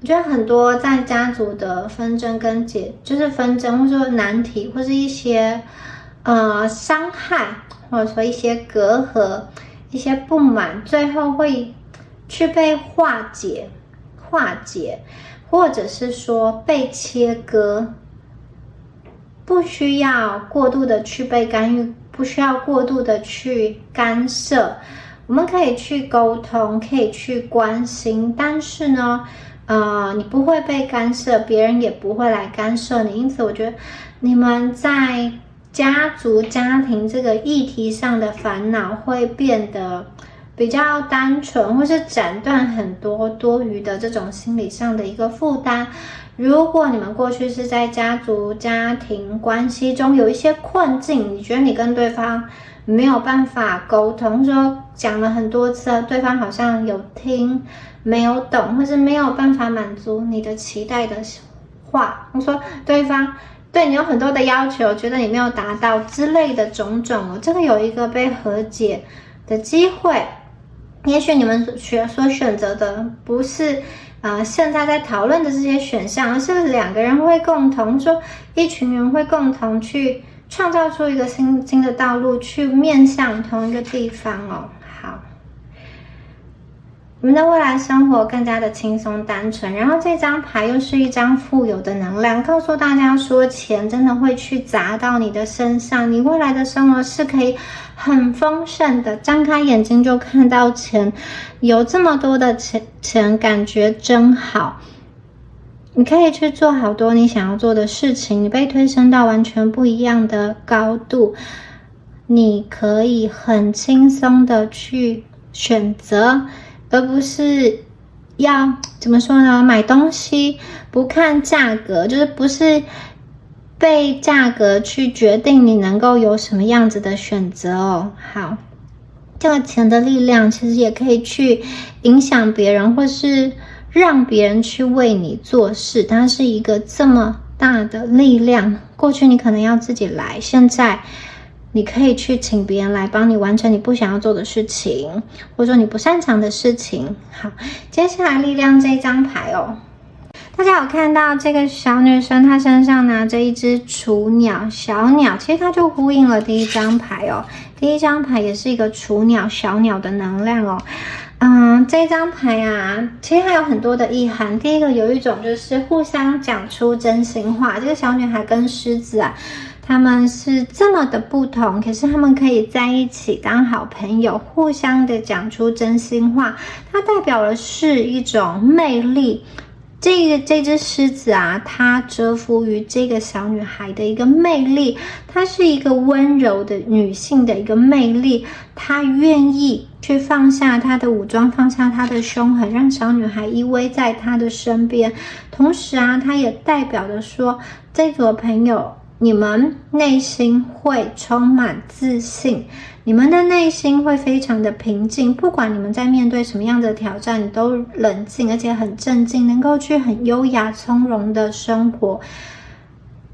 我觉得很多在家族的纷争跟就是纷争，或者说难题，或是一些伤害，或者说一些隔阂、一些不满，最后会去被化解，或者是说被切割。不需要过度的去被干预，不需要过度的去干涉，我们可以去沟通，可以去关心，但是呢你不会被干涉，别人也不会来干涉你。因此我觉得你们在家族家庭这个议题上的烦恼会变得比较单纯，或是斩断很多多余的这种心理上的一个负担。如果你们过去是在家族家庭关系中有一些困境，你觉得你跟对方没有办法沟通，说讲了很多次，对方好像有听没有懂，或是没有办法满足你的期待的话，或说对方对你有很多的要求，觉得你没有达到之类的种种这个有一个被和解的机会。也许你们所选择的不是现在在讨论的这些选项，而是两个人会共同说，一群人会共同去创造出一个新的道路，去面向同一个地方好，你们的未来生活更加的轻松单纯。然后这张牌又是一张富有的能量，告诉大家说，钱真的会去砸到你的身上，你未来的生活是可以很丰盛的，张开眼睛就看到钱，有这么多的钱感觉真好。你可以去做好多你想要做的事情，你被推升到完全不一样的高度，你可以很轻松的去选择，而不是要怎么说呢，买东西不看价格，就是不是被价格去决定你能够有什么样子的选择好，这个钱的力量其实也可以去影响别人，或是让别人去为你做事，它是一个这么大的力量。过去你可能要自己来，现在你可以去请别人来帮你完成你不想要做的事情，或者说你不擅长的事情。好，接下来力量这张牌哦，大家有看到这个小女生她身上拿着一只雏鸟，小鸟，其实它就呼应了第一张牌哦。第一张牌也是一个雏鸟小鸟的能量哦。这张牌啊，其实还有很多的意涵。第一个有一种就是互相讲出真心话，这个小女孩跟狮子啊，他们是这么的不同，可是他们可以在一起当好朋友，互相的讲出真心话。它代表的是一种魅力。这只狮子啊，它折服于这个小女孩的一个魅力，它是一个温柔的女性的一个魅力，她愿意去放下她的武装，放下她的凶狠，让小女孩依偎在她的身边。同时啊，它也代表着说，这组朋友你们内心会充满自信，你们的内心会非常的平静，不管你们在面对什么样的挑战，你都冷静而且很镇静，能够去很优雅从容的生活。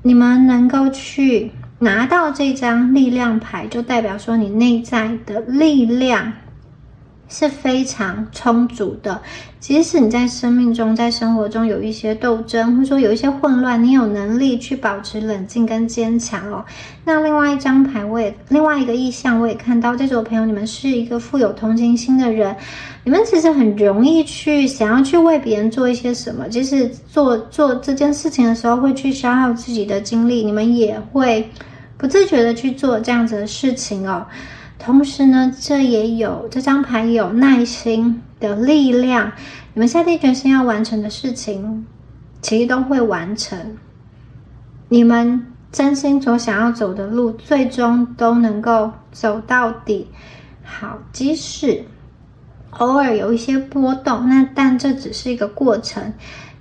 你们能够去拿到这张力量牌，就代表说你内在的力量是非常充足的。即使你在生命中在生活中有一些斗争，或者说有一些混乱，你有能力去保持冷静跟坚强哦。那另外一张牌另外一个意象我也看到，这组朋友你们是一个富有同情心的人，你们其实很容易去想要去为别人做一些什么，即使做这件事情的时候会去消耗自己的精力，你们也会不自觉的去做这样子的事情哦。同时呢，这张牌有耐心的力量，你们下定决心要完成的事情，其实都会完成。你们真心所想要走的路，最终都能够走到底。好，即使偶尔有一些波动，但这只是一个过程。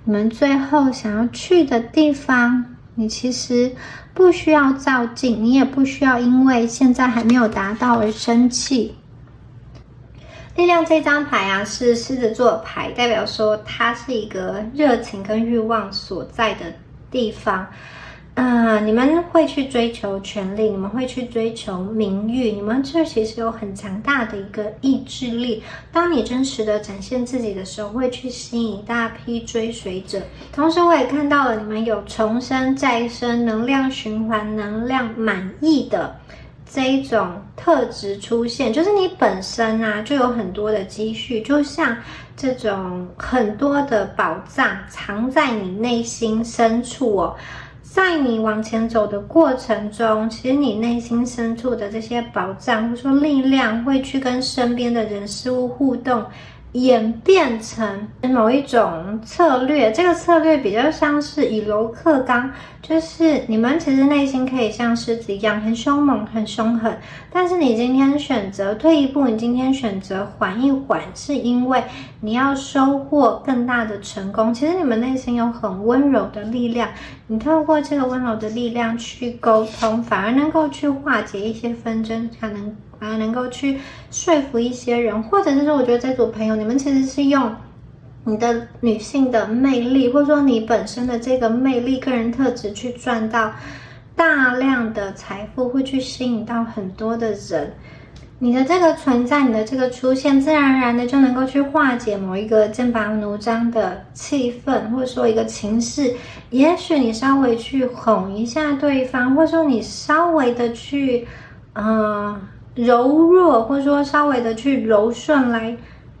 你们最后想要去的地方，你其实不需要照镜，你也不需要因为现在还没有达到而生气。力量这张牌啊，是狮子座牌，代表说它是一个热情跟欲望所在的地方。你们会去追求权力，你们会去追求名誉，你们这其实有很强大的一个意志力。当你真实的展现自己的时候，会去吸引一大批追随者。同时我也看到了你们有重生、再生、能量循环、能量满溢的这一种特质出现，就是你本身啊就有很多的积蓄，就像这种很多的宝藏藏在你内心深处哦。在你往前走的过程中，其实你内心深处的这些宝藏或者说力量会去跟身边的人事物互动，演变成某一种策略。这个策略比较像是以柔克刚，就是你们其实内心可以像狮子一样很凶猛很凶狠，但是你今天选择退一步，你今天选择缓一缓，是因为你要收获更大的成功。其实你们内心有很温柔的力量，你透过这个温柔的力量去沟通，反而能够去化解一些纷争，反而能够去说服一些人。或者是说我觉得这组朋友你们其实是用你的女性的魅力，或者说你本身的这个魅力个人特质去赚到大量的财富，会去吸引到很多的人。你的这个存在，你的这个出现，自然而然的就能够去化解某一个剑拔弩张的气氛，或者说一个情势。也许你稍微去哄一下对方，或者说你稍微的去柔弱，或者说稍微的去柔顺来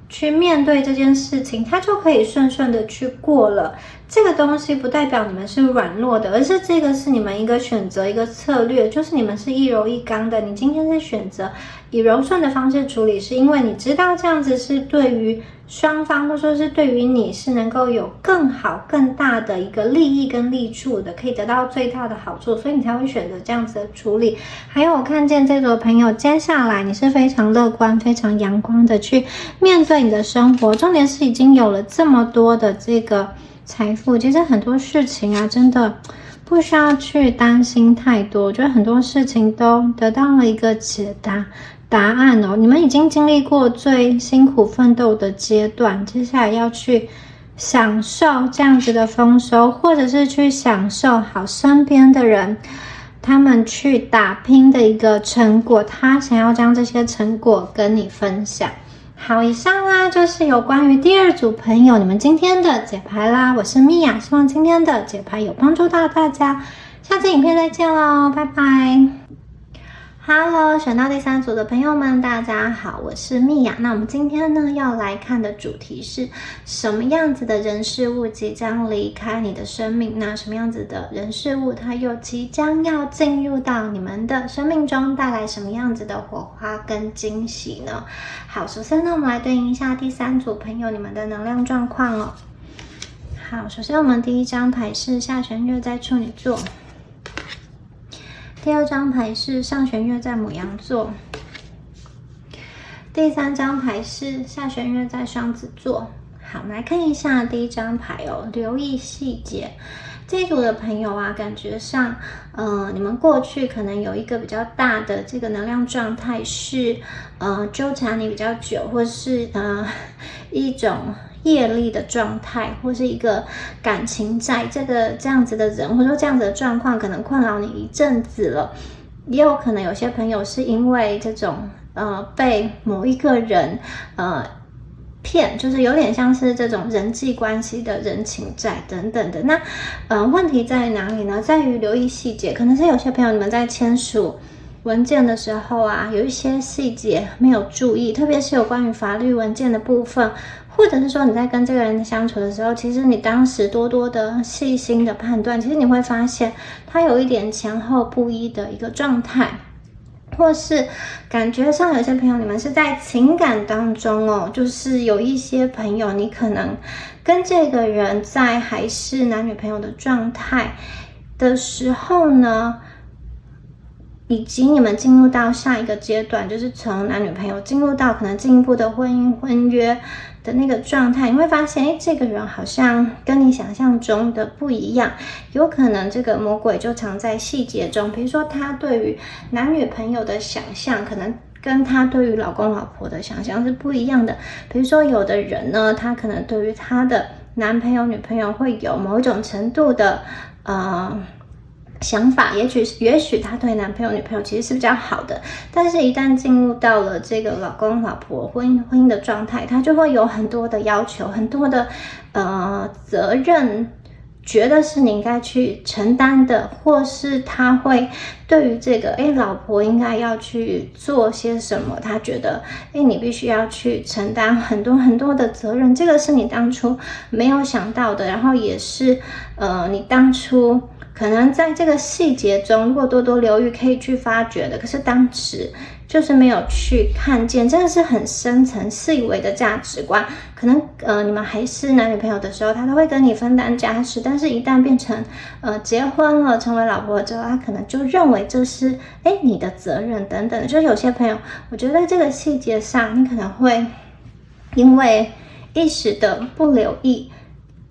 去面对这件事情，它就可以顺顺的去过了。这个东西不代表你们是软弱的，而是这个是你们一个选择，一个策略，就是你们是一柔一刚的。你今天是选择以柔顺的方式处理，是因为你知道这样子是对于双方，或者说是对于你是能够有更好更大的一个利益跟利处的，可以得到最大的好处，所以你才会选择这样子的处理。还有我看见这组朋友接下来你是非常乐观非常阳光的去面对你的生活，重点是已经有了这么多的这个财富，其实很多事情啊真的不需要去担心太多，我觉得很多事情都得到了一个答案哦。你们已经经历过最辛苦奋斗的阶段，接下来要去享受这样子的丰收，或者是去享受好身边的人他们去打拼的一个成果，他想要将这些成果跟你分享。好，以上啦就是有关于第二组朋友你们今天的解牌啦，我是米娅，希望今天的解牌有帮助到大家，下次影片再见咯，拜拜。Hello， 选到第三组的朋友们，大家好，我是米娅。那我们今天呢要来看的主题是什么样子的人事物即将离开你的生命？那什么样子的人事物它又即将要进入到你们的生命中，带来什么样子的火花跟惊喜呢？好，首先呢我们来对应一下第三组朋友你们的能量状况哦。好，首先我们第一张牌是下弦月在处女座。第二张牌是上弦月在牡羊座，第三张牌是下弦月在双子座。好，我们来看一下第一张牌哦，留意细节。这一组的朋友啊，感觉上，你们过去可能有一个比较大的这个能量状态是，纠缠你比较久，或是一种业力的状态，或是一个感情债，这样子的人，或者说这样子的状况，可能困扰你一阵子了。也有可能有些朋友是因为这种被某一个人骗，就是有点像是这种人际关系的人情债等等的。那问题在哪里呢？在于留意细节，可能是有些朋友你们在签署文件的时候啊，有一些细节没有注意，特别是有关于法律文件的部分，或者是说你在跟这个人相处的时候，其实你当时多的细心的判断，其实你会发现他有一点前后不一的一个状态，或是感觉上有些朋友你们是在情感当中哦，就是有一些朋友你可能跟这个人在还是男女朋友的状态的时候呢，以及你们进入到下一个阶段，就是从男女朋友进入到可能进一步的婚姻婚约的那个状态，你会发现这个人好像跟你想象中的不一样，有可能这个魔鬼就藏在细节中，比如说他对于男女朋友的想象可能跟他对于老公老婆的想象是不一样的。比如说有的人呢，他可能对于他的男朋友女朋友会有某一种程度的想法，也许他对男朋友女朋友其实是比较好的，但是一旦进入到了这个老公老婆婚姻的状态，他就会有很多的要求，很多的责任，觉得是你应该去承担的，或是他会对于这个老婆应该要去做些什么，他觉得你必须要去承担很多的责任，这个是你当初没有想到的，然后也是你当初可能在这个细节中如果多留意可以去发掘的，可是当时就是没有去看见，真的是很深层细微的价值观。可能你们还是男女朋友的时候，他都会跟你分担家事，但是一旦变成结婚了，成为老婆之后，他可能就认为这是你的责任等等。就是有些朋友，我觉得在这个细节上，你可能会因为一时的不留意，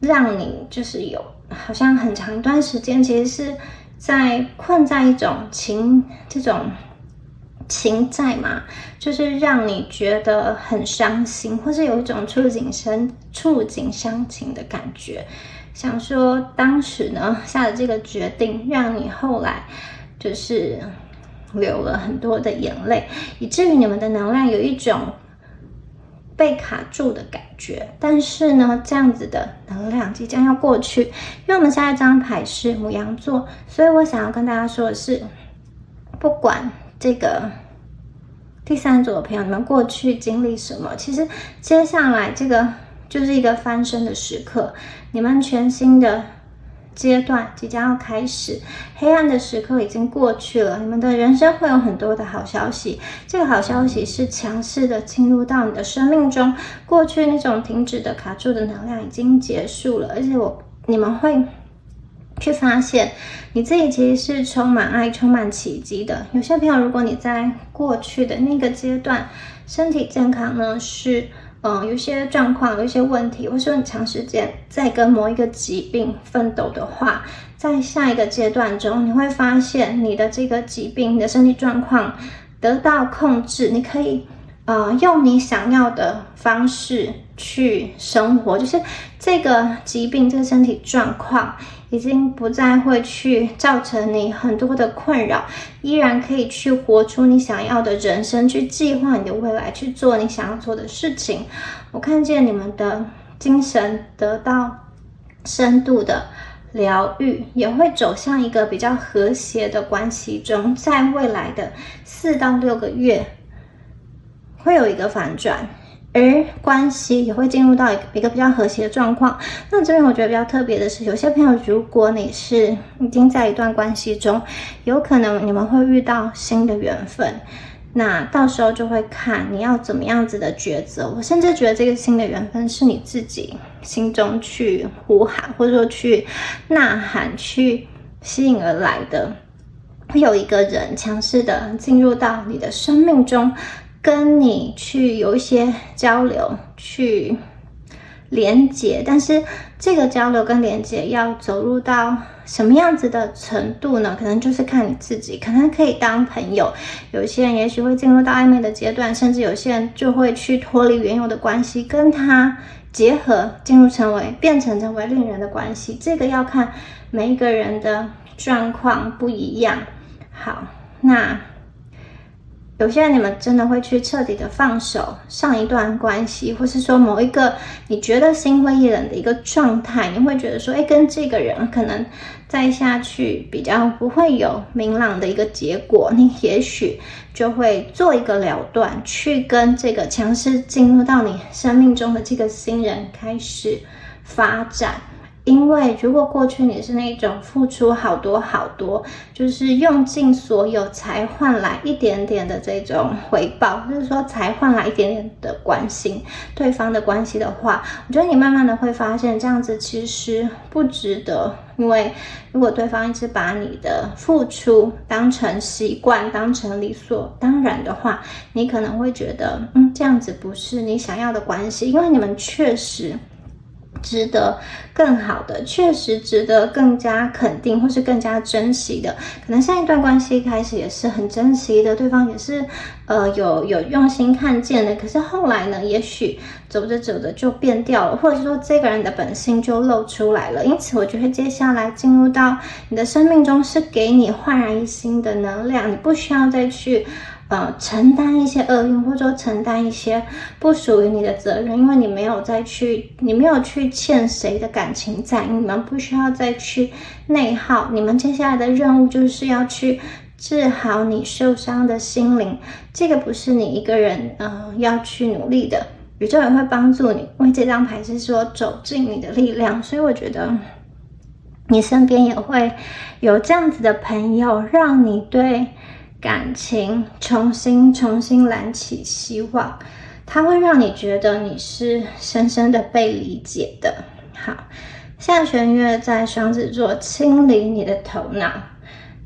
让你就是有好像很长一段时间其实是在困在一种这种情债嘛，就是让你觉得很伤心，或是有一种触景伤情的感觉，想说当时呢下的这个决定让你后来就是流了很多的眼泪，以至于你们的能量有一种被卡住的感觉。但是呢这样子的能量即将要过去，因为我们下一张牌是牡羊座，所以我想要跟大家说的是，不管这个第三组的朋友你们过去经历什么，其实接下来这个就是一个翻身的时刻，你们全新的阶段即将要开始，黑暗的时刻已经过去了，你们的人生会有很多的好消息，这个好消息是强势的进入到你的生命中，过去那种停止的卡住的能量已经结束了，而且你们会去发现你自己其实是充满爱充满奇迹的。有些朋友如果你在过去的那个阶段身体健康呢是有些状况有一些问题，或是说你长时间在跟某一个疾病奋斗的话，在下一个阶段中你会发现你的这个疾病你的身体状况得到控制，你可以用你想要的方式去生活，就是这个疾病这个身体状况已经不再会去造成你很多的困扰，依然可以去活出你想要的人生，去计划你的未来，去做你想要做的事情。我看见你们的精神得到深度的疗愈，也会走向一个比较和谐的关系中，在未来的4到6个月会有一个反转，而关系也会进入到一个比较和谐的状况。那这边我觉得比较特别的是，有些朋友如果你是已经在一段关系中，有可能你们会遇到新的缘分，那到时候就会看你要怎么样子的抉择。我甚至觉得这个新的缘分是你自己心中去呼喊，或者说去呐喊，去吸引而来的。会有一个人强势的进入到你的生命中，跟你去有一些交流，去连结，但是这个交流跟连结要走入到什么样子的程度呢？可能就是看你自己，可能可以当朋友，有些人也许会进入到暧昧的阶段，甚至有些人就会去脱离原有的关系，跟他结合，变成为恋人的关系。这个要看每一个人的状况不一样。好，那有些人你们真的会去彻底的放手上一段关系，或是说某一个你觉得心灰意冷的一个状态，你会觉得说跟这个人可能再下去比较不会有明朗的一个结果，你也许就会做一个了断，去跟这个强势进入到你生命中的这个新人开始发展。因为如果过去你是那种付出好多好多，就是用尽所有才换来一点点的这种回报，就是说才换来一点点的关心对方的关系的话，我觉得你慢慢的会发现这样子其实不值得。因为如果对方一直把你的付出当成习惯，当成理所当然的话，你可能会觉得这样子不是你想要的关系，因为你们确实值得更好的，确实值得更加肯定或是更加珍惜的。可能上一段关系开始也是很珍惜的，对方也是有用心看见的，可是后来呢，也许走着走着就变掉了，或者说这个人的本性就露出来了。因此我觉得接下来进入到你的生命中是给你焕然一新的能量，你不需要再去承担一些厄运，或者说承担一些不属于你的责任，因为你没有去欠谁的感情债，你们不需要再去内耗，你们接下来的任务就是要去治好你受伤的心灵，这个不是你一个人要去努力的，宇宙也会帮助你，因为这张牌是说走进你的力量，所以我觉得你身边也会有这样子的朋友，让你对感情重新燃起希望，它会让你觉得你是深深的被理解的。好，下弦月在双子座清理你的头脑，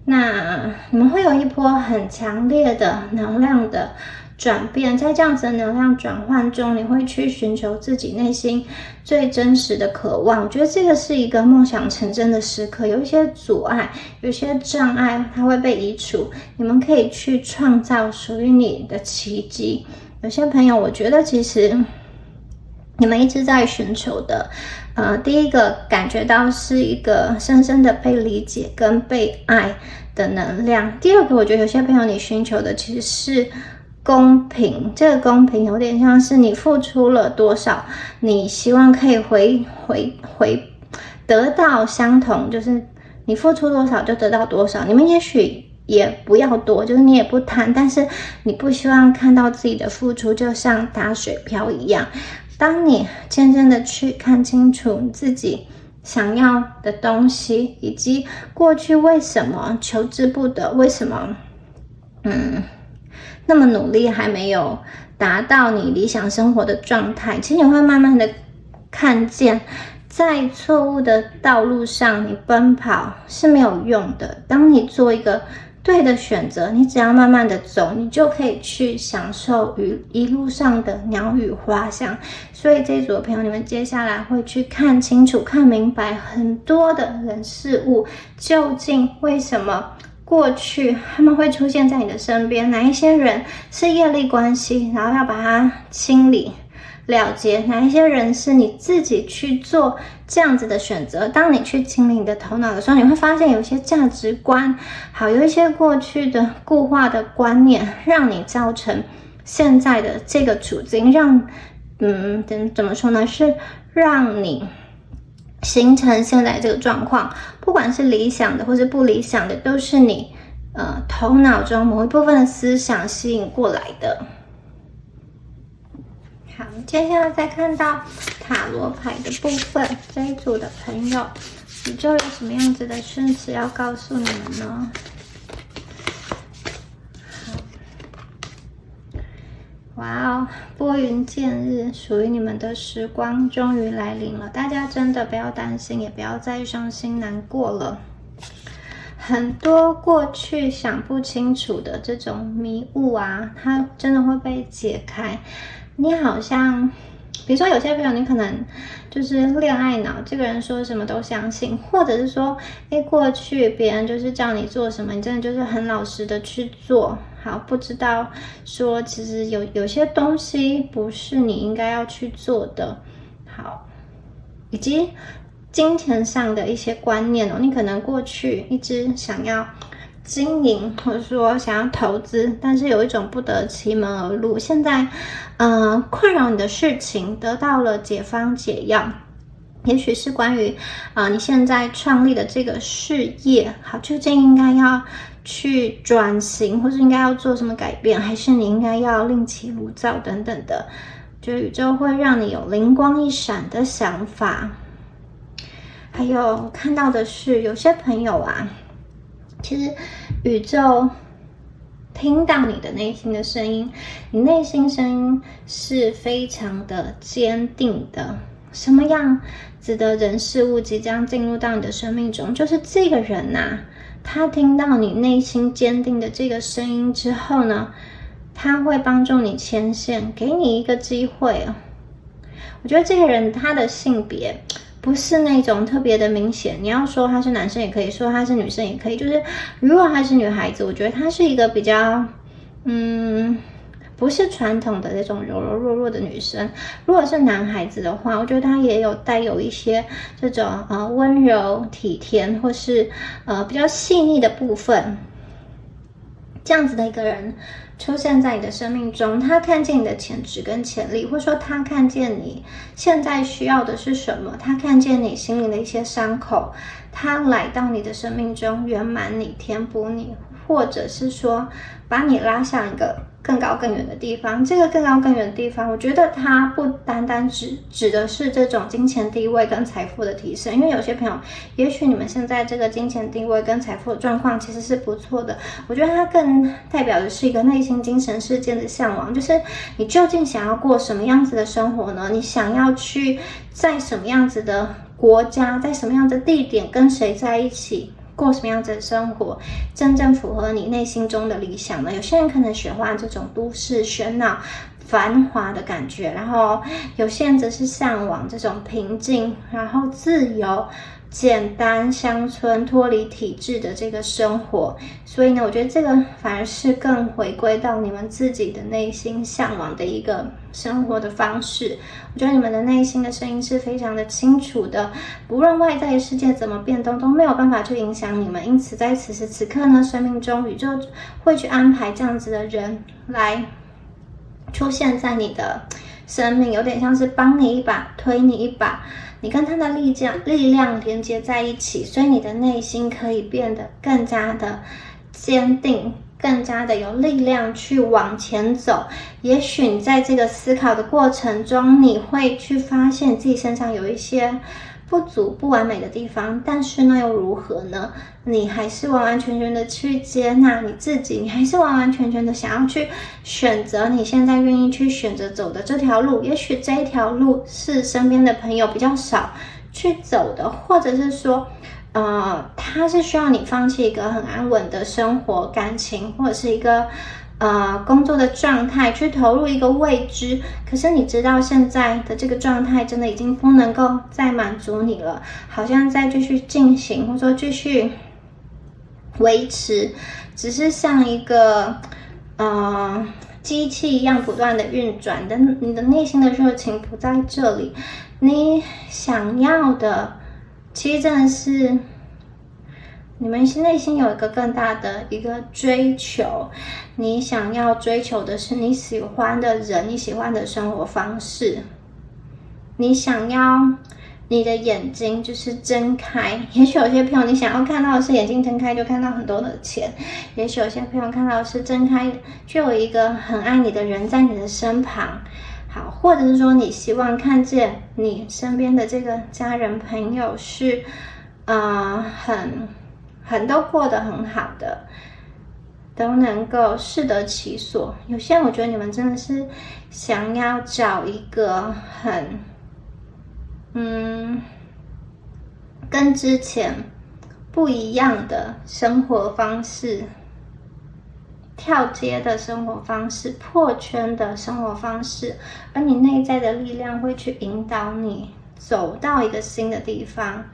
那你们会有一波很强烈的能量的转变，在这样子的能量转换中，你会去寻求自己内心最真实的渴望。我觉得这个是一个梦想成真的时刻，有一些阻碍，有一些障碍，它会被移除，你们可以去创造属于你的奇迹。有些朋友，我觉得其实你们一直在寻求的第一个感觉到是一个深深的被理解跟被爱的能量，第二个我觉得有些朋友你寻求的其实是公平，这个公平有点像是你付出了多少，你希望可以得到相同，就是你付出多少就得到多少。你们也许也不要多，就是你也不贪，但是你不希望看到自己的付出就像打水漂一样。当你真正的去看清楚你自己想要的东西，以及过去为什么求之不得，为什么那么努力还没有达到你理想生活的状态，其实你会慢慢的看见，在错误的道路上你奔跑是没有用的。当你做一个对的选择，你只要慢慢的走，你就可以去享受一路上的鸟语花香。所以这一组的朋友，你们接下来会去看清楚、看明白很多的人事物究竟为什么过去他们会出现在你的身边，哪一些人是业力关系，然后要把它清理了结，哪一些人是你自己去做这样子的选择。当你去清理你的头脑的时候，你会发现有一些价值观，好，有一些过去的固化的观念，让你造成现在的这个处境，让怎么说呢，是让你形成现在这个状况，不管是理想的或是不理想的，都是你头脑中某一部分的思想吸引过来的。好，接下来再看到塔罗牌的部分，这一组的朋友，宇宙有什么样子的讯息要告诉你们呢？哇哦，拨云见日，属于你们的时光终于来临了，大家真的不要担心，也不要再伤心难过了。很多过去想不清楚的这种迷雾啊，它真的会被解开。你好像比如说有些朋友你可能就是恋爱脑，这个人说什么都相信，或者是说过去别人就是叫你做什么，你真的就是很老实的去做。好，不知道说其实有些东西不是你应该要去做的。好，以及金钱上的一些观念你可能过去一直想要经营，或者说想要投资，但是有一种不得其门而入，现在困扰你的事情得到了解方解药，也许是关于你现在创立的这个事业，好，究竟应该要去转型，或是应该要做什么改变，还是你应该要另起炉灶等等的，就宇宙会让你有灵光一闪的想法。还有看到的是有些朋友啊，其实宇宙听到你的内心的声音，你内心声音是非常的坚定的。什么样子的人事物即将进入到你的生命中，就是这个人啊，他听到你内心坚定的这个声音之后呢，他会帮助你牵线，给你一个机会。我觉得这个人他的性别不是那种特别的明显，你要说他是男生也可以，说他是女生也可以，就是如果他是女孩子，我觉得他是一个比较不是传统的那种柔柔弱弱的女生。如果是男孩子的话，我觉得他也有带有一些这种温柔体贴，或是比较细腻的部分。这样子的一个人出现在你的生命中，他看见你的潜质跟潜力，或者说他看见你现在需要的是什么，他看见你心灵的一些伤口，他来到你的生命中圆满你，填补你，或者是说把你拉向一个更高更远的地方。这个更高更远的地方，我觉得它不单单指的是这种金钱地位跟财富的提升，因为有些朋友也许你们现在这个金钱地位跟财富的状况其实是不错的，我觉得它更代表的是一个内心精神世界的向往，就是你究竟想要过什么样子的生活呢？你想要去在什么样子的国家，在什么样的地点跟谁在一起，过什么样子的生活真正符合你内心中的理想呢？有些人可能喜欢这种都市喧闹繁华的感觉，然后有些人则是向往这种平静，然后自由简单乡村脱离体制的这个生活。所以呢，我觉得这个反而是更回归到你们自己的内心向往的一个生活的方式。我觉得你们的内心的声音是非常的清楚的，不论外在的世界怎么变动都没有办法去影响你们。因此在此时此刻呢，生命中宇宙会去安排这样子的人来出现在你的生命，有点像是帮你一把推你一把，你跟他的力量连接在一起，所以你的内心可以变得更加的坚定，更加的有力量去往前走。也许你在这个思考的过程中，你会去发现自己身上有一些不足不完美的地方，但是呢又如何呢？你还是完完全全的去接纳你自己，你还是完完全全的想要去选择你现在愿意去选择走的这条路。也许这一条路是身边的朋友比较少去走的，或者是说它是需要你放弃一个很安稳的生活感情，或者是一个工作的状态，去投入一个未知，可是你知道现在的这个状态真的已经不能够再满足你了，好像再继续进行，或者说继续维持，只是像一个机器一样不断的运转的，你的内心的热情不在这里。你想要的其实真的是你们内心有一个更大的一个追求，你想要追求的是你喜欢的人，你喜欢的生活方式，你想要你的眼睛就是睁开。也许有些朋友你想要看到的是眼睛睁开就看到很多的钱，也许有些朋友看到的是睁开就有一个很爱你的人在你的身旁。好，或者是说你希望看见你身边的这个家人朋友是很都过得很好的，都能够适得其所。有些人我觉得你们真的是想要找一个很跟之前不一样的生活方式，跳阶的生活方式，破圈的生活方式，而你内在的力量会去引导你走到一个新的地方。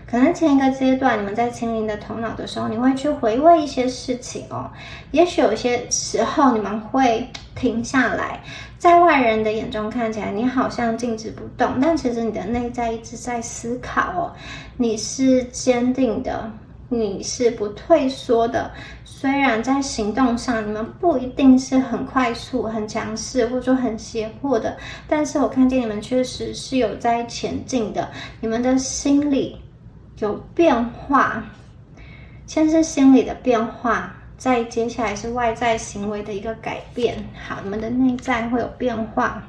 可能前一个阶段你们在清零的头脑的时候，你会去回味一些事情哦。也许有些时候你们会停下来，在外人的眼中看起来你好像静止不动，但其实你的内在一直在思考哦。你是坚定的，你是不退缩的。虽然在行动上你们不一定是很快速、很强势，或者说很胁迫的，但是我看见你们确实是有在前进的。你们的心理有变化，先是心理的变化，再接下来是外在行为的一个改变。好，你们的内在会有变化。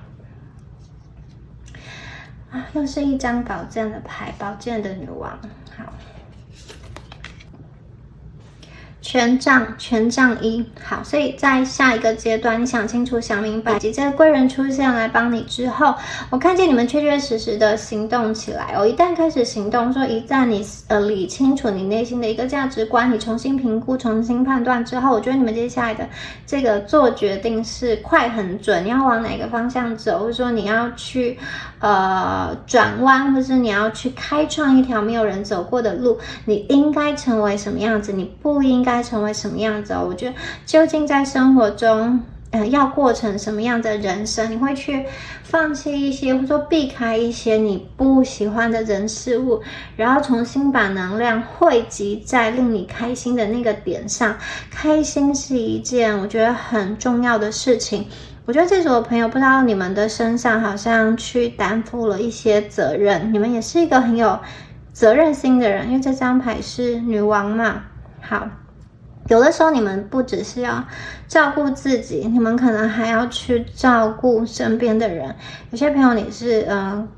又是一张宝剑的牌，宝剑的女王。好，权杖一。好，所以在下一个阶段，你想清楚想明白，以及这个贵人出现来帮你之后，我看见你们确确实实的行动起来哦。一旦开始行动，说一旦你理清楚你内心的一个价值观，你重新评估、重新判断之后，我觉得你们接下来的这个做决定是快很准，你要往哪个方向走，或者说你要去转弯，或是你要去开创一条没有人走过的路，你应该成为什么样子，你不应该成为什么样子哦。我觉得究竟在生活中要过成什么样的人生，你会去放弃一些，或者说避开一些你不喜欢的人事物，然后重新把能量汇集在令你开心的那个点上。开心是一件我觉得很重要的事情。我觉得这组的朋友，不知道你们的身上好像去担负了一些责任，你们也是一个很有责任心的人，因为这张牌是女王嘛。好，有的时候你们不只是要照顾自己，你们可能还要去照顾身边的人。有些朋友你是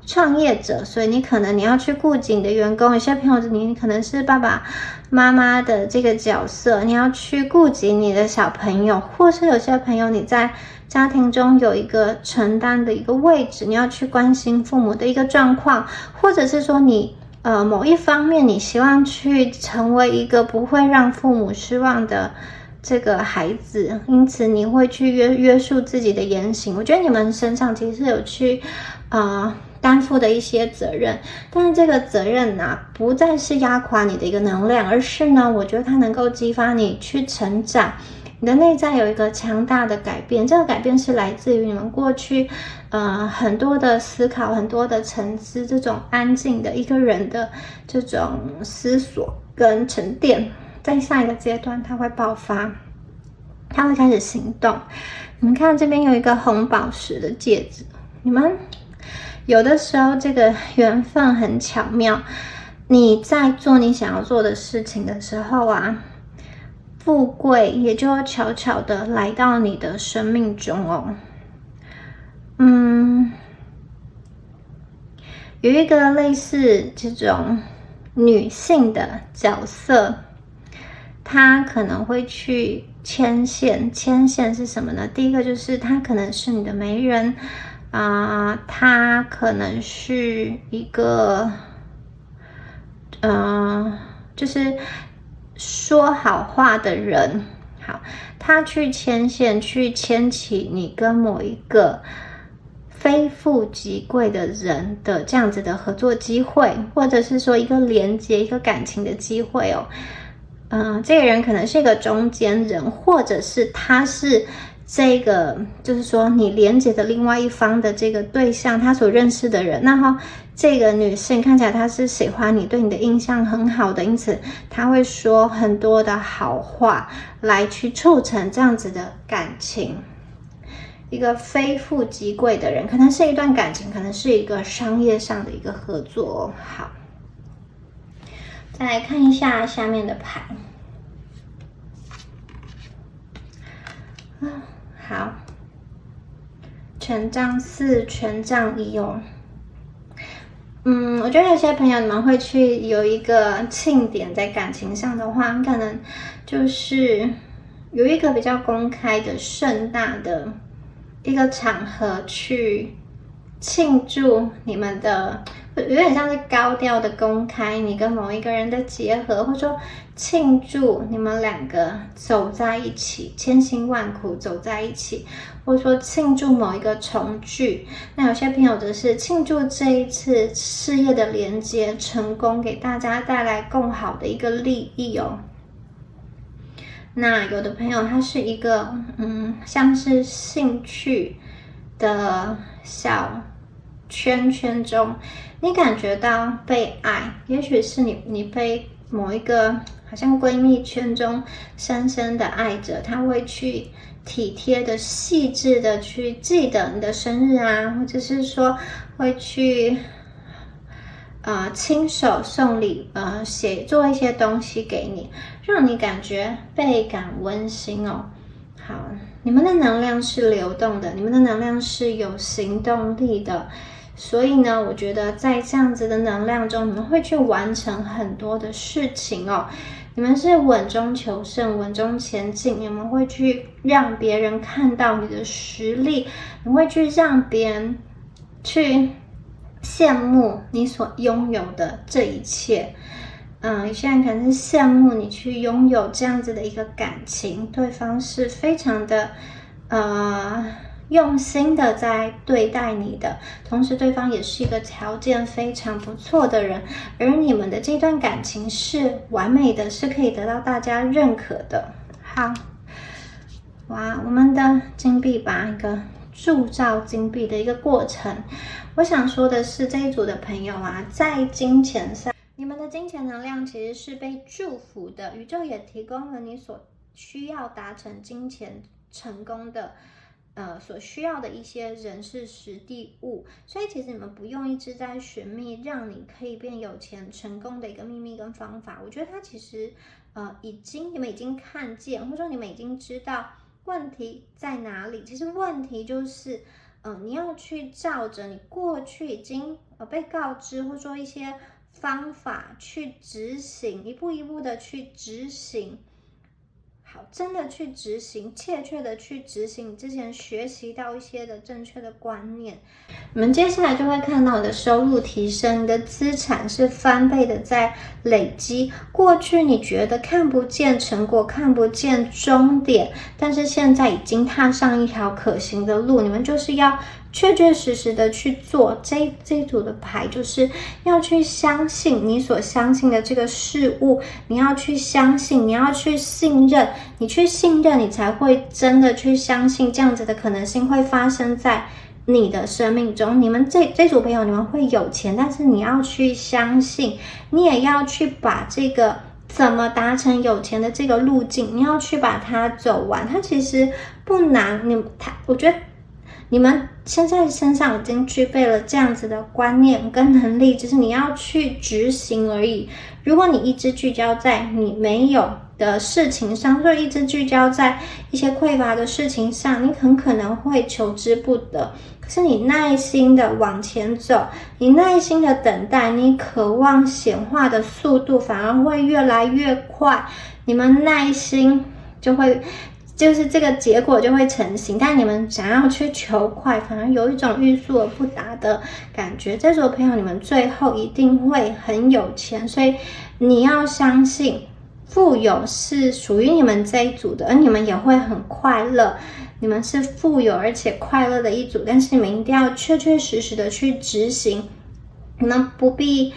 创业者，所以你可能你要去顾及你的员工；有些朋友你可能是爸爸妈妈的这个角色，你要去顾及你的小朋友，或是有些朋友你在家庭中有一个承担的一个位置，你要去关心父母的一个状况，或者是说你某一方面你希望去成为一个不会让父母失望的这个孩子，因此你会去约束自己的言行。我觉得你们身上其实有去担负的一些责任，但是这个责任不再是压垮你的一个能量，而是呢，我觉得它能够激发你去成长。你的内在有一个强大的改变，这个改变是来自于你们过去很多的思考，很多的沉思，这种安静的一个人的这种思索跟沉淀，在下一个阶段它会爆发，它会开始行动。你们看这边有一个红宝石的戒指，你们有的时候这个缘分很巧妙，你在做你想要做的事情的时候富贵也就悄悄的来到你的生命中哦。有一个类似这种女性的角色，她可能会去牵线。牵线是什么呢？第一个就是她可能是你的媒人她可能是一个就是说好话的人。好，他去牵线，去牵起你跟某一个非富即贵的人的这样子的合作机会，或者是说一个连接、一个感情的机会哦。这个人可能是一个中间人，或者是他是这个，就是说你连接的另外一方的这个对象，他所认识的人，然后这个女性看起来她是喜欢你，对你的印象很好的，因此她会说很多的好话来去促成这样子的感情。一个非富即贵的人，可能是一段感情，可能是一个商业上的一个合作。好，再来看一下下面的牌。好，权杖4，权杖1哦。我觉得有些朋友你们会去有一个庆典，在感情上的话，可能就是有一个比较公开的盛大的一个场合去庆祝你们的，有点像是高调的公开你跟某一个人的结合，或者说庆祝你们两个走在一起，千辛万苦走在一起，或者说庆祝某一个重聚。那有些朋友则是庆祝这一次事业的连接成功，给大家带来更好的一个利益哦。那有的朋友他是一个像是兴趣的小圈圈中，你感觉到被爱，也许是你被某一个好像闺蜜圈中深深的爱着，他会去体贴的细致的去记得你的生日啊，或者是说会去亲手送礼，做一些东西给你，让你感觉倍感温馨哦。好，你们的能量是流动的，你们的能量是有行动力的，所以呢，我觉得在这样子的能量中，你们会去完成很多的事情哦。你们是稳中求胜，稳中前进，你们会去让别人看到你的实力，你会去让别人去羡慕你所拥有的这一切。有些人可能是羡慕你去拥有这样子的一个感情，对方是非常的用心的在对待你的，同时对方也是一个条件非常不错的人，而你们的这段感情是完美的，是可以得到大家认可的。好，哇，我们的金币吧，一个铸造金币的一个过程。我想说的是，这一组的朋友啊，在金钱上，你们的金钱能量其实是被祝福的，宇宙也提供了你所需要达成金钱成功的所需要的一些人事时地物，所以其实你们不用一直在寻觅让你可以变有钱成功的一个秘密跟方法。我觉得它其实你们已经看见，或者说你们已经知道问题在哪里。其实问题就是你要去照着你过去已经被告知，或者说一些方法去执行，一步一步的去执行。好，真的去执行，切的去执行你之前学习到一些的正确的观念。你们接下来就会看到你的收入提升，你的资产是翻倍的在累积。过去你觉得看不见成果，看不见终点，但是现在已经踏上一条可行的路，你们就是要确实的去做。这一组的牌就是要去相信你所相信的这个事物，你要去相信，你要去信任，你去信任，你才会真的去相信这样子的可能性会发生在你的生命中。你们这组朋友，你们会有钱，但是你要去相信，你也要去把这个怎么达成有钱的这个路径，你要去把它走完。它其实不难，我觉得你们现在身上已经具备了这样子的观念跟能力，只是你要去执行而已。如果你一直聚焦在你没有的事情上，或者一直聚焦在一些匮乏的事情上，你很可能会求之不得。可是你耐心的往前走，你耐心的等待，你渴望显化的速度反而会越来越快。你们耐心就是这个结果就会成型，但你们想要去求快，反而有一种欲速而不达的感觉。这组朋友，你们最后一定会很有钱，所以你要相信富有是属于你们这一组的，而你们也会很快乐。你们是富有而且快乐的一组，但是你们一定要确实的去执行。你们不必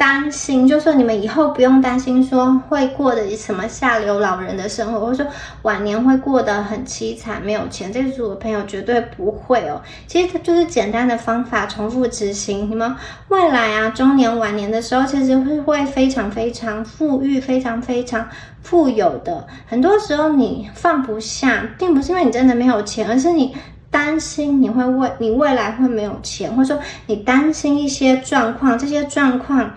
担心，就说你们以后不用担心说会过的什么下流老人的生活，或者说晚年会过得很凄惨没有钱，这组的朋友绝对不会哦。其实它就是简单的方法重复执行，你们未来啊中年晚年的时候其实会非常非常富裕，非常非常富有的。很多时候你放不下，并不是因为你真的没有钱，而是你担心你未来会没有钱，或者说你担心一些状况，这些状况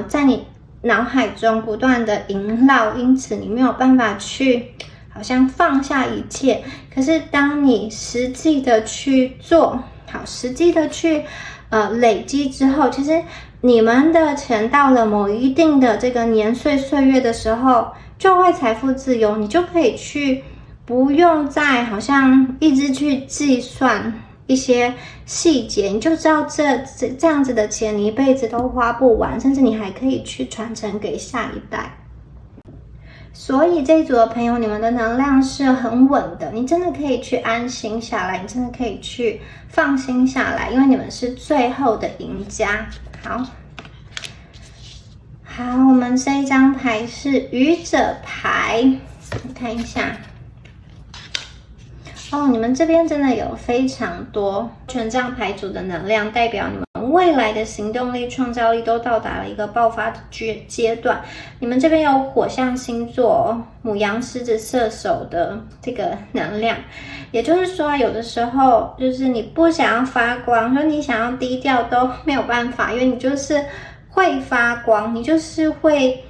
在你脑海中不断的萦绕，因此你没有办法去好像放下一切。可是当你实际的去做好，实际的去累积之后，其实你们的钱到了某一定的这个年岁月的时候，就会财富自由，你就可以去不用再好像一直去计算一些细节，你就知道这样子的钱你一辈子都花不完，甚至你还可以去传承给下一代。所以这一组的朋友，你们的能量是很稳的，你真的可以去安心下来，你真的可以去放心下来，因为你们是最后的赢家。好，我们这一张牌是愚者牌，你看一下。你们这边真的有非常多权杖牌组的能量，代表你们未来的行动力、创造力都到达了一个爆发的阶段。你们这边有火象星座、牡羊、狮子、射手的这个能量，也就是说，有的时候就是你不想要发光，说你想要低调都没有办法，因为你就是会发光，你就是会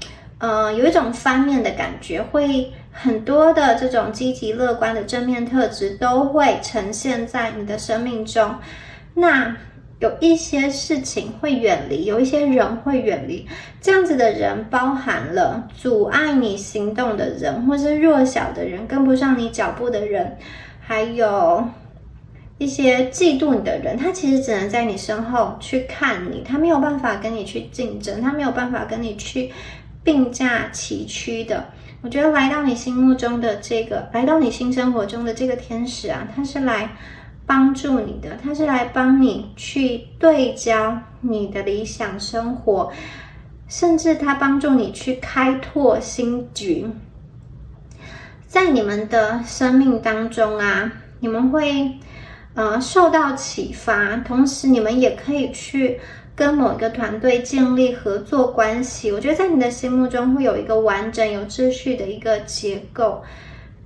有一种翻面的感觉，会很多的这种积极乐观的正面特质都会呈现在你的生命中。那有一些事情会远离，有一些人会远离，这样子的人包含了阻碍你行动的人，或是弱小的人，跟不上你脚步的人，还有一些嫉妒你的人，他其实只能在你身后去看你，他没有办法跟你去竞争，他没有办法跟你去并驾齐驱的。我觉得来到你心目中的来到你新生活中的这个天使啊，他是来帮助你的，他是来帮你去对焦你的理想生活，甚至他帮助你去开拓新局。在你们的生命当中啊，你们会受到启发，同时你们也可以去跟某一个团队建立合作关系。我觉得在你的心目中会有一个完整有秩序的一个结构。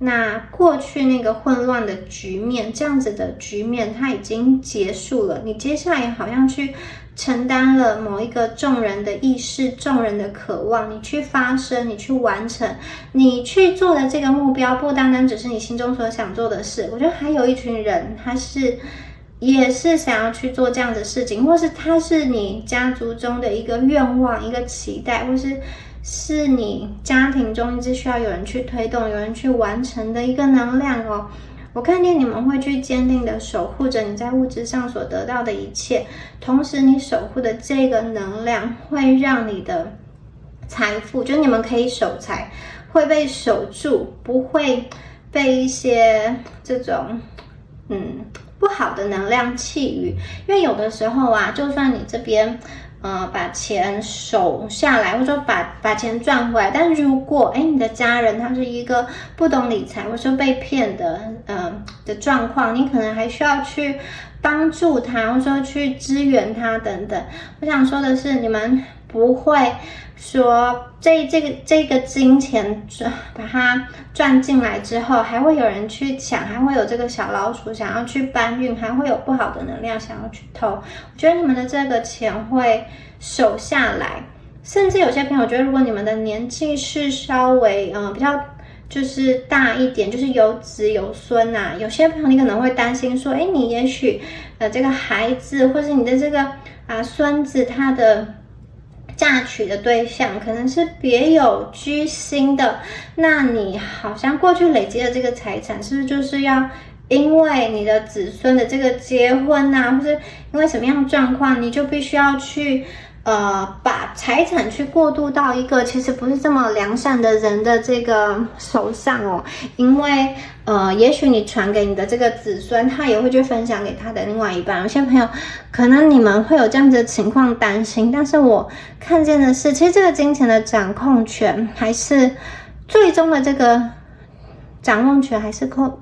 那过去那个混乱的局面，这样子的局面它已经结束了，你接下来好像去承担了某一个众人的意识，众人的渴望，你去发声，你去完成，你去做的这个目标不单单只是你心中所想做的事。我觉得还有一群人也是想要去做这样的事情，或是他是你家族中的一个愿望，一个期待，或是你家庭中一直需要有人去推动，有人去完成的一个能量哦。我看见你们会去坚定的守护着你在物质上所得到的一切，同时你守护的这个能量会让你的财富，就是你们可以守财，会被守住，不会被一些这种不好的能量气宇。因为有的时候啊，就算你这边把钱守下来，或者说把钱赚回来，但如果你的家人他是一个不懂理财，或者说被骗的状况，你可能还需要去帮助他，或者说去支援他等等。我想说的是，你们不会说这个金钱把它赚进来之后，还会有人去抢，还会有这个小老鼠想要去搬运，还会有不好的能量想要去偷。我觉得你们的这个钱会守下来，甚至有些朋友觉得，如果你们的年纪是稍微比较就是大一点，就是有子有孙啊，有些朋友你可能会担心说，你也许这个孩子或是你的这个孙子他的嫁娶的对象可能是别有居心的，那你好像过去累积的这个财产，是不是就是要因为你的子孙的这个结婚啊，或是因为什么样的状况，你就必须要去把财产去过渡到一个其实不是这么良善的人的这个手上哦，因为也许你传给你的这个子孙，他也会去分享给他的另外一半。有些朋友可能你们会有这样子的情况担心，但是我看见的是，其实这个金钱的掌控权还是最终的这个掌控权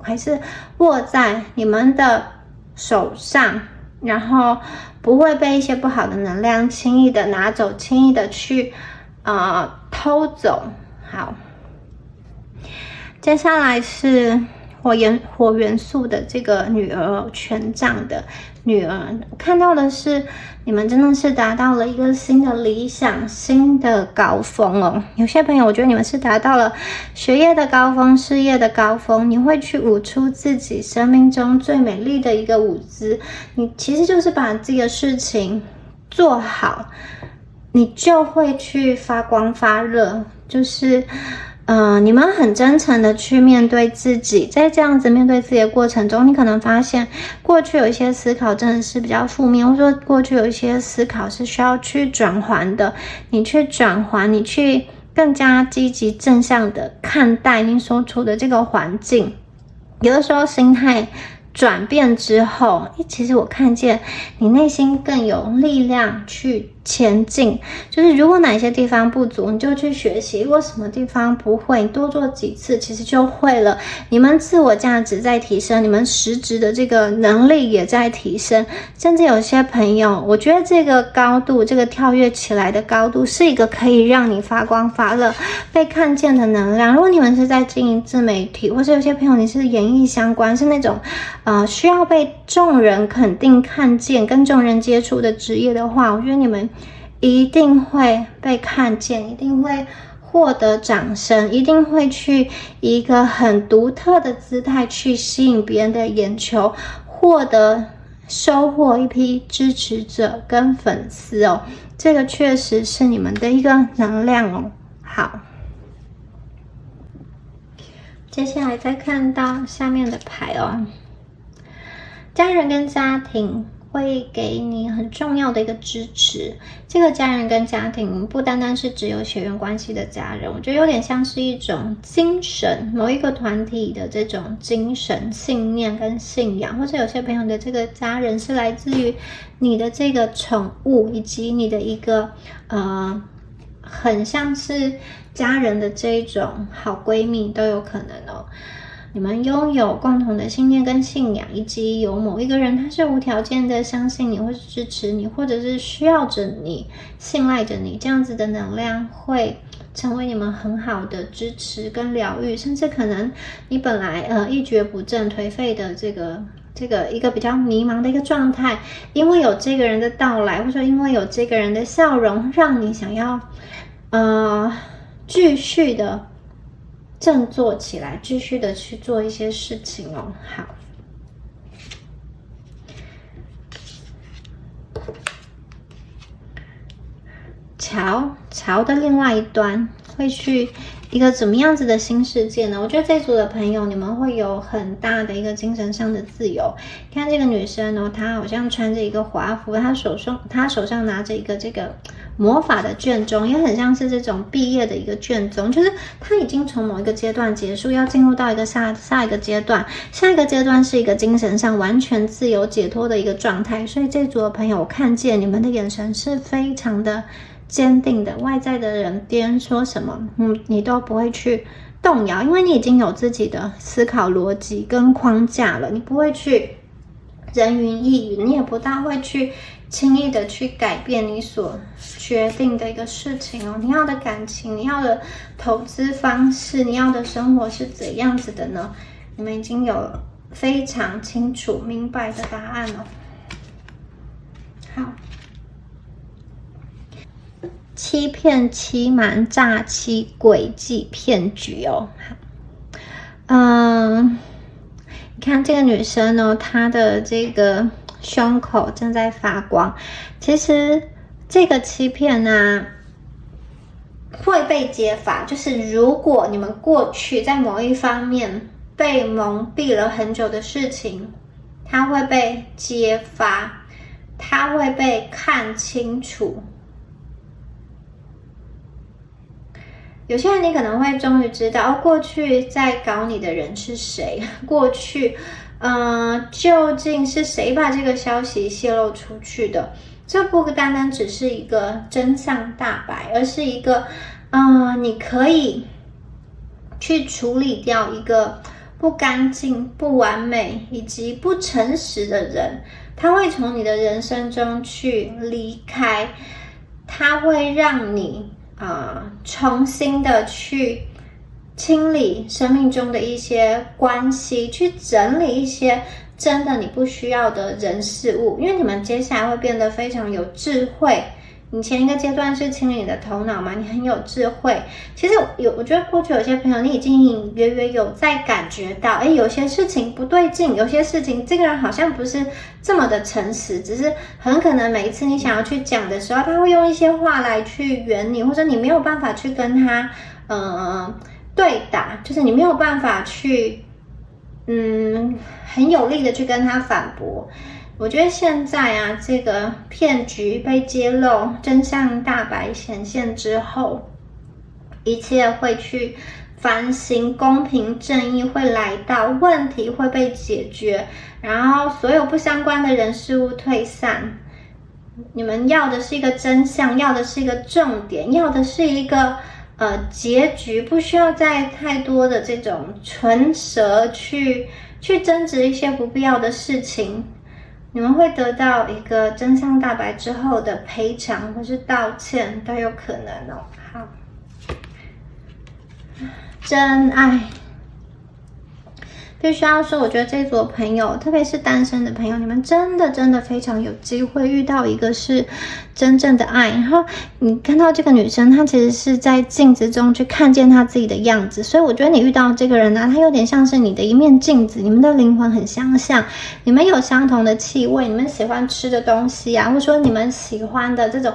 还是握在你们的手上，然后不会被一些不好的能量轻易的拿走，轻易的去偷走。好，接下来是火元素的这个女儿，权杖的女儿，我看到的是你们真的是达到了一个新的理想，新的高峰哦。有些朋友我觉得你们是达到了学业的高峰，事业的高峰，你会去舞出自己生命中最美丽的一个舞姿，你其实就是把这个事情做好，你就会去发光发热，就是你们很真诚的去面对自己，在这样子面对自己的过程中，你可能发现过去有一些思考真的是比较负面，或者说过去有一些思考是需要去转换的，你去转换，你去更加积极正向的看待你所处的这个环境。有的时候心态转变之后，其实我看见你内心更有力量去前进，就是如果哪些地方不足，你就去学习；如果什么地方不会，你多做几次，其实就会了。你们自我价值在提升，你们实质的这个能力也在提升。甚至有些朋友，我觉得这个高度，这个跳跃起来的高度，是一个可以让你发光发热、被看见的能量。如果你们是在经营自媒体，或是有些朋友你是演艺相关，是那种需要被众人肯定、看见、跟众人接触的职业的话，我觉得你们一定会被看见，一定会获得掌声，一定会去以一个很独特的姿态去吸引别人的眼球，收获一批支持者跟粉丝哦。这个确实是你们的一个能量哦。好，接下来再看到下面的牌哦，家人跟家庭会给你很重要的一个支持。这个家人跟家庭不单单是只有血缘关系的家人，我觉得有点像是一种精神，某一个团体的这种精神信念跟信仰，或者有些朋友的这个家人是来自于你的这个宠物，以及你的一个很像是家人的这一种好闺蜜都有可能哦。你们拥有共同的信念跟信仰，以及有某一个人他是无条件的相信你，或是支持你，或者是需要着你、信赖着你，这样子的能量会成为你们很好的支持跟疗愈。甚至可能你本来一蹶不振、颓废的这个一个比较迷茫的一个状态，因为有这个人的到来，或者说因为有这个人的笑容，让你想要继续的振作起来，继续的去做一些事情哦。好，桥的另外一端会去一个怎么样子的新世界呢？我觉得这组的朋友，你们会有很大的一个精神上的自由。看这个女生哦，她好像穿着一个华服，她手上拿着一个这个魔法的卷宗，也很像是这种毕业的一个卷宗，就是她已经从某一个阶段结束，要进入到一个下一个阶段。下一个阶段是一个精神上完全自由解脱的一个状态。所以这组的朋友，我看见你们的眼神是非常的坚定的，外在的人别人说什么你都不会去动摇，因为你已经有自己的思考逻辑跟框架了，你不会去人云亦云，你也不大会去轻易的去改变你所决定的一个事情哦。你要的感情，你要的投资方式，你要的生活是怎样子的呢？你们已经有非常清楚明白的答案了。好，欺骗、欺瞒、诈欺、诡计、骗局哦。你看这个女生呢，她的这个胸口正在发光。其实这个欺骗呢，会被揭发，就是如果你们过去在某一方面被蒙蔽了很久的事情，它会被揭发，它会被看清楚。有些人你可能会终于知道，过去在搞你的人是谁，过去究竟是谁把这个消息泄露出去的。这不单单只是一个真相大白，而是一个你可以去处理掉一个不干净、不完美以及不诚实的人，他会从你的人生中去离开，他会让你重新的去清理生命中的一些关系，去整理一些真的你不需要的人事物，因为你们接下来会变得非常有智慧。你前一个阶段是清理你的头脑嘛，你很有智慧。其实我觉得过去有些朋友你已经隐隐约约有在感觉到，有些事情不对劲，有些事情这个人好像不是这么的诚实，只是很可能每一次你想要去讲的时候，他会用一些话来去圆你，或者你没有办法去跟他对打，就是你没有办法去很有力的去跟他反驳。我觉得现在这个骗局被揭露，真相大白显现之后，一切会去反省，公平正义会来到，问题会被解决，然后所有不相关的人事物退散。你们要的是一个真相，要的是一个重点，要的是一个结局，不需要再太多的这种唇舌去争执一些不必要的事情。你们会得到一个真相大白之后的赔偿或是道歉都有可能哦。好，真爱。必须要说，我觉得这组朋友，特别是单身的朋友，你们真的非常有机会遇到一个是真正的爱。然后你看到这个女生，她其实是在镜子中去看见她自己的样子，所以我觉得你遇到这个人呢，他有点像是你的一面镜子，你们的灵魂很相像，你们有相同的气味，你们喜欢吃的东西或者说你们喜欢的这种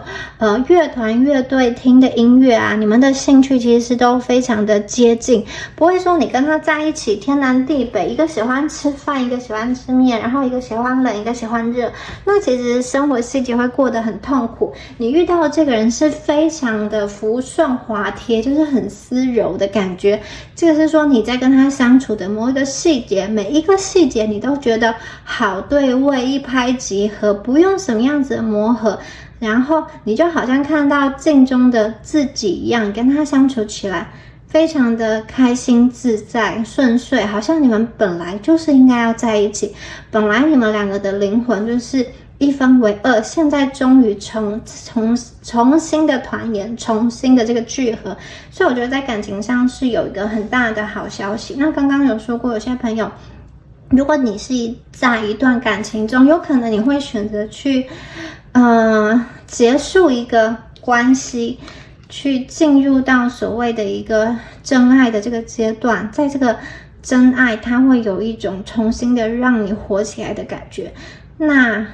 乐团乐队听的音乐你们的兴趣其实是都非常的接近，不会说你跟他在一起天南地北，一个喜欢吃饭，一个喜欢吃面，然后一个喜欢冷，一个喜欢热，那其实生活细节会过得很痛苦。你遇到的这个人是非常的服顺滑贴，就是很丝柔的感觉，这个是说你在跟他相处的某一个细节，每一个细节你都觉得好对位，一拍即合，不用什么样子的磨合，然后你就好像看到镜中的自己一样，跟他相处起来非常的开心自在顺遂，好像你们本来就是应该要在一起，本来你们两个的灵魂就是一分为二，现在终于重新的团圆，重新的这个聚合，所以我觉得在感情上是有一个很大的好消息。那刚刚有说过，有些朋友如果你是在一段感情中，有可能你会选择去结束一个关系，去进入到所谓的一个真爱的这个阶段，在这个真爱它会有一种重新的让你活起来的感觉。那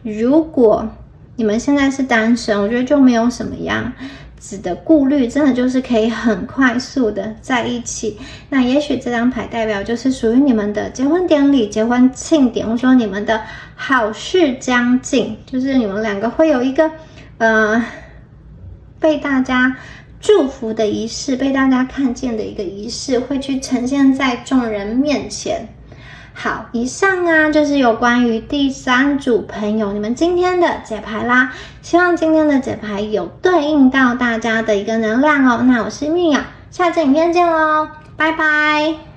如果你们现在是单身，我觉得就没有什么样子的顾虑，真的就是可以很快速的在一起。那也许这张牌代表就是属于你们的结婚典礼、结婚庆典，或者说你们的好事将近，就是你们两个会有一个被大家祝福的仪式，被大家看见的一个仪式，会去呈现在众人面前。好，以上就是有关于第3组朋友你们今天的解牌啦，希望今天的解牌有对应到大家的一个能量哦。那我是蜜雅，下次影片见咯，拜拜。